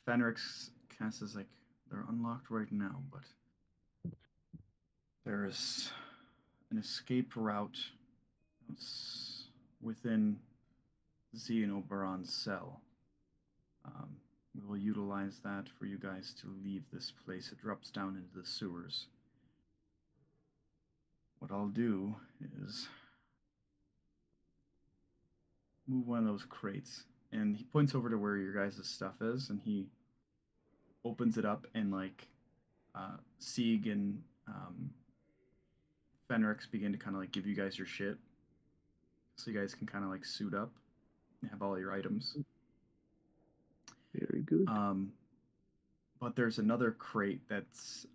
Fenric's kind of says, like, they're unlocked right now, but there is an escape route within Xenobaron's cell. We will utilize that for you guys to leave this place. It drops down into the sewers. What I'll do is move one of those crates, and he points over to where your guys' stuff is, and he opens it up, and like Sieg and Fenrix begin to kind of like give you guys your shit, so you guys can kind of like suit up and have all your items. Very good. But there's another crate that's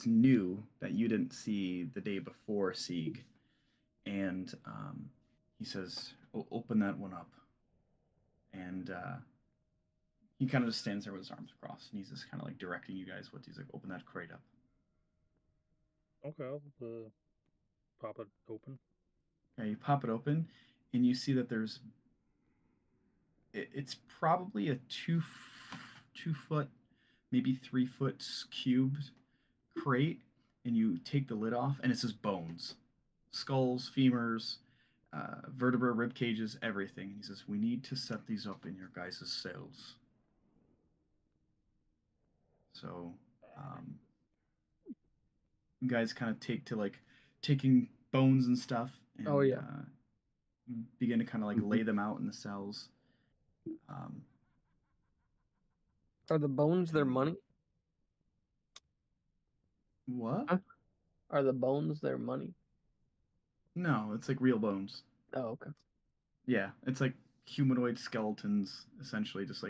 new that you didn't see the day before, Sieg, and he says, "Open that one up." And he kind of just stands there with his arms crossed, and he's just kind of like directing you guys what he's like. Open that crate up. Okay, I'll pop it open. Okay, you pop it open, and you see that it's probably a 2 foot, maybe 3 foot cubed crate, and you take the lid off, and it says bones, skulls, femurs, vertebra, rib cages, everything. And he says, "We need to set these up in your guys' cells." So, you guys kind of take to like taking bones and stuff, and Oh, yeah. begin to kind of like lay them out in the cells. Are the bones their money? What? Huh? Are the bones their money? No, it's like real bones. Oh, okay. Yeah, it's like humanoid skeletons, essentially, just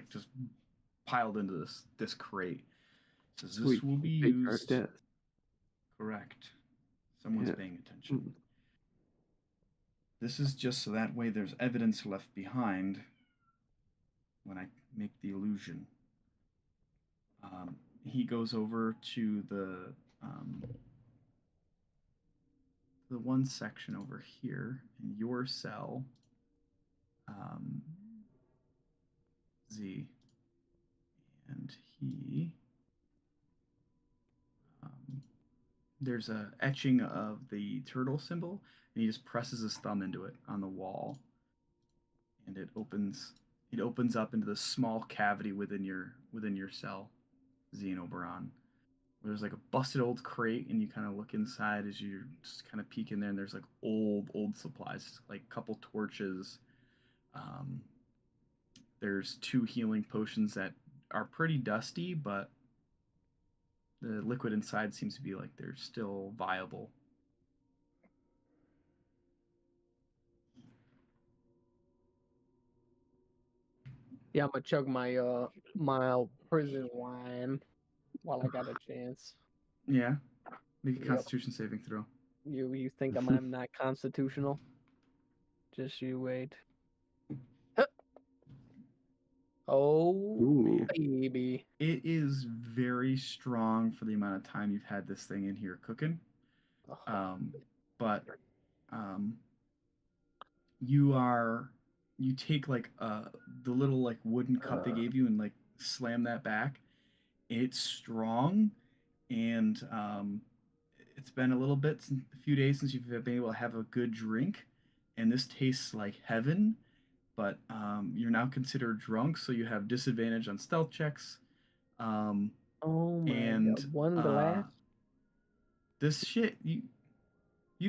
piled into this crate. So this Sweet. will be Fake art used. death. Correct. Someone's Yeah. paying attention. Mm. This is just so that way there's evidence left behind when I make the illusion. he goes over to the one section over here in your cell, um, Z, and he there's a etching of the turtle symbol, and he just presses his thumb into it on the wall, and it opens. It opens up into this small cavity within your cell, Z and Oberon. There's like a busted old crate, and you kind of look inside as you just kind of peek in there, and there's like old supplies, like a couple torches. Um, there's 2 healing potions that are pretty dusty, but the liquid inside seems to be like they're still viable. Yeah, I'm gonna chug my my prison wine while I got a chance. Yeah, make a Yep. Constitution saving throw. You think I'm not constitutional? Just you wait. Huh. Oh Ooh. baby. It is very strong for the amount of time you've had this thing in here cooking. Oh, But you take like the little like wooden cup they gave you and like slam that back. It's strong, and it's been a few days since you've been able to have a good drink, and this tastes like heaven. But you're now considered drunk, so you have disadvantage on stealth checks. Um, oh my and god. One glass? this shit you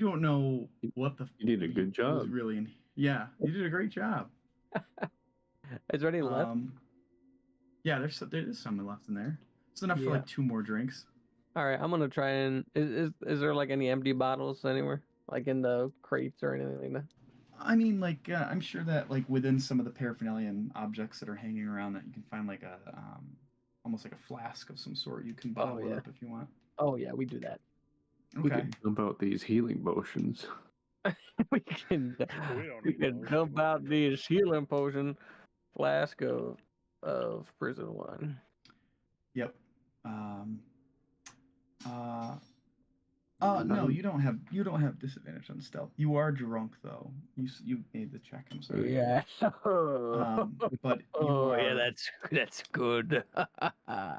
don't know what the You did a good was job. really in. Yeah, you did a great job. Is there any left? Yeah, there's some left in there. It's enough for Yeah. like 2 more drinks. Alright, I'm gonna try and is there like any empty bottles anywhere? Like in the crates or anything like that? I mean, like I'm sure that like within some of the paraphernalia and objects that are hanging around, that you can find like a almost like a flask of some sort. You can bottle it yeah. up if you want. Oh yeah, we do that. We Okay. could dump out these healing potions. we can We don't we need can those. dump out these healing potion flask of prison wine. Yep. Uh, no, you don't have disadvantage on stealth. You are drunk though. You made the check. I'm sorry. Yeah. But you Oh are. yeah, that's good.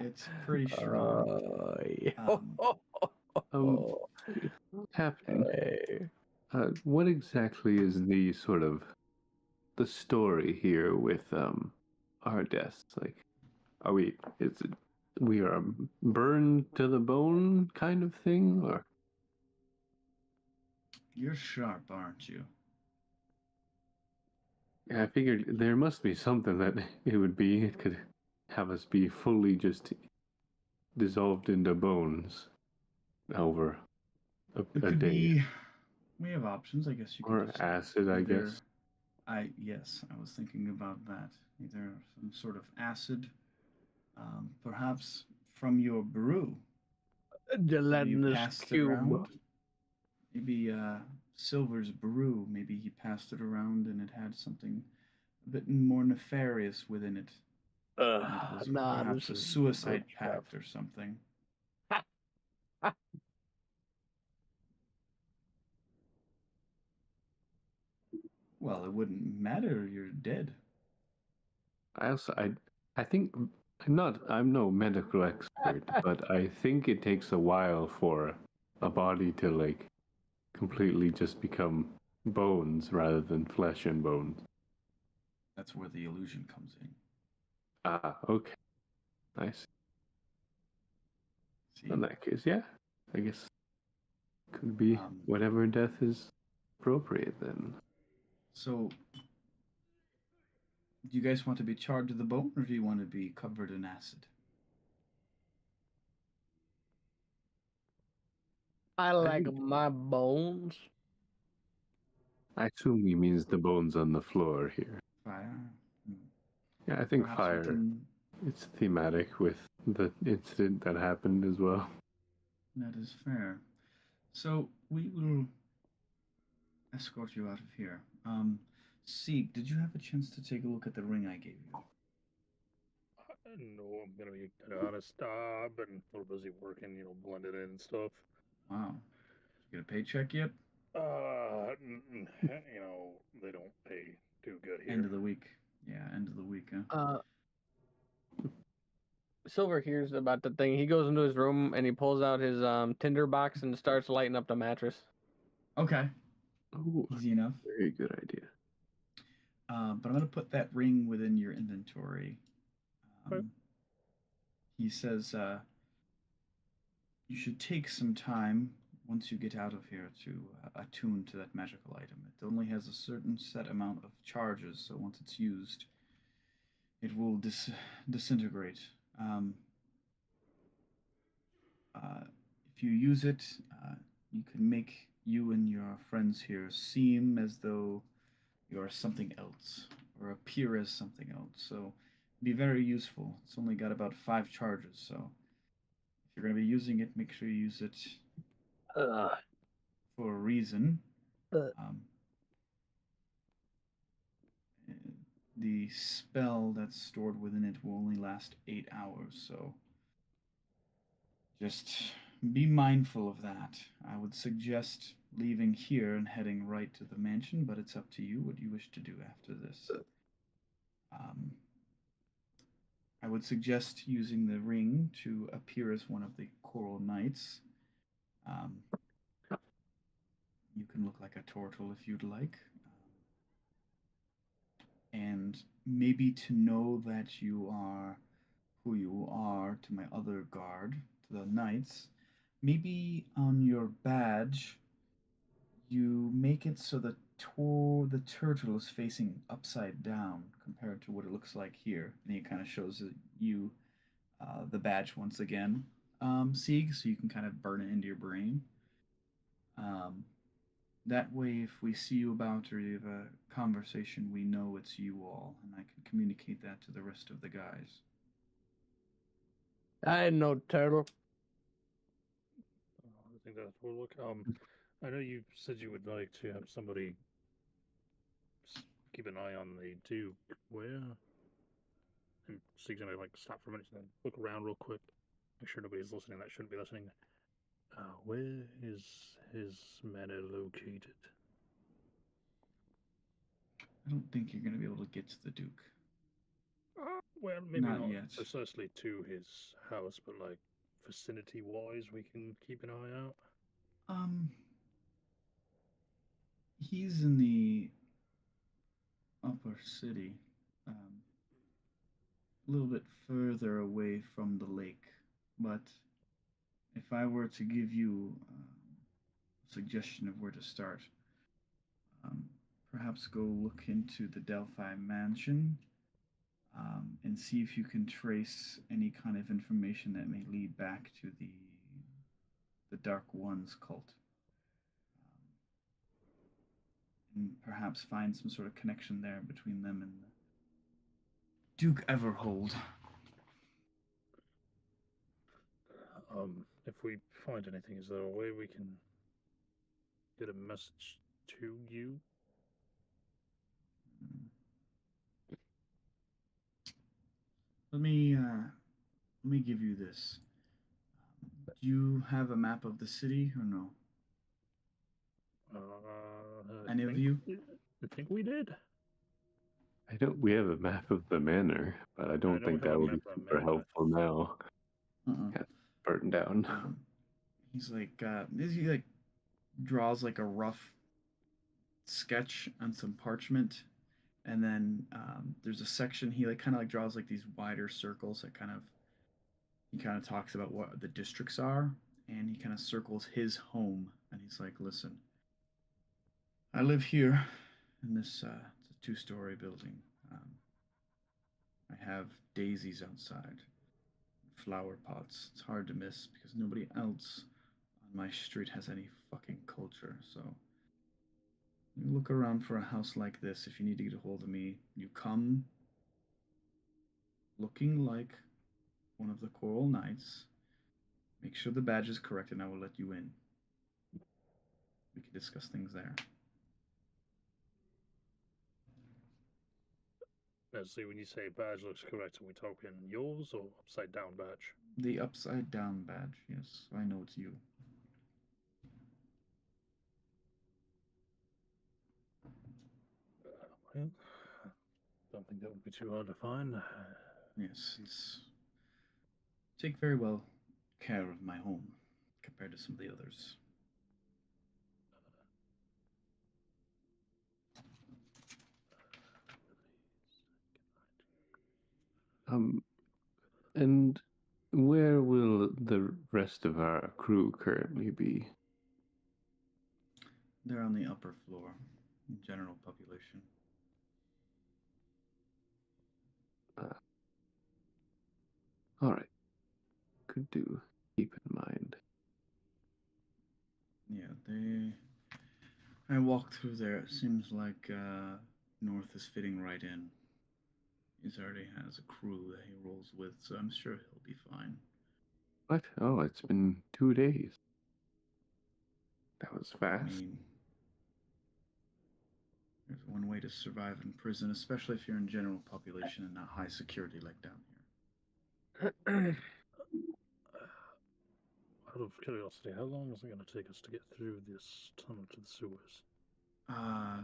It's pretty strong. Oh yeah. Um, Captain, Hey. what exactly is the sort of the story here with our deaths? Like, is it we are burned to the bone kind of thing, or? You're sharp, aren't you? Yeah, I figured there must be something that it would be. It could have us be fully just dissolved into bones over It a could day. be. We have options. I guess you Or could just acid, I either- guess. Yes, I was thinking about that. Either some sort of acid, perhaps from your brew. Maybe you Gelatinous passed it cube. around. Maybe Silver's brew. Maybe he passed it around and it had something a bit more nefarious within it. And it was Nah, perhaps a this is suicide good pact stuff. or something. Well, it wouldn't matter. You're dead. I think I'm no medical expert, but I think it takes a while for a body to like completely just become bones rather than flesh and bones. That's where the illusion comes in. Ah, okay. Nice. See? In that case, yeah. I guess could be Um, whatever death is appropriate then. So, do you guys want to be charred to the bone, or do you want to be covered in acid? I like my bones. I assume he means the bones on the floor here. Fire. Yeah, I think Perhaps we fire. can- It's thematic with the incident that happened as well. That is fair. So we will escort you out of here. Seek, did you have a chance to take a look at the ring I gave you? No, I'm gonna be kind of honest. I've been a little busy working, blending in and stuff. Wow. Did you get a paycheck yet? They don't pay too good here. End of the week. Yeah, end of the week, huh? Silver hears about the thing. He goes into his room and he pulls out his tinder box and starts lighting up the mattress. Okay. Oh, Easy enough. very good idea. But I'm going to put that ring within your inventory. Okay. He says you should take some time once you get out of here to attune to that magical item. It only has a certain set amount of charges, so once it's used, it will disintegrate. Um, if you use it, you can make you and your friends here seem as though you're something else, or appear as something else. So, be very useful. It's only got about 5 charges, so if you're going to be using it, make sure you use it for a reason. Um, the spell that's stored within it will only last 8 hours, so just be mindful of that. I would suggest leaving here and heading right to the mansion, but it's up to you what you wish to do after this. I would suggest using the ring to appear as one of the Coral Knights. You can look like a turtle if you'd like. And maybe to know that you are who you are to my other guard, to the knights, maybe on your badge you make it so the turtle is facing upside down compared to what it looks like here. And it kind of shows you the badge once again, Sieg, so you can kind of burn it into your brain. That way, if we see you about or you have a conversation, we know it's you all, and I can communicate that to the rest of the guys. I ain't no turtle. I think that will look. I know you said you would like to have somebody keep an eye on the Duke. Where? And Steve's gonna stop for a minute and then look around real quick, make sure nobody's listening. That shouldn't be listening. Where is his manor located? I don't think you're going to be able to get to the Duke. Well, maybe Not not yet. precisely to his house, but vicinity-wise, we can keep an eye out. He's in the upper city, a little bit further away from the lake. But if I were to give you a suggestion of where to start, um, perhaps go look into the Delphi Mansion and see if you can trace any kind of information that may lead back to the Dark One's cult. And perhaps find some sort of connection there between them and Duke Everhold. If we find anything, is there a way we can get a message to you? Let me give you this. Do you have a map of the city or no? Any of you? I think we did. I don't. We have a map of the manor, but I don't know we think have that a will be map of the super manor. helpful now. It's burned down. He's like, he like draws like a rough sketch on some parchment, and then there's a section he like kind of like draws like these wider circles that he kind of talks about what the districts are, and he kind of circles his home, and he's like, listen, I live here in this it's a 2-story building. I have daisies outside, flower pots. It's hard to miss because nobody else on my street has any fucking culture. So you look around for a house like this. If you need to get a hold of me, you come looking like one of the Coral Knights. Make sure the badge is correct, and I will let you in. We can discuss things there. Let's see, when you say badge looks correct, are we talking yours or upside down badge? The upside down badge. Yes, I know it's you. Well, don't think that would be too hard to find. Yes, it's take very well care of my home compared to some of the others. And where will the rest of our crew currently be? They're on the upper floor, general population. All right. Good to keep in mind. Yeah, they. I walked through there. It seems like North is fitting right in. He already has a crew that he rolls with, so I'm sure he'll be fine. What? Oh, it's been 2 days. That was I fast. mean, there's one way to survive in prison, especially if you're in general population and not high security like down here. Out of curiosity, how long is it going to take us to get through this tunnel to the sewers? Uh,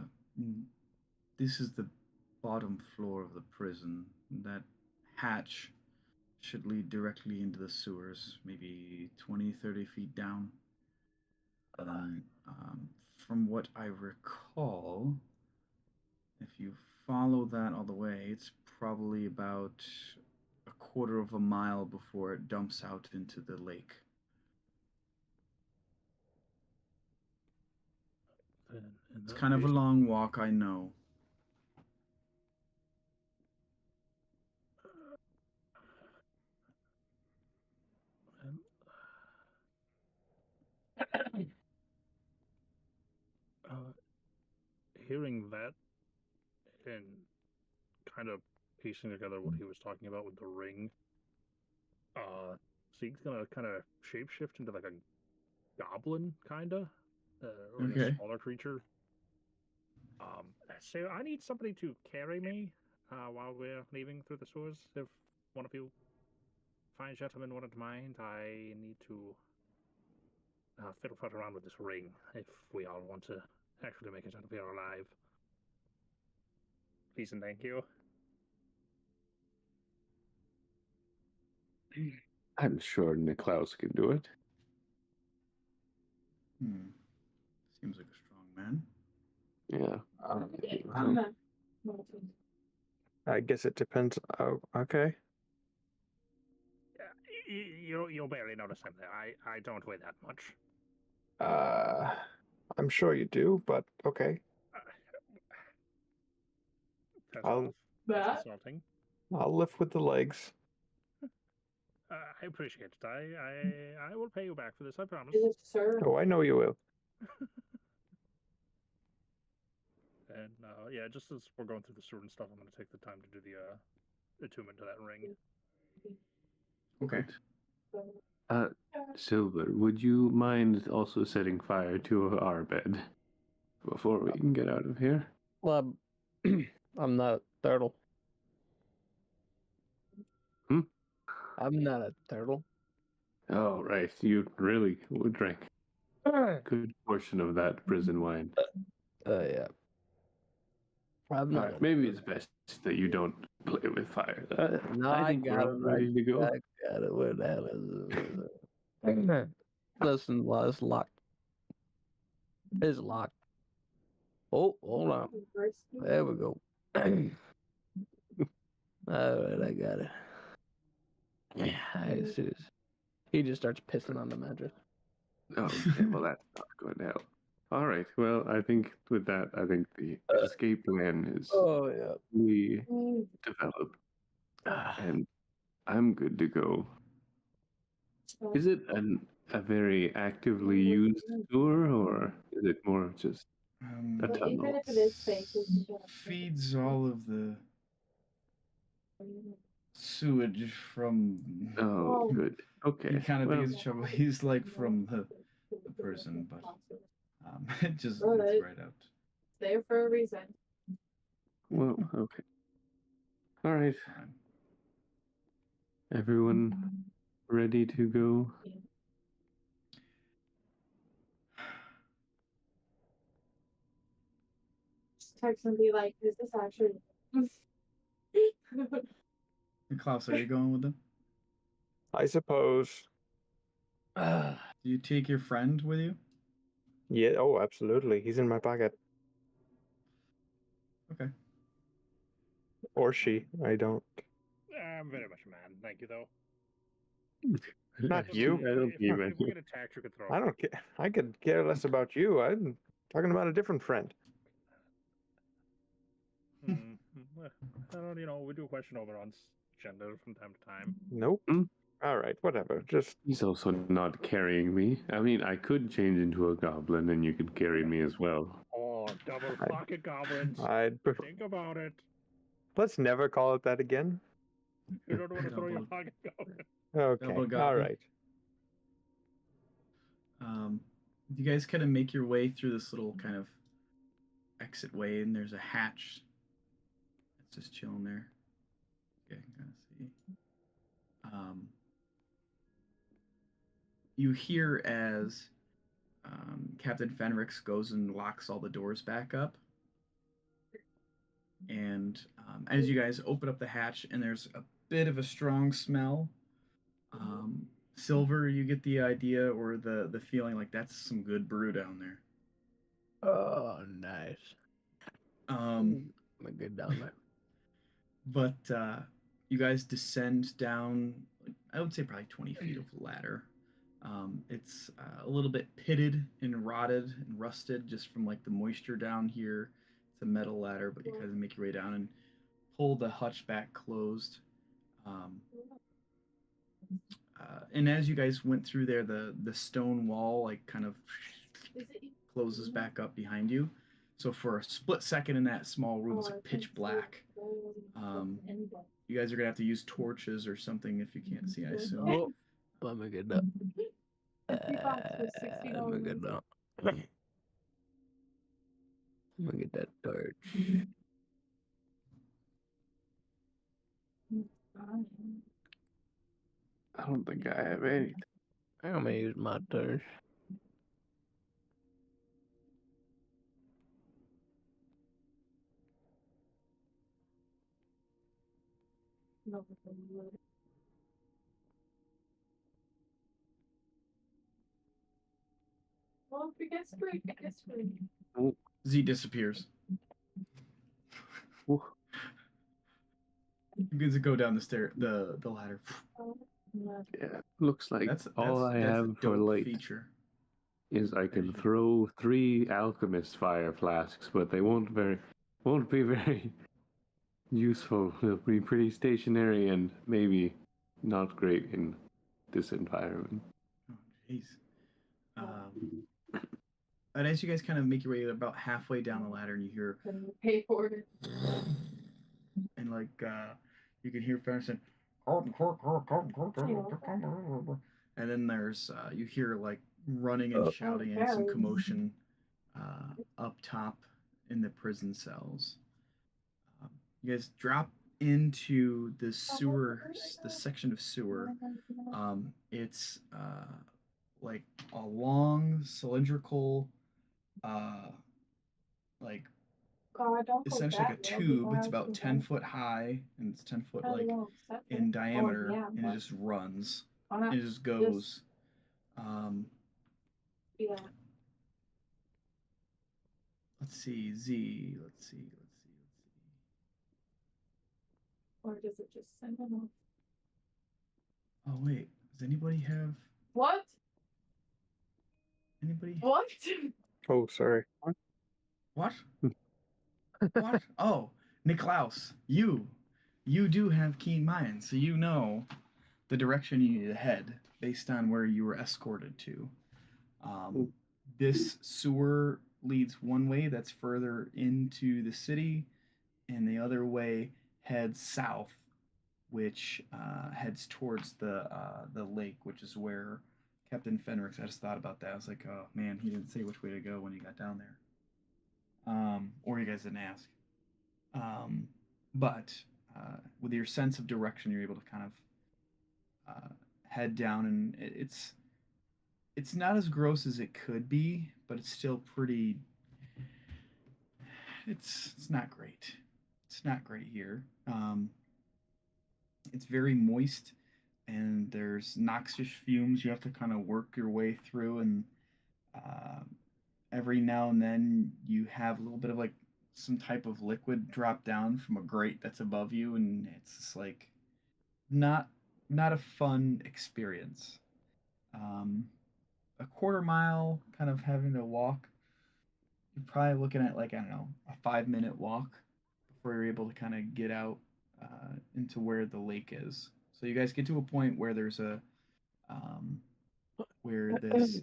this is the bottom floor of the prison. That hatch should lead directly into the sewers, maybe 20, 30 feet down. And from what I recall, if you follow that all the way, it's probably about a quarter of a mile before it dumps out into the lake. Then, in It's that kind of a case, long walk, I know. um, uh, hearing that and kind of piecing together what he was talking about with the ring, Zeke's gonna kind of shapeshift into like a goblin, kinda, like a Okay. smaller creature. So I need somebody to carry me while we're leaving through the sewers. If one of you fine gentlemen wouldn't mind, I need to fiddle-fat around with this ring if we all want to actually make it out of here alive. Please and thank you. I'm sure Niklaus can do it. Seems like a strong man. Yeah. I guess it depends. Oh, okay. You'll barely notice I'm there. I don't weigh that much. I'm sure you do, but okay. That's I'll that's insulting. I'll lift with the legs. I appreciate it. I will pay you back for this. I promise. Oh, I know you will. And yeah, just as we're going through the sewer and stuff, I'm going to take the time to do the attunement to that ring. Okay. Silver, would you mind also setting fire to our bed before we can get out of here? Well, I'm not a turtle. Hmm? I'm not a turtle. Oh, right. You really would drink a good portion of that prison wine. Yeah. I'm not. Alright, maybe it's best that you don't play with fire. No, I I think we're got all it. ready to go. I got it. Where the hell is it? Listen, well, it's locked. It's locked. Oh, hold on. There we go. All right, I got it. I see. He just starts pissing on the mattress. Oh, okay, well, that's not going to help. All right, well, I think with that, I think the escape plan is Oh yeah. we developed, and I'm good to go. Is it a very actively used tour, or is it more just a tunnel? Feeds all of the sewage from. Oh, good. Okay. He kind of Well, begins trouble. He's like from the person, but it just it's right out. well, okay. All right. Fine. Everyone ready to go? Just text and be like, is this actually? And Klaus, are you going with them? I suppose. Do you take your friend with you? Yeah. Oh, absolutely. He's in my pocket. Okay. Or she. I don't. I'm very much a man. Thank you, though. Not Look, you. I don't If, think if we get attacked, you could throw. I don't care. I could care less about you. I'm talking about a different friend. I don't. We do question over on gender from time to time. Nope. Hmm? All right. Whatever. Just. He's also not carrying me. I mean, I could change into a goblin and you could carry me as well. Oh, double I- pocket goblins. I'd. Think about it. Let's never call it that again. You don't want to throw your Double- pocket goblin. Okay. Double All goblin. right. You guys kind of make your way through this little kind of exit way, and there's a hatch that's just chilling there. Yeah, I can kind of see. You hear as Captain Fenrix goes and locks all the doors back up. And as you guys open up the hatch, and there's a bit of a strong smell. Silver, you get the idea or the feeling like that's some good brew down there. Oh, nice. Um, I'm good down there. but you guys descend down, I would say probably 20 feet of ladder. It's a little bit pitted and rotted and rusted just from like the moisture down here. It's a metal ladder, but you guys make your way down and pull the hutch back closed. And as you guys went through there, the stone wall like kind of closes back up behind you. So for a split second in that small room, it's like pitch black. You guys are gonna have to use torches or something if you can't see, I assume. Oh, let me get that. $50 Let me get that. Let me get that torch. I don't think I have anything. I'm gonna use my torch. Well, if it gets free, it gets free. Z disappears. Ooh. You guys go down the ladder. Yeah, looks like That's all I that's a have for dope light feature. is I can throw 3 alchemist fire flasks, but they won't be very useful. They'll be pretty stationary and maybe not great in this environment. Oh, jeez. And as you guys kind of make your way about halfway down the ladder, and you hear, Can you pay for it? and like you can hear Ferguson, and then there's you hear like running and shouting and some commotion up top in the prison cells. You guys drop into the sewer, the section of sewer. It's like a long cylindrical, like God, don't go essentially like a that low. tube. People It's about actually 10 have- foot high and it's 10 foot probably like won't accept in it. diameter, Oh, yeah, and it but just runs. why not It just goes. be that? Let's see, Z. Let's see. Or does it just send them off? Oh wait, does anybody have What? anybody? What? Oh, sorry. What? What? Oh, Niklaus, you do have keen minds, so you know the direction you need to head based on where you were escorted to. This sewer leads one way that's further into the city, and the other way heads south, which heads towards the lake, which is where Captain Fenrix. I just thought about that. I was like, oh man, he didn't say which way to go when he got down there. Or you guys didn't ask. But with your sense of direction, you're able to kind of head down, and it's not as gross as it could be, but it's still pretty. It's not great. It's not great here. It's very moist, and there's noxious fumes you have to kind of work your way through, and uh, every now and then you have a little bit of like some type of liquid drop down from a grate that's above you, and it's just like not not a fun experience. Um, a quarter mile, kind of having to walk. You're probably looking at like I don't know a 5 minute walk before you're able to kind of get out into where the lake is. So you guys get to a point where there's a um, where this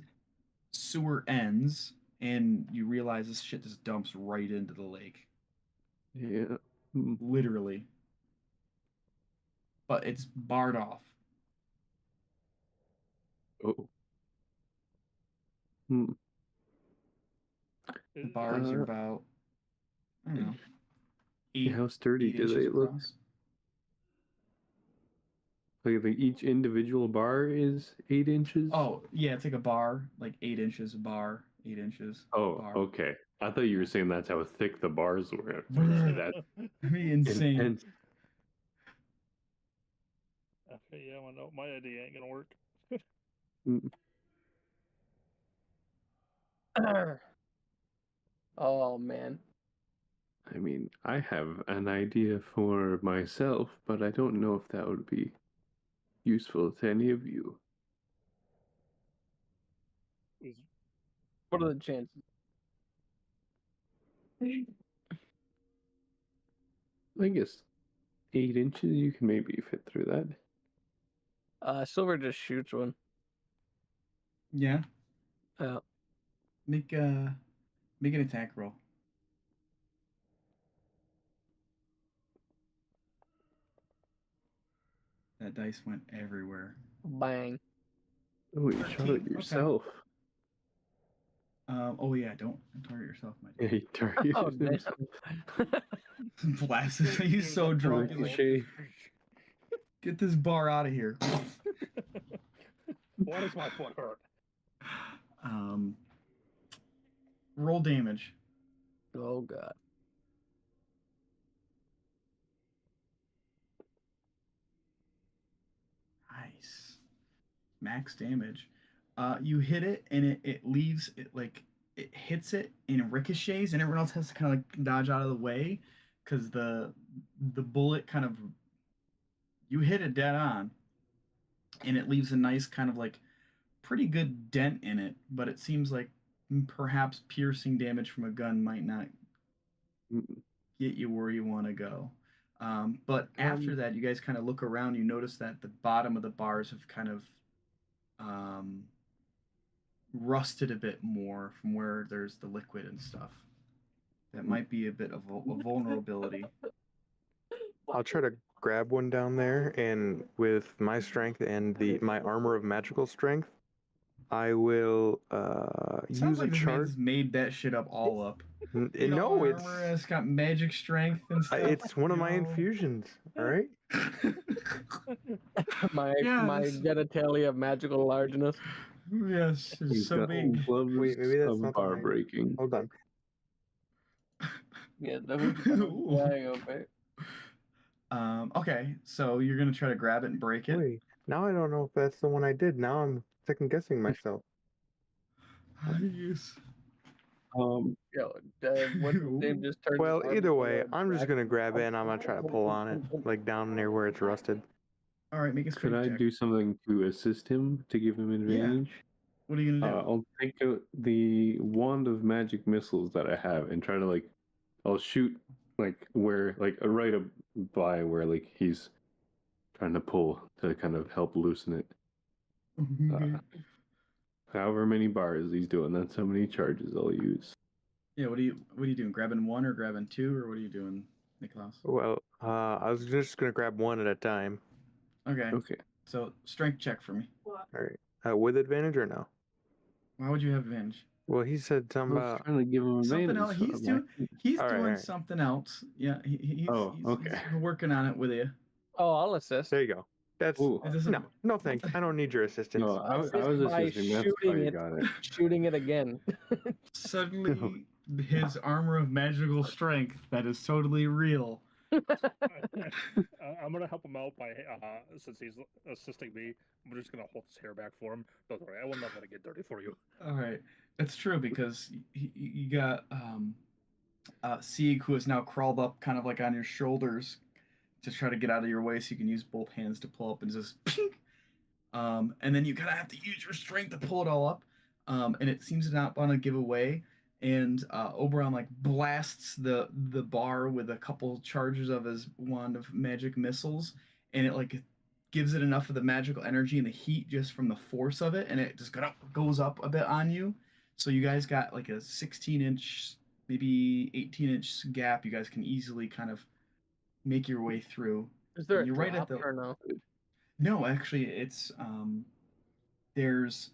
sewer ends, and you realize this shit just dumps right into the lake, Yeah. literally. But it's barred off. Oh. Hmm. The bars are about I don't know eight, How sturdy 8 do inches they look? across. Like each individual bar is 8 inches? Oh yeah, it's like a bar, like 8 inches a bar, 8 inches. Oh, bar. okay. I thought you were saying that's how thick the bars were. That's That'd be insane. intense. Okay, yeah, well, no, my idea ain't gonna work. Mm. Oh man. I mean, I have an idea for myself, but I don't know if that would be useful to any of you. Is What are the chances? I guess 8 inches, you can maybe fit through that. Silver just shoots one. Yeah. Yeah. Make make an attack roll. That dice went everywhere. Bang. Oh, you shot 13, it okay. yourself. Oh yeah, don't target yourself, my Yeah, dude. he targeted Oh damn. himself. Blast it. He's so drunk. He's like, Ricochet. get this bar out of here. Why does my foot hurt? Roll damage. Oh god. Nice. Max damage. You hit it, and it leaves it like it hits it and ricochets, and everyone else has to kind of like dodge out of the way because the bullet kind of you hit it dead on, and it leaves a nice kind of like pretty good dent in it, but it seems like perhaps piercing damage from a gun might not get you where you want to go. But after that, you guys kind of look around. You notice that the bottom of the bars have kind of rusted a bit more from where there's the liquid and stuff. That might be a bit of a vulnerability. I'll try to grab one down there, and with my strength and my armor of magical strength, I will It sounds use like a this charge. man's made that shit up all up. No, it's armor, it's got magic strength and stuff. it's one of my infusions. All right. my Yes. genitalia of magical largeness. Yes, it's He's so got big. gloves Wait, maybe that's of not the bar right- breaking. Hold on. Yeah, Ooh. Okay, so you're gonna try to grab it and break it. Wait, now I don't know if that's the one I did. Now I'm second guessing myself. Yes. Yo, what's his name just turned. Well, his arm either into way, a I'm just dragon. gonna grab it and I'm gonna try to pull on it, like down near where it's rusted. All right, make a Could strength I check. do something to assist him to give him advantage? What are you gonna do? I'll take out the wand of magic missiles that I have and try to like, I'll shoot like where like right up by where like he's trying to pull to kind of help loosen it. However many bars he's doing, that's how many charges I'll use. Yeah, what are you doing? Grabbing one or grabbing two, or what are you doing, Niklaus? Well, I was just gonna grab one at a time. Okay. Okay. So strength check for me. All right. With advantage or no? Why would you have advantage? Well, he said I something was about. trying to give him Something advantage. else. So He's I'm like, doing. He's All right, doing all right. something else. Yeah, he's okay. working on it with you. Oh, I'll assist. There you go. That's Ooh. It doesn't. no thanks. I don't need your assistance. No, I Assist was by assisting. That's why shooting you it. got it. Shooting it again. Suddenly, his armor of magical strength that is totally real. I'm gonna help him out by since he's assisting me. I'm just gonna hold his hair back for him. Don't worry, I will not let it get dirty for you. All right, that's true because you got Sieg, who has now crawled up, kind of like on your shoulders, to try to get out of your way, so you can use both hands to pull up and just. And then you kind of have to use your strength to pull it all up, and it seems to not want to give away. And Oberon like blasts the bar with a couple charges of his wand of magic missiles, and it like gives it enough of the magical energy and the heat just from the force of it, and it just goes up a bit on you. So you guys got like a 16-inch, maybe 18-inch gap. You guys can easily kind of make your way through. Is there And a you're right drop at the. or no? No, actually, there's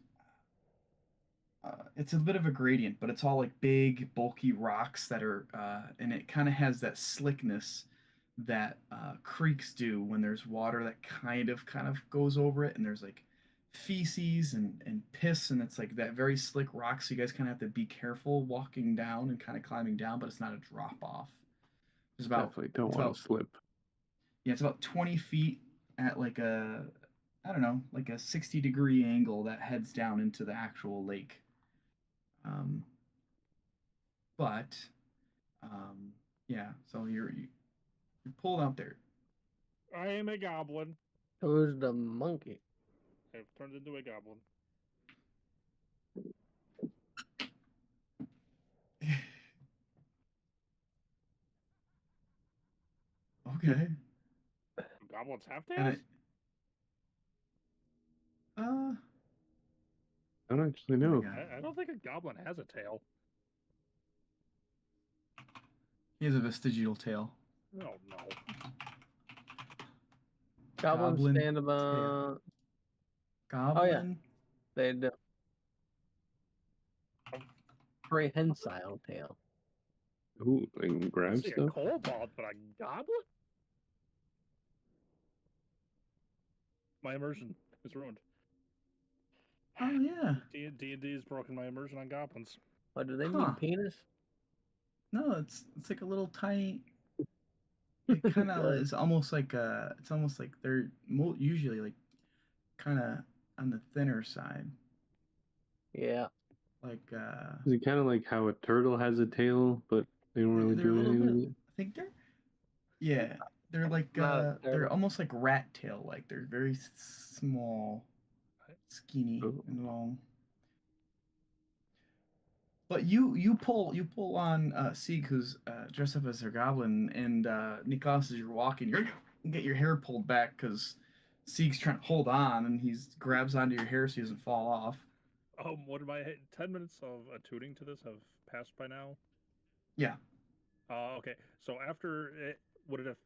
it's a bit of a gradient, but it's all like big, bulky rocks that are, and it kind of has that slickness that creeks do when there's water that kind of goes over it, and there's like feces and piss, and it's like that very slick rock. So you guys kind of have to be careful walking down and kind of climbing down, but it's not a drop off. It's about Definitely don't it's want about to slip. yeah, it's about 20 feet at like a, I don't know, like a 60-degree angle that heads down into the actual lake. Um, but yeah, so you're pulled out there. I am a goblin. Who's the monkey? I've turned into a goblin. Okay. Goblins have And tails? I don't actually oh my know. God. I don't think a goblin has a tail. He has a vestigial tail. Oh no. Goblins Goblin stand about. Goblin. They do. Prehensile tail. Ooh, I can I grab see a stuff. kobold, but a goblin? My immersion is ruined. Oh yeah. D&D has broken my immersion on goblins. What do they Huh. mean? Penis? No, it's like a little tiny. It kind of is almost like it's almost like they're usually like kind of on the thinner side. Yeah. Like Is it kind of like how a turtle has a tail, but they don't really they're a do little anything bit. with it? I think yeah, they're like Not a they're turtle. almost like rat tail. Like they're very small, skinny, Oh. and long. But you pull on Sieg, who's dressed up as a goblin, and Nikos, as you're walking, you get your hair pulled back because Sieg's trying to hold on, and he grabs onto your hair so he doesn't fall off. What am I? 10 minutes of attuning to this have passed by now. Yeah. Okay. So after it, would it have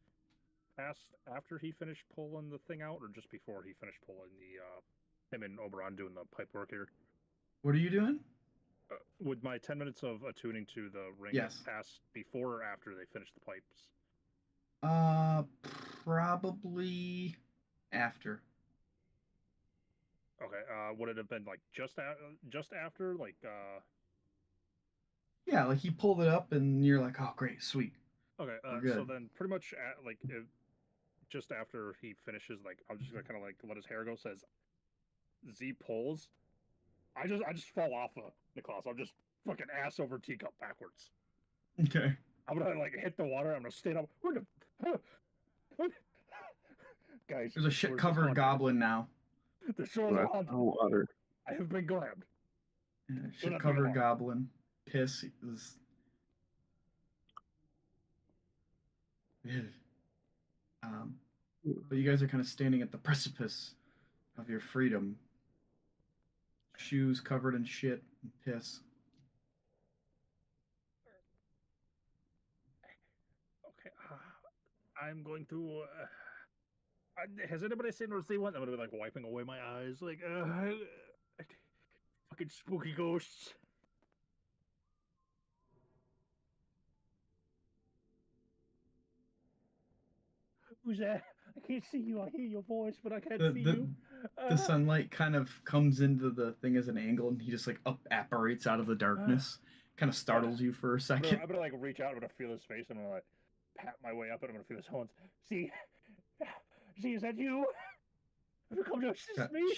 passed after he finished pulling the thing out, or just before he finished pulling the him and Oberon doing the pipe work here? What are you doing? Would my 10 minutes of attuning to the ring Yes. pass before or after they finish the pipes? Probably after. Okay. Would it have been like just after, like Yeah, like he pulled it up, and you're like, oh, great, sweet. Okay. We're So good. then, pretty much just after he finishes, like I'm just gonna kind of like let his hair go. Says Z pulls. I just fall off of Nicholas. I'm just fucking ass over teacup backwards. Okay. I'm gonna like hit the water. I'm gonna stand up. Where the guys? There's a shit-covered goblin now. The show's That's on. no water. I have been grabbed. Yeah, not shit-covered drink goblin. Piss is. But you guys are kind of standing at the precipice of your freedom. Shoes covered in shit and piss. Okay. I'm going to. Has anybody seen or seen one? I'm gonna be like wiping away my eyes, like fucking spooky ghosts. Who's there? I can't see you. I hear your voice, but I can't The, see the, you. the sunlight kind of comes into the thing as an angle, and he just like up apparates out of the darkness. Kind of startles you for a I'm second. gonna like reach out. I'm gonna feel his face. I'm gonna like pat my way up, and I'm gonna feel his horns. See, is that you? Have you come to assist Got me?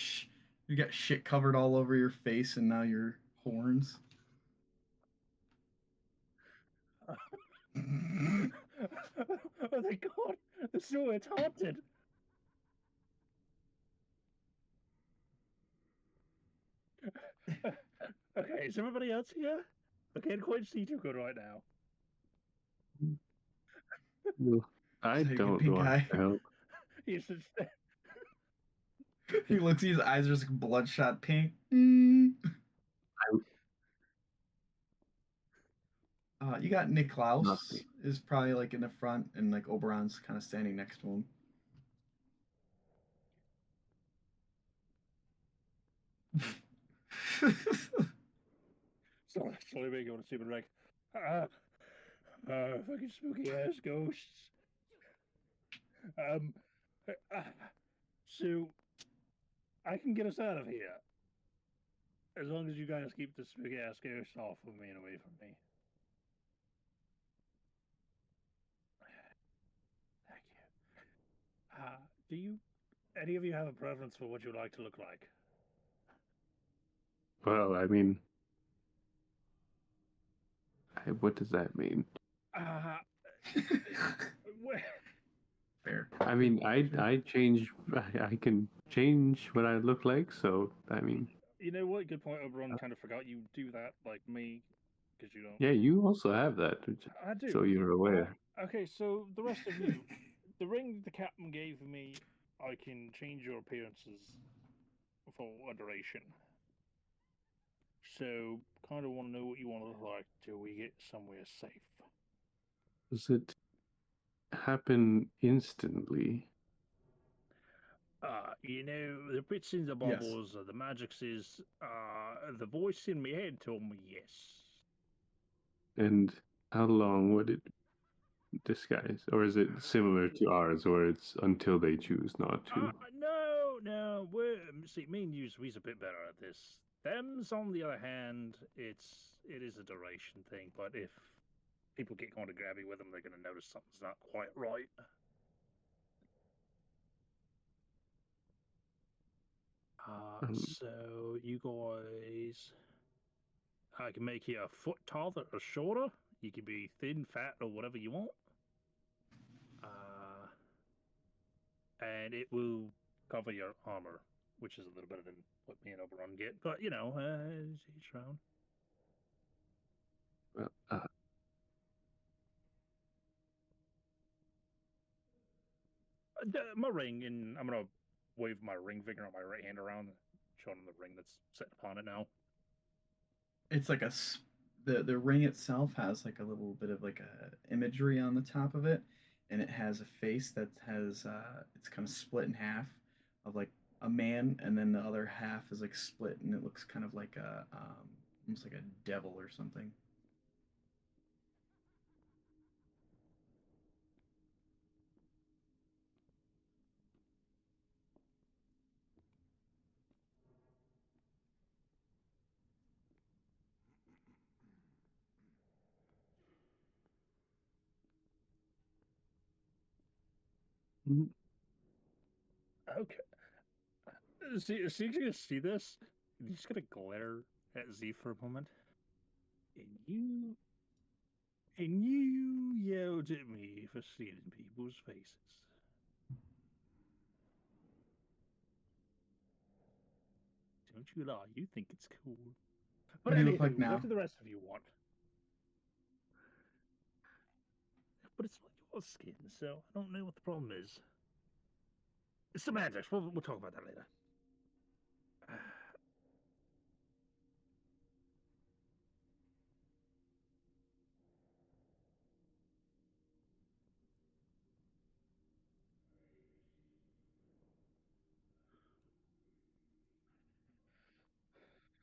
You got shit covered all over your face, and now your horns. Oh thank God! The sewer, it's haunted. Okay, is everybody else here? I can't quite see too good right now. Well, I Say, don't pink want eye. to help. He's just He looks. His eyes are just bloodshot pink. You got Niklaus Nothing. is probably like in the front, and like Oberon's kind of standing next to him. slowly making on a stupid like, fucking spooky ass ghosts. So I can get us out of here as long as you guys keep the spooky ass ghosts off of me and away from me. Thank you. Do you, any of you have a preference for what you like to look like? Well, I mean, what does that mean? Fair. I mean, I change. I can change what I look like. So I mean, You know what? Good point. Oberon kind of forgot you do that, like me, because you don't. yeah, you also have that. I do. So you're aware. Okay, so the rest of you, the ring the captain gave me, I can change your appearances for a duration. So, kind of want to know what you want to look like till we get somewhere safe. Does it happen instantly? You know, the bits in the Yes. bubbles, the magics is, the voice in my head told me yes. And how long would it disguise? Or is it similar to ours, where it's until they choose not to? No, see, me and we's a bit better at this. Them's, on the other hand, it is a duration thing, but if people get kind of grabby with them, they're going to notice something's not quite right. So you guys, I can make you a foot taller or shorter. You can be thin, fat, or whatever you want. And it will cover your armor, which is a little better than what me and Oberon get. But you know, each round. Well, My ring, and I'm gonna wave my ring finger on my right hand around, showing them the ring that's set upon it now. It's like the ring itself has like a little bit of like a imagery on the top of it, and it has a face that has it's kind of split in half of like a man, and then the other half is like split, and it looks kind of like a almost like a devil or something. Okay. See, you gonna see this? You're just gonna glare at Z for a moment, and you yelled at me for stealing people's faces. Don't you lie? You think it's cool. But What do you look like anywho, now? what do the rest of you want? But it's not your skin, so I don't know what the problem is. It's semantics. We'll talk about that later.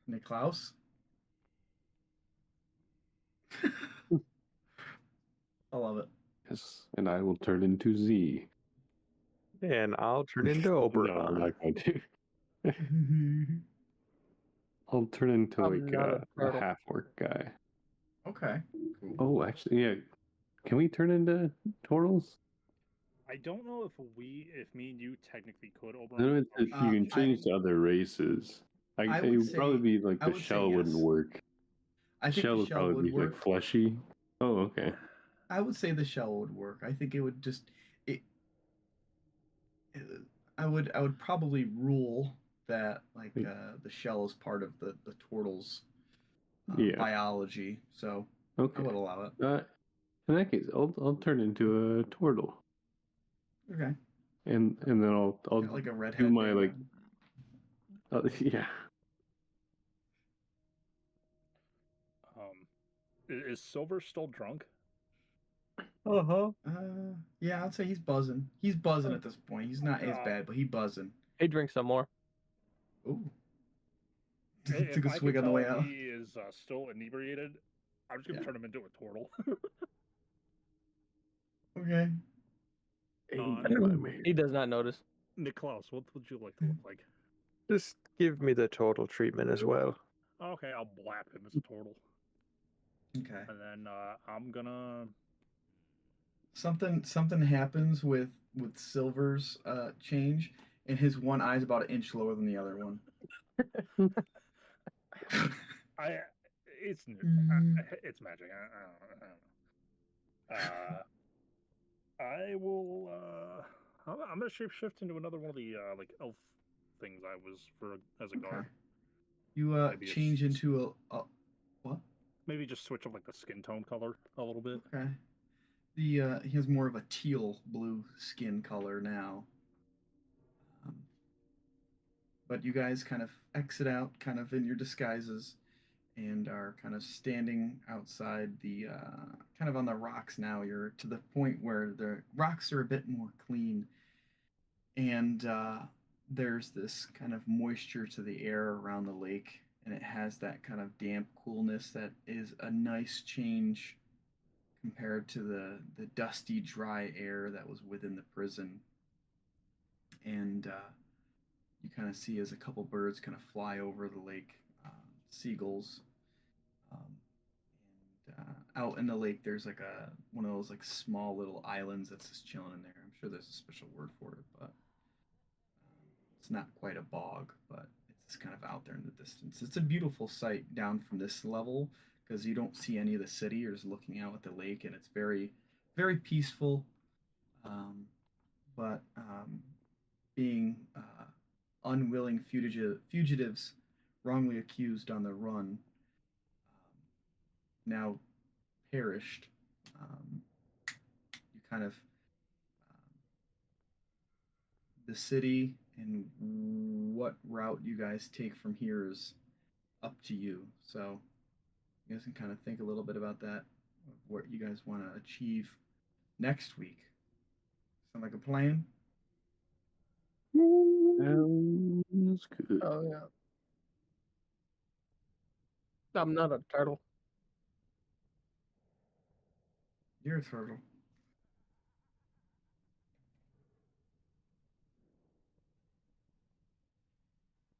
Niklaus? I love it. yes, and I will turn into Z. and I'll turn into No, I'm Oberon. not going to. I'll turn into I'm like not a a turtle. half orc guy. Okay. Cool. Oh, actually, yeah. Can we turn into turtles? I don't know if me and you technically could over. No, you can I- change to other races. I It would would probably say- be like I the would say shell wouldn't yes. work. I think Shell the would shell probably would be work. like fleshy. Oh, okay. I would say the shell would work. I think it would just it. I would probably rule that like the shell is part of the turtle's Yeah. biology, so Okay. I would allow it. In that case, I'll turn into a turtle, Okay. and then I'll Got like a do redhead. my there. like yeah. Is Silver still drunk? Uh-huh. Yeah, I'd say he's buzzing. He's buzzing at this point. He's not as bad, but he buzzing. Hey, drink some more. Ooh. If Took a I swig can on the way tell out. he is still inebriated, I'm just gonna Yeah. turn him into a turtle. Okay. He does not notice. Niklaus, what would you like to look like? Just give me the total treatment as well. Okay, I'll blap him as a turtle, Okay. and then I'm gonna. Something happens with Silver's change, and his one eye's about an inch lower than the other one. It's Mm. it's magic. I don't know. I will. I'm gonna shapeshift into another one of the like elf things I was for as a guard. Okay. You Maybe change it's- into a what? Maybe just switch up like the skin tone color a little bit. Okay. The he has more of a teal blue skin color now. But you guys kind of exit out, kind of in your disguises, and are kind of standing outside the kind of on the rocks now. You're to the point where the rocks are a bit more clean, and there's this kind of moisture to the air around the lake, and it has that kind of damp coolness that is a nice change compared to the dusty, dry air that was within the prison. And you kind of see as a couple birds kind of fly over the lake, seagulls. Out in the lake, there's like one of those like small little islands that's just chilling in there. I'm sure there's a special word for it, but it's not quite a bog, but it's just kind of out there in the distance. It's a beautiful sight down from this level because you don't see any of the city. You're just looking out at the lake, and it's very, very peaceful. But being unwilling fugitives wrongly accused on the run, now perished. You kind of the city and what route you guys take from here is up to you. So you guys can kind of think a little bit about that, what you guys want to achieve next week. Sound like a plan? Sounds good. Oh yeah. I'm not a turtle. You're a turtle.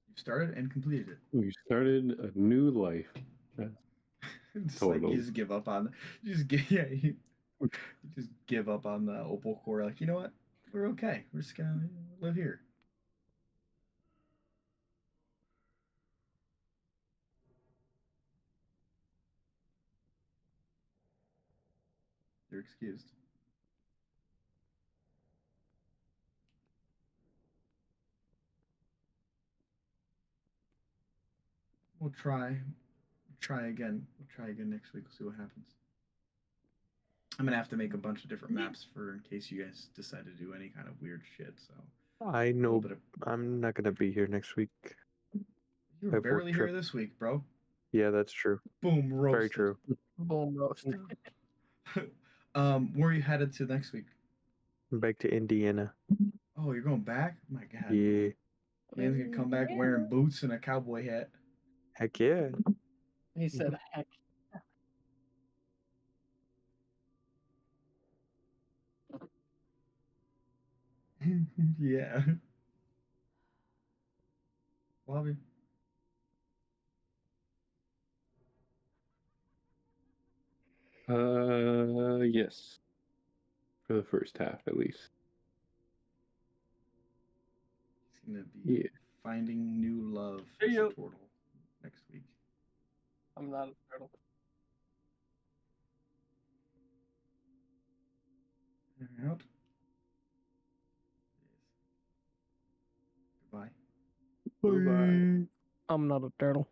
You started and completed it. We started a new life. Just like you Totals. just give up on, you just give, yeah, you just give up on the opal core. Like, you know what? We're okay. We're just gonna live here. You're excused. We'll try. Try again. We'll try again next week. We'll see what happens. I'm gonna have to make a bunch of different maps for in case you guys decide to do any kind of weird shit. So I a little know bit of I'm not gonna be here next week. you I were have work barely here trip. this week, bro. Yeah, that's true. Boom, roasted. Very true. Boom roast. Where are you headed to next week? Back to Indiana. Oh, you're going back? Oh my God. Yeah. Ian's gonna come back wearing boots and a cowboy hat. Heck yeah. He said, "Heck." Yeah. Love you. Yes. For the first half, at least. He's gonna be Yeah. finding new love Hey, as a yo. turtle next week. I'm not a turtle. Out. Goodbye. Bye-bye. I'm not a turtle.